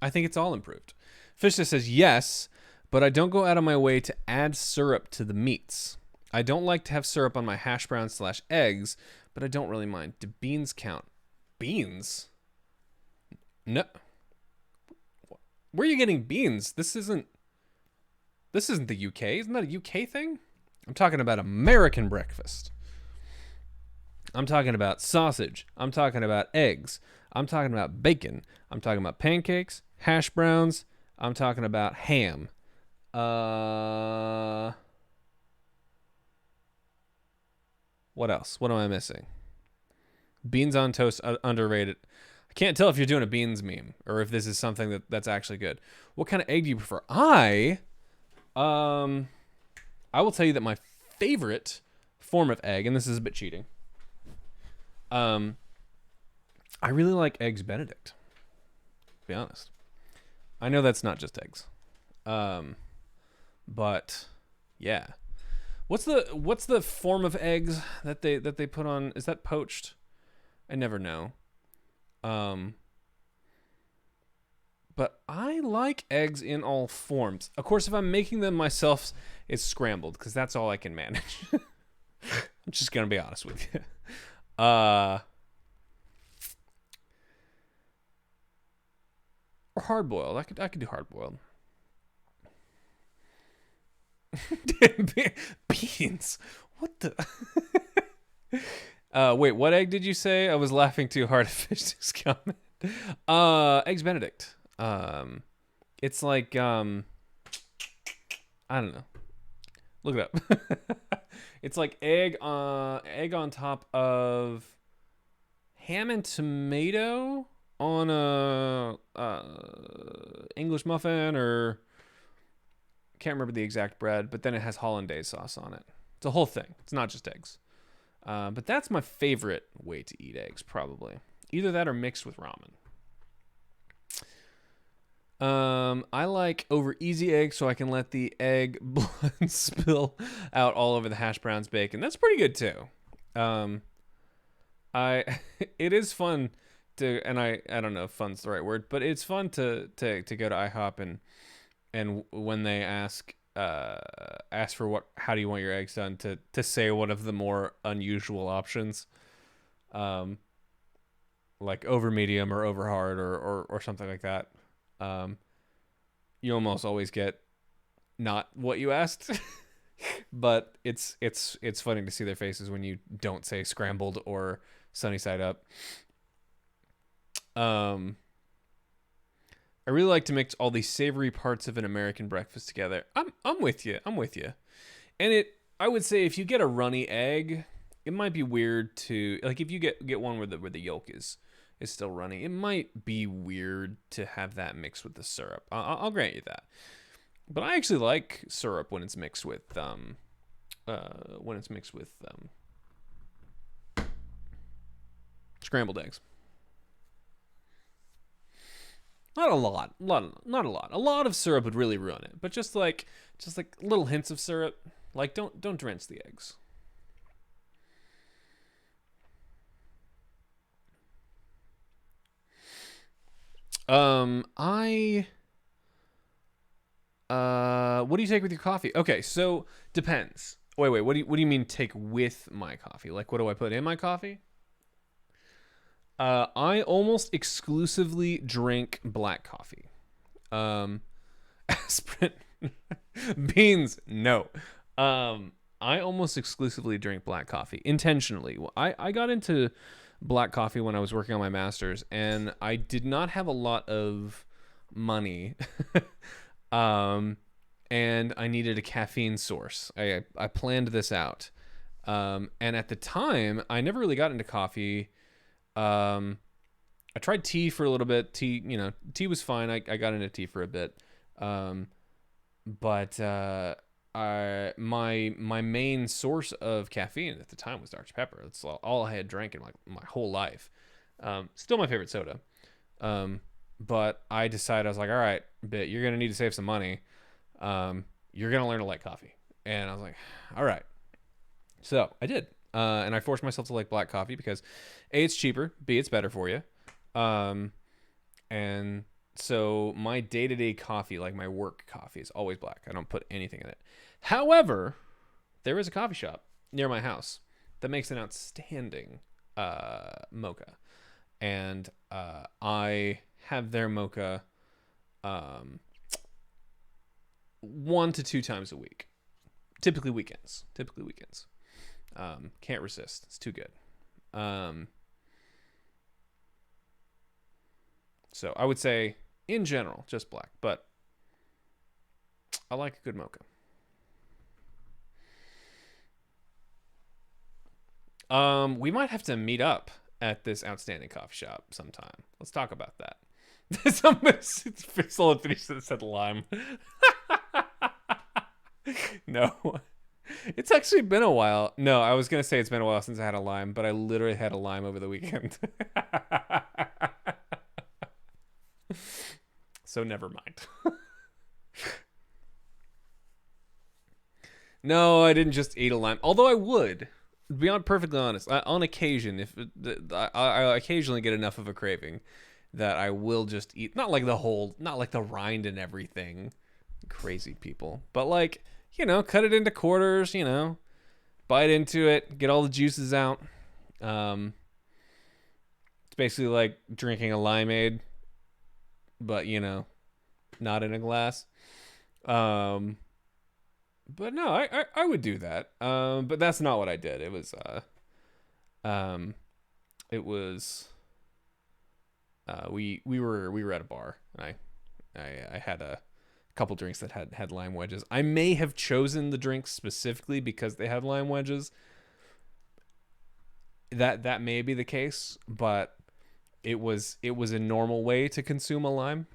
it's all improved. Fishta says yes, but I don't go out of my way to add syrup to the meats. I don't like to have syrup on my hash browns / eggs, but I don't really mind. Do beans count? Beans? No. Where are you getting beans? This isn't the UK. Isn't that a UK thing? I'm talking about American breakfast. I'm talking about sausage. I'm talking about eggs. I'm talking about bacon. I'm talking about pancakes, hash browns. I'm talking about ham. What else? What am I missing? Beans on toast, underrated. I can't tell if you're doing a beans meme or if this is something that's actually good. What kind of egg do you prefer? I will tell you that my favorite form of egg, and this is a bit cheating. I really like Eggs Benedict. To be honest, I know that's not just eggs, but yeah. What's the form of eggs that they put on? Is that poached? I never know. But I like eggs in all forms. Of course, if I'm making them myself, it's scrambled because that's all I can manage. I'm just gonna be honest with you. Or hard boiled. I could do hard boiled. Beans. What the? Wait, what egg did you say? I was laughing too hard at Fish's comment. Eggs Benedict. It's like I don't know. Look it up. It's like egg on top of ham and tomato on a English muffin, or can't remember the exact bread, but then it has hollandaise sauce on it. It's a whole thing. It's not just eggs. But that's my favorite way to eat eggs, probably. Either that or mixed with ramen. I like over easy eggs so I can let the egg blood spill out all over the hash browns bacon. That's pretty good too. It is fun to, and I don't know if fun's the right word, but it's fun to go to IHOP and when they ask for how do you want your eggs done, to say one of the more unusual options, like over medium or over hard or something like that. You almost always get not what you asked, but it's funny to see their faces when you don't say scrambled or sunny side up. I really like to mix all these savory parts of an American breakfast together. I'm with you. And I would say if you get a runny egg, it might be weird to, like, if you get one where the yolk is still runny, it might be weird to have that mixed with the syrup. I'll grant you that. But I actually like syrup when it's mixed with scrambled eggs. Not a lot. Not a lot. A lot of syrup would really ruin it, but just like little hints of syrup. Like don't drench the eggs. What do you take with your coffee? Okay, so depends. Wait, what do you mean take with my coffee? Like, what do I put in my coffee? I almost exclusively drink black coffee. Aspirin. Beans, no. I almost exclusively drink black coffee intentionally. I got into black coffee when I was working on my master's, and I did not have a lot of money. And I needed a caffeine source. I planned this out. And at the time, I never really got into coffee. I tried tea for a little bit. Tea was fine. I got into tea for a bit. But my main source of caffeine at the time was Dr. Pepper. That's all I had drank in my whole life. Still my favorite soda. But I decided, I was like, all right, you're going to need to save some money. You're going to learn to like coffee. And I was like, all right. So I did. And I forced myself to like black coffee because A, it's cheaper, B, it's better for you. And so my day-to-day coffee, like my work coffee, is always black. I don't put anything in it. However, there is a coffee shop near my house that makes an outstanding mocha. And I have their mocha 1 to 2 times a week. Typically weekends. Can't resist. It's too good. So I would say, in general, just black. But I like a good mocha. We might have to meet up at this outstanding coffee shop sometime. Let's talk about that. Someone finished it said lime. No. It's actually been a while. No, I was going to say it's been a while since I had a lime, but I literally had a lime over the weekend. So never mind. No, I didn't just eat a lime. Although I would, to be perfectly honest, on occasion, if I occasionally get enough of a craving that I will just eat, not like the rind and everything. Crazy people. But like, cut it into quarters, bite into it, get all the juices out. It's basically like drinking a limeade, but not in a glass. But no, I would do that. But that's not what I did. It was we were at a bar, and I had a couple drinks that had lime wedges. I may have chosen the drinks specifically because they had lime wedges. That may be the case, but it was a normal way to consume a lime.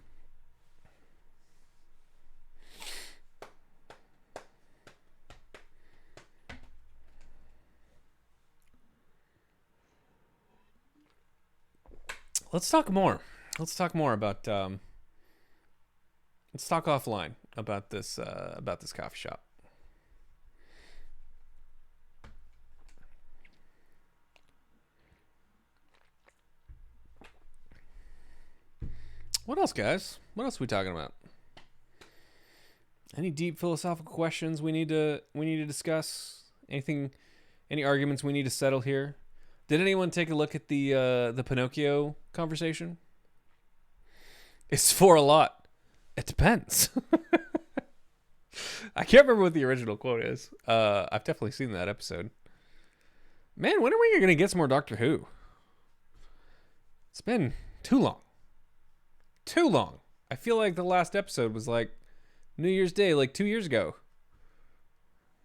Let's talk more. Let's talk let's talk offline about this coffee shop. What else, guys? What else are we talking about? Any deep philosophical questions we need to discuss? Anything? Any arguments we need to settle here? Did anyone take a look at the Pinocchio conversation? It's for a lot. It depends. I can't remember what the original quote is. I've definitely seen that episode. Man, when are we going to get some more Doctor Who? It's been too long. Too long. I feel like the last episode was like New Year's Day, like 2 years ago.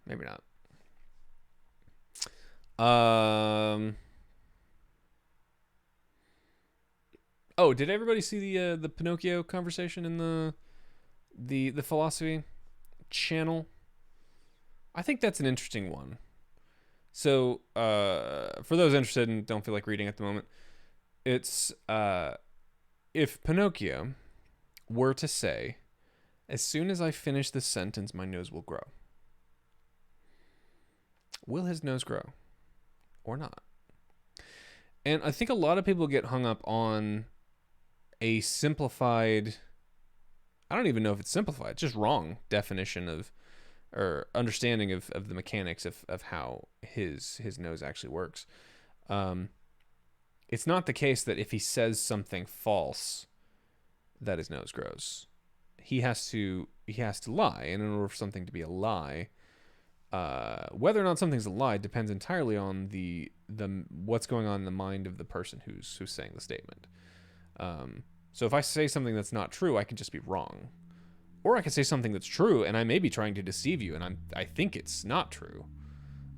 Maybe not. Oh, did everybody see the Pinocchio conversation in the philosophy channel? I think that's an interesting one. So, for those interested and don't feel like reading at the moment, it's if Pinocchio were to say, "As soon as I finish this sentence, my nose will grow." Will his nose grow or not? And I think a lot of people get hung up on a simplified, I don't even know if it's simplified, just wrong definition of or understanding of the mechanics of how his nose actually works. It's not the case that if he says something false that his nose grows. He has to lie, and in order for something to be a lie, whether or not something's a lie depends entirely on the what's going on in the mind of the person who's saying the statement. So if I say something that's not true, I could just be wrong, or I could say something that's true and I may be trying to deceive you, and I think it's not true.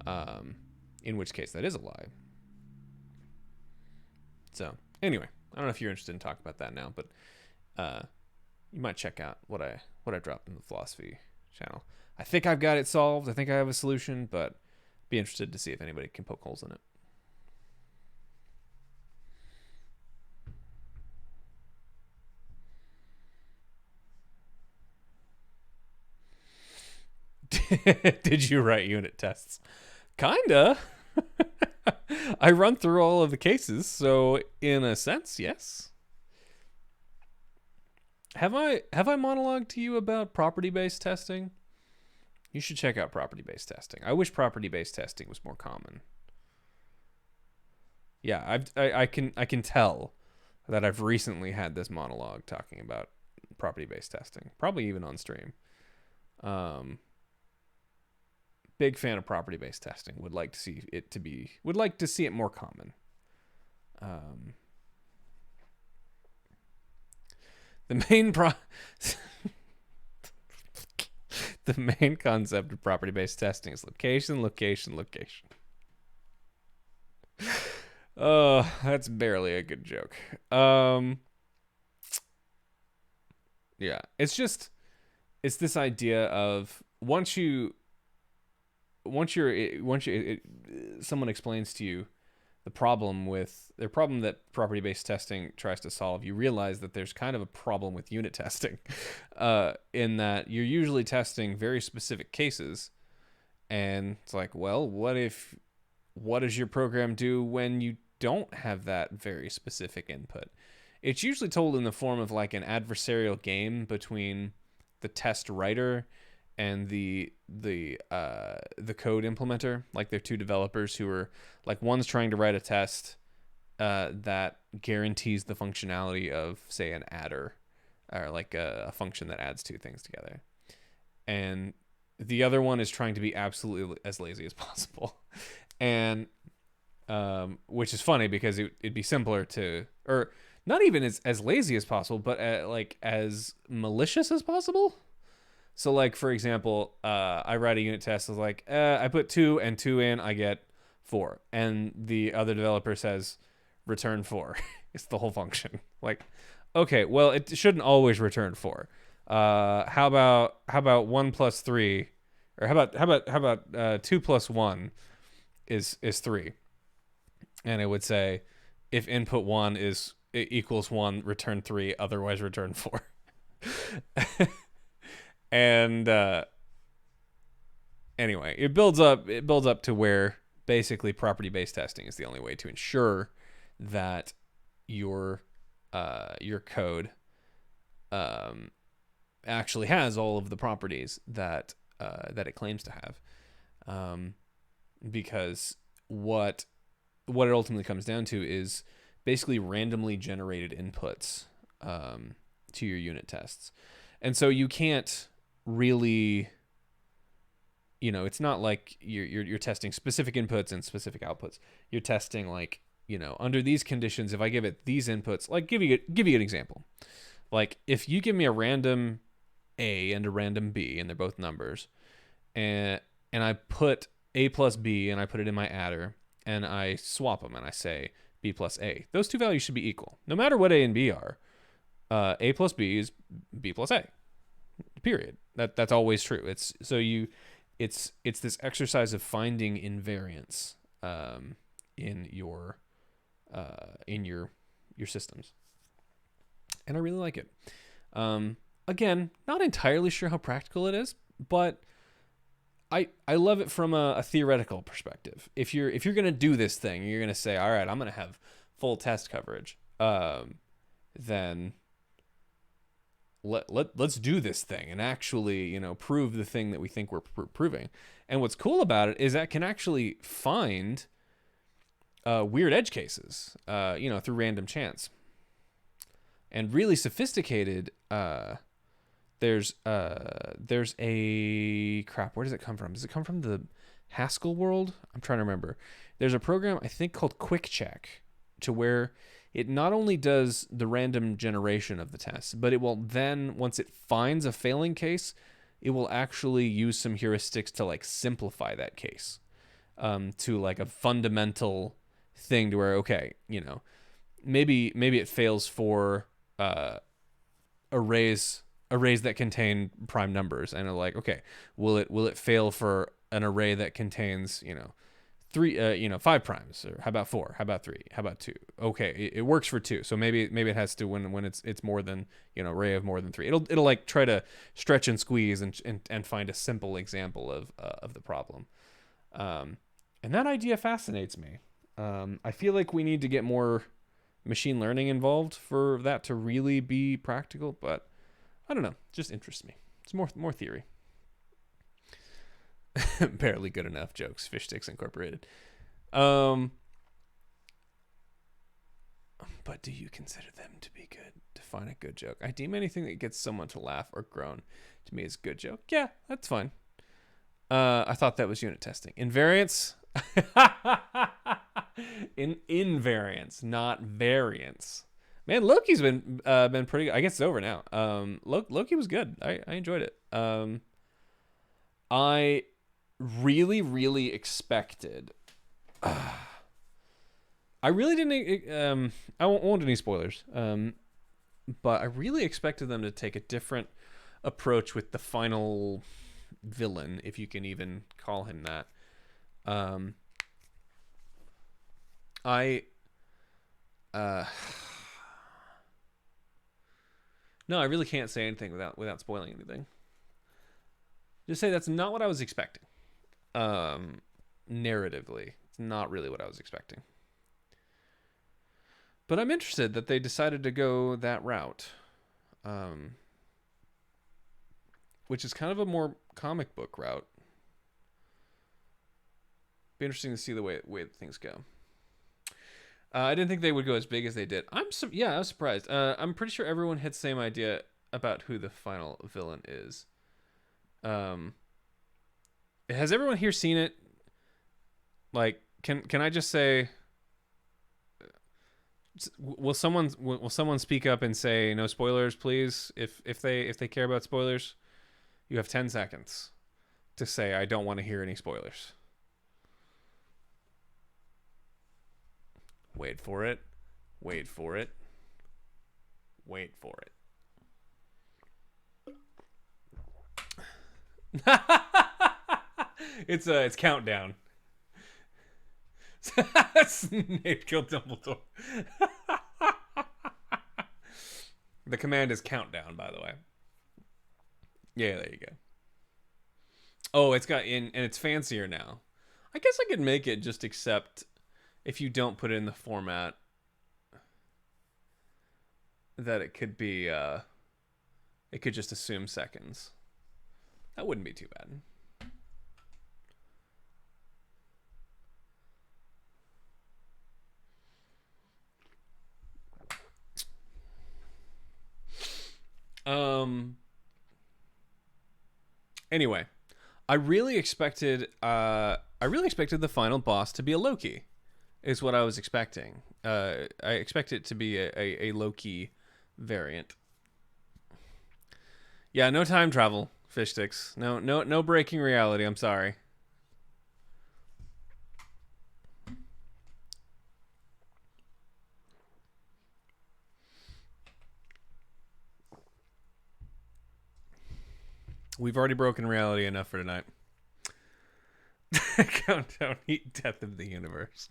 In which case that is a lie. So anyway, I don't know if you're interested in talking about that now, but you might check out what I dropped in the philosophy channel. I think I've got it solved. I think I have a solution, but be interested to see if anybody can poke holes in it. Did you write unit tests? Kinda. I run through all of the cases, so in a sense, yes. Have I monologued to you about property-based testing? You should check out property-based testing. I wish property-based testing was more common. Yeah, I can tell that I've recently had this monologue talking about property-based testing, probably even on stream. big fan of property-based testing. Would like to see it more common. The main concept of property-based testing is location, location, location. Oh, that's barely a good joke. Yeah, it's this idea of once someone explains to you the problem that property-based testing tries to solve, you realize that there's kind of a problem with unit testing, in that you're usually testing very specific cases, and it's like, well, what does your program do when you don't have that very specific input? It's usually told in the form of like an adversarial game between the test writer and the code implementer. Like they're two developers who are like, one's trying to write a test that guarantees the functionality of, say, an adder, or like a function that adds two things together, and the other one is trying to be absolutely as lazy as possible. And which is funny because it'd be simpler to, or not even as lazy as possible, but like as malicious as possible. So like, for example, I write a unit test is like, I put 2 and 2 in, I get 4. And the other developer says, return 4. It's the whole function. Like, okay, well, it shouldn't always return 4. How about 1 plus 3, or how about 2 plus 1 is 3. And it would say, if input 1 equals 1, return 3, otherwise return 4. And anyway, it builds up to where basically property-based testing is the only way to ensure that your code actually has all of the properties that it claims to have, because what it ultimately comes down to is basically randomly generated inputs to your unit tests. And so you can't really, it's not like you're testing specific inputs and specific outputs. You're testing like, under these conditions, if I give it these inputs, like give you an example. Like if you give me a random A and a random B, and they're both numbers, and I put A plus B and I put it in my adder, and I swap them and I say B plus A, those two values should be equal. No matter what A and B are, A plus B is B plus A. Period. That's always true. It's this exercise of finding invariance in your systems, and I really like it. Again, not entirely sure how practical it is, but I love it from a theoretical perspective. If you're gonna do this thing, you're gonna say, all right, I'm gonna have full test coverage. Then let's do this thing and actually, prove the thing that we think we're proving. And what's cool about it is that can actually find weird edge cases, through random chance. And really sophisticated. There's a crap. Where does it come from? Does it come from the Haskell world? I'm trying to remember. There's a program I think called QuickCheck, to where it not only does the random generation of the test, but it will then, once it finds a failing case, it will actually use some heuristics to like simplify that case to like a fundamental thing, to where, okay, maybe it fails for arrays that contain prime numbers, and like, okay, will it fail for an array that contains 5 primes, or how about 4, how about 3, how about 2? Okay, it works for 2, so maybe it has to, when it's more than, array of more than 3, it'll like try to stretch and squeeze and find a simple example of the problem. And that idea fascinates me. I feel like we need to get more machine learning involved for that to really be practical, but I don't know, it just interests me. It's more theory. Barely good enough jokes. Fish Sticks Incorporated. But do you consider them to be good? Define a good joke. I deem anything that gets someone to laugh or groan to me as a good joke. Yeah, that's fine. I thought that was unit testing. Invariance. Invariance, not variance. Man, Loki's been pretty good. I guess it's over now. Loki was good. I enjoyed it. I really expected. I really didn't. I won't want any spoilers. But I really expected them to take a different approach with the final villain, if you can even call him that. No, I really can't say anything without spoiling anything. Just say that's not what I was expecting. Narratively, it's not really what I was expecting. But I'm interested that they decided to go that route, which is kind of a more comic book route. Be interesting to see the way things go. I didn't think they would go as big as they did. I was surprised. I'm pretty sure everyone had the same idea about who the final villain is. Has everyone here seen it? Like, can I just say, will someone speak up and say no spoilers, please? If they care about spoilers, you have 10 seconds to say I don't want to hear any spoilers. Wait for it. Wait for it. Wait for it. It's countdown. Snape killed Dumbledore. The command is countdown, by the way. Yeah, there you go. Oh, it's got in, and it's fancier now. I guess I could make it just accept if you don't put it in the format that it could be, it could just assume seconds. That wouldn't be too bad. Anyway, I really expected the final boss to be a Loki, is what I was expecting. I expected it to be a Loki variant. Yeah, no time travel, fish sticks. No breaking reality. I'm sorry. We've already broken reality enough for tonight. Countdown, heat, death of the universe.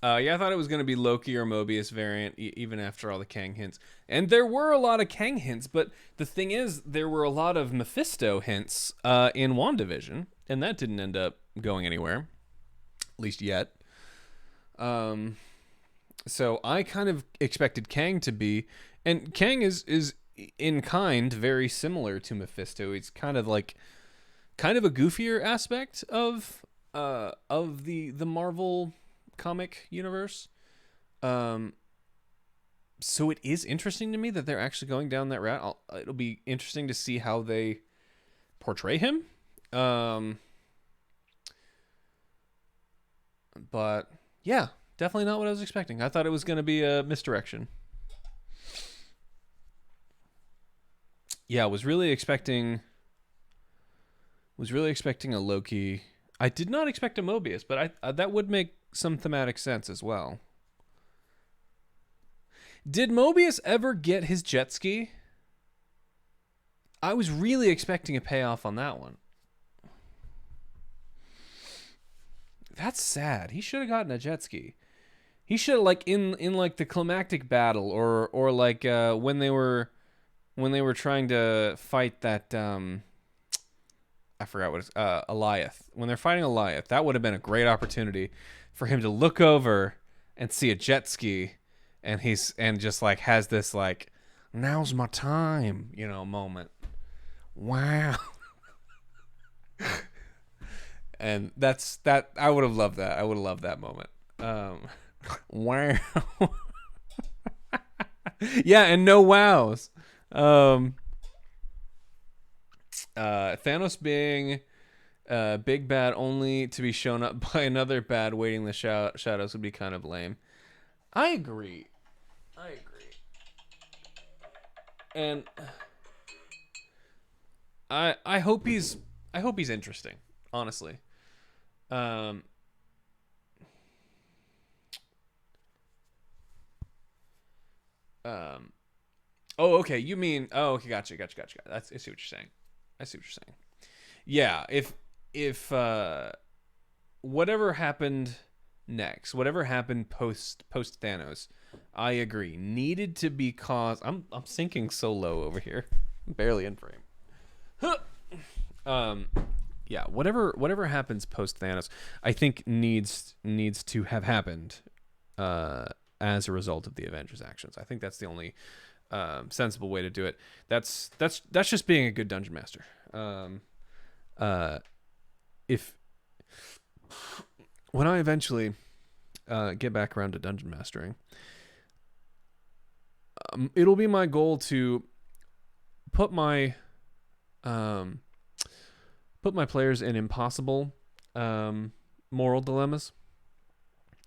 Yeah, I thought it was going to be Loki or Mobius variant, even after all the Kang hints. And there were a lot of Kang hints, but the thing is, there were a lot of Mephisto hints in WandaVision, and that didn't end up going anywhere, at least yet. So I kind of expected Kang to be, and Kang is in kind very similar to Mephisto. It's kind of a goofier aspect of the Marvel comic universe. So it is interesting to me that they're actually going down that route. It'll be interesting to see how they portray him. But yeah, definitely not what I was expecting. I thought it was going to be a misdirection. Yeah, was really expecting a Loki. I did not expect a Mobius, but that would make some thematic sense as well. Did Mobius ever get his jet ski? I was really expecting a payoff on that one. That's sad. He should have gotten a jet ski. He should have, like, in like the climactic battle, or like when they were trying to fight that I forgot what it's Alioth. When they're fighting Alioth, that would have been a great opportunity for him to look over and see a jet ski, and just like has this like, now's my time, moment. Wow. And that I would have loved that. I would have loved that moment. Wow. Yeah, and no wows. Thanos being big bad only to be shown up by another bad waiting in the shadows would be kind of lame. I agree. And I hope he's interesting, honestly. Um oh, okay, you mean, oh, okay, gotcha. That's, I see what you're saying. Yeah, if whatever happened next, whatever happened post Thanos, I agree, needed to be caused. I'm sinking so low over here. I'm barely in frame. Yeah, whatever happens post Thanos, I think needs to have happened as a result of the Avengers actions. I think that's the only sensible way to do it. That's just being a good dungeon master. If when I eventually get back around to dungeon mastering, it'll be my goal to put my players in impossible moral dilemmas,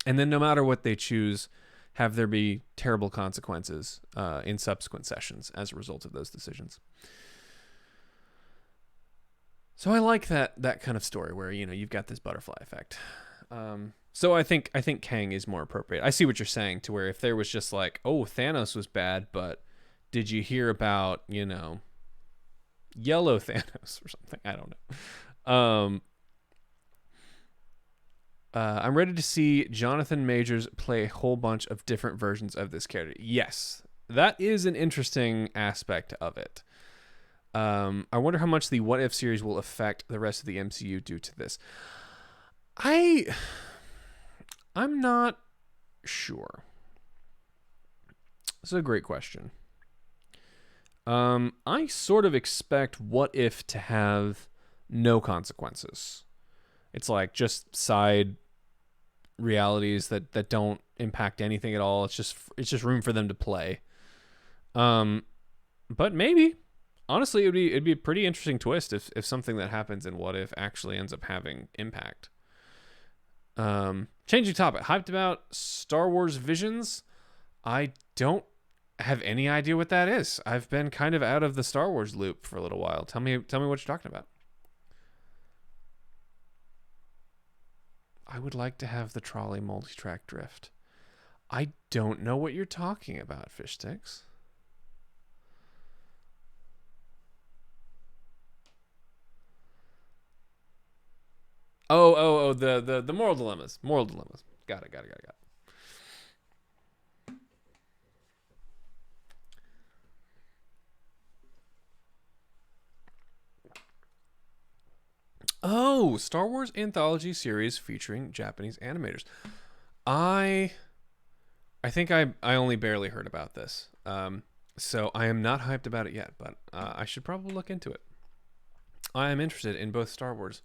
and then no matter what they choose, have there be terrible consequences in subsequent sessions as a result of those decisions. So I like that kind of story where, you know, you've got this butterfly effect. So I think Kang is more appropriate. I see what you're saying, to where if there was just like, oh, Thanos was bad, but did you hear about, you know, yellow Thanos or something? I don't know. I'm ready to see Jonathan Majors play a whole bunch of different versions of this character. Yes, that is an interesting aspect of it. I wonder how much the What If series will affect the rest of the MCU due to this. I'm not sure. This is a great question. I sort of expect What If to have no consequences. It's like just side realities that don't impact anything at all. It's just room for them to play. But maybe, honestly, it'd be a pretty interesting twist if something that happens in What If actually ends up having impact. Changing topic. Hyped about Star Wars Visions. I don't have any idea what that is. I've been kind of out of the Star Wars loop for a little while. Tell me what you're talking about. I would like to have the trolley multi-track drift. I don't know what you're talking about, Fish Sticks. Oh, the moral dilemmas. Got it. Oh, Star Wars anthology series featuring Japanese animators. I think I only barely heard about this. So I am not hyped about it yet, but I should probably look into it. I am interested in both Star Wars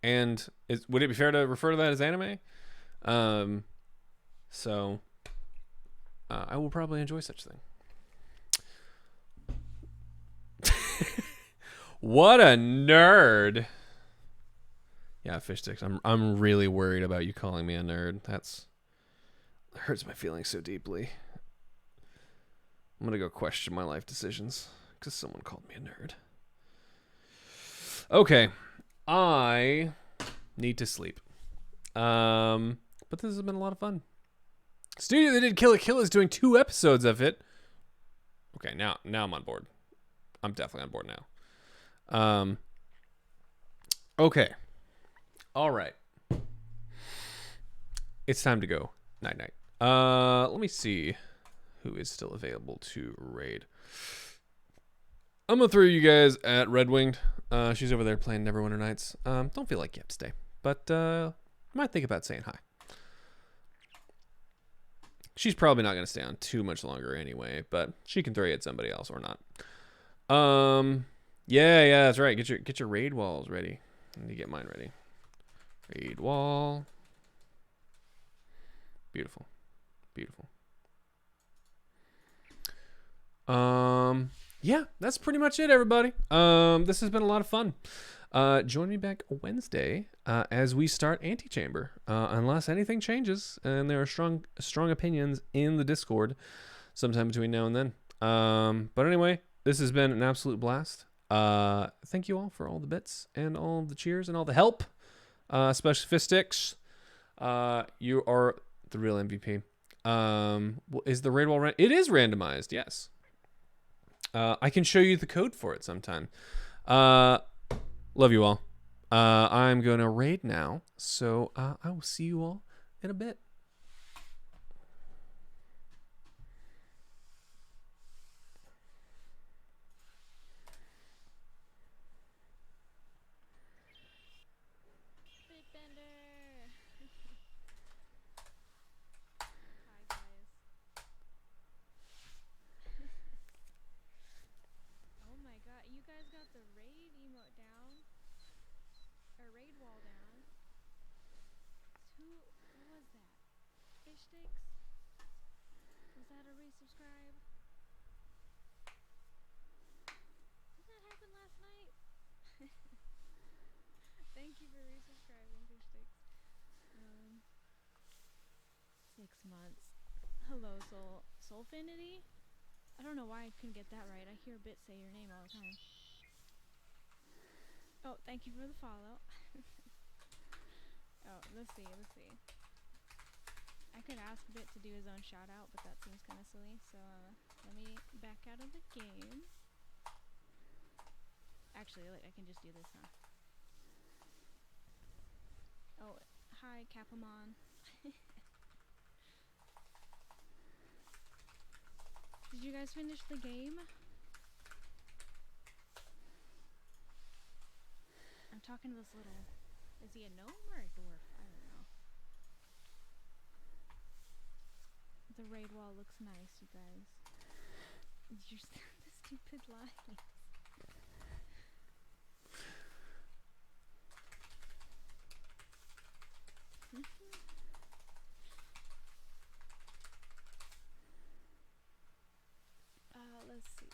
and would it be fair to refer to that as anime? So I will probably enjoy such thing. What a nerd. Yeah, Fish Sticks. I'm really worried about you calling me a nerd. That hurts my feelings so deeply. I'm gonna go question my life decisions because someone called me a nerd. Okay, I need to sleep. But this has been a lot of fun. Studio that did Kill la Kill is doing 2 episodes of it. Okay, now I'm on board. I'm definitely on board now. Okay. All right. It's time to go. Night. Let me see who is still available to raid. I'm gonna throw you guys at Red Winged. She's over there playing Neverwinter Nights. Don't feel like you have to stay, but might think about saying hi. She's probably not gonna stay on too much longer anyway, but she can throw you at somebody else or not. Yeah, that's right. Get your raid walls ready. I need to get mine ready. Raid wall. Beautiful. yeah, that's pretty much it, everybody. This has been a lot of fun. Join me back Wednesday as we start Antichamber. Unless anything changes and there are strong opinions in the Discord sometime between now and then. But anyway, this has been an absolute blast. Thank you all for all the bits and all the cheers and all the help. Especially Fistix. You are the real MVP. Is the raid wall it is randomized, yes. I can show you the code for it sometime. Love you all. I'm gonna raid now, so I will see you all in a bit. Bitbender. Hi guys. Oh my god, you guys got the raid emote down, or raid wall down. What was that? Fish sticks? Was that a resubscribe? Didn't that happen last night? Thank you for resubscribing, Fish sticks. 6 months. Hello, Soulfinity? I don't know why I couldn't get that right. I hear Bit say your name all the time. Oh, thank you for the follow. Oh, let's see. I could ask Bit to do his own shout out, but that seems kind of silly. So, let me back out of the game. Actually, I can just do this, huh? Oh, hi, Capamon. Did you guys finish the game? I'm talking to this little... Is he a gnome or a dwarf? I don't know. The raid wall looks nice, you guys. You're the stupid lies. Let's see.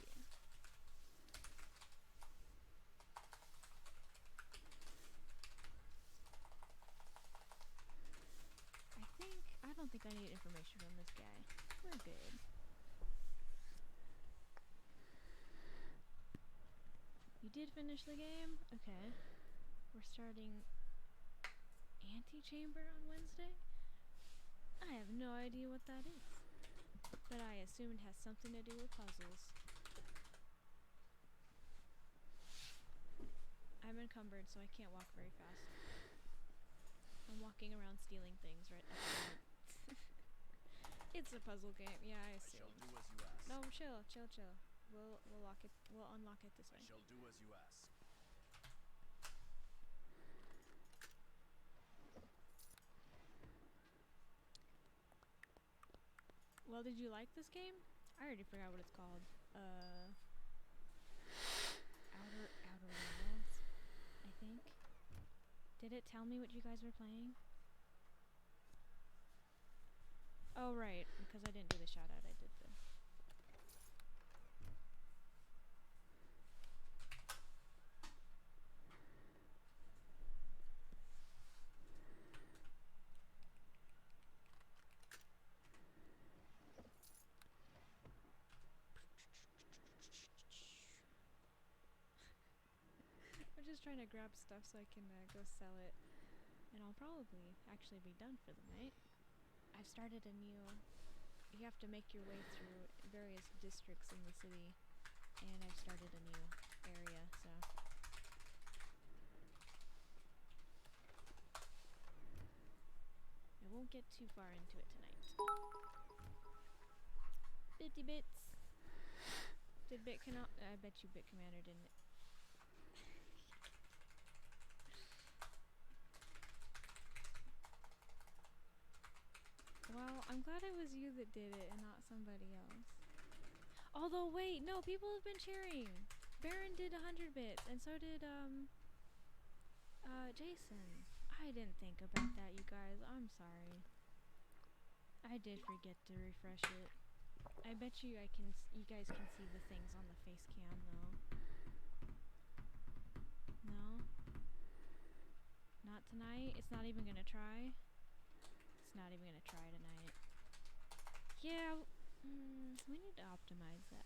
I don't think I need information from this guy. We're good. You did finish the game? Okay. We're starting Antichamber on Wednesday? I have no idea what that is. But I assume it has something to do with puzzles. I'm encumbered, so I can't walk very fast. I'm walking around stealing things right at the moment. It's a puzzle game. Yeah, I assume. I shall do as you ask. No, chill. We'll lock it. We'll unlock it this way. I shall do as you ask. Well, did you like this game? I already forgot what it's called. Outer Worlds, I think. Did it tell me what you guys were playing? Oh, right, because I didn't do the shout out, I did the... I'm just trying to grab stuff so I can go sell it. And I'll probably actually be done for the night. I've started a new... You have to make your way through various districts in the city. And I've started a new area, so... I won't get too far into it tonight. 50 bits! Did Bit I bet you Bit Commander didn't. Well, I'm glad it was you that did it and not somebody else. Although, wait, no, people have been cheering. Baron did 100 bits, and so did, Jason. I didn't think about that, you guys. I'm sorry. I did forget to refresh it. I bet you you guys can see the things on the face cam though. No? Not tonight? It's not even gonna try? It's not even gonna try tonight. Yeah, we need to optimize that.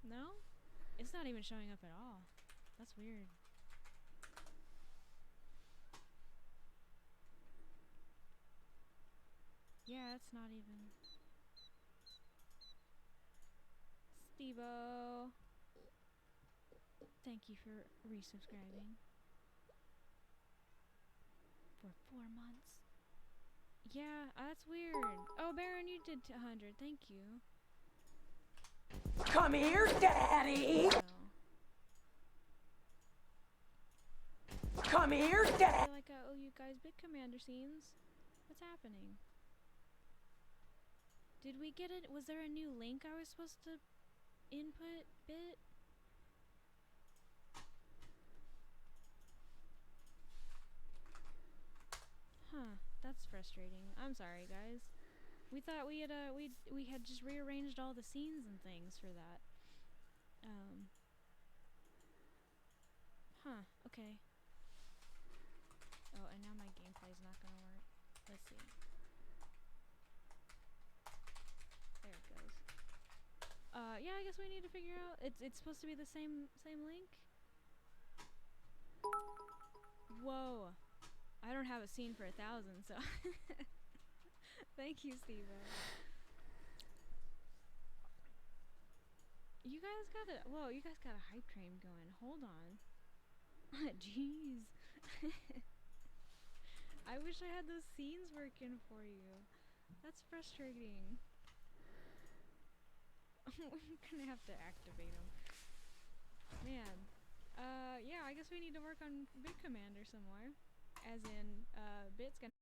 No? It's not even showing up at all. That's weird. Yeah, it's not even. Stevo! Thank you for resubscribing. For 4 months. Yeah, that's weird. Oh, Baron, you did 100. Thank you. Come here, Daddy! Oh. Come here, I Daddy! feel like I owe you guys Bit Commander scenes. What's happening? Did we get it? Was there a new link I was supposed to input, Bit? Huh, that's frustrating. I'm sorry, guys. We thought we had just rearranged all the scenes and things for that. Huh, okay. Oh, and now my gameplay's not gonna work. Let's see. There it goes. Yeah, I guess we need to figure out. It's supposed to be the same link. Whoa, I don't have a scene for 1,000, so thank you, Steve. You guys got a you guys got a hype train going. Hold on. Jeez. I wish I had those scenes working for you. That's frustrating. I'm gonna have to activate them. Man. Yeah, I guess we need to work on Bit Commander some more. As in, Bit's gonna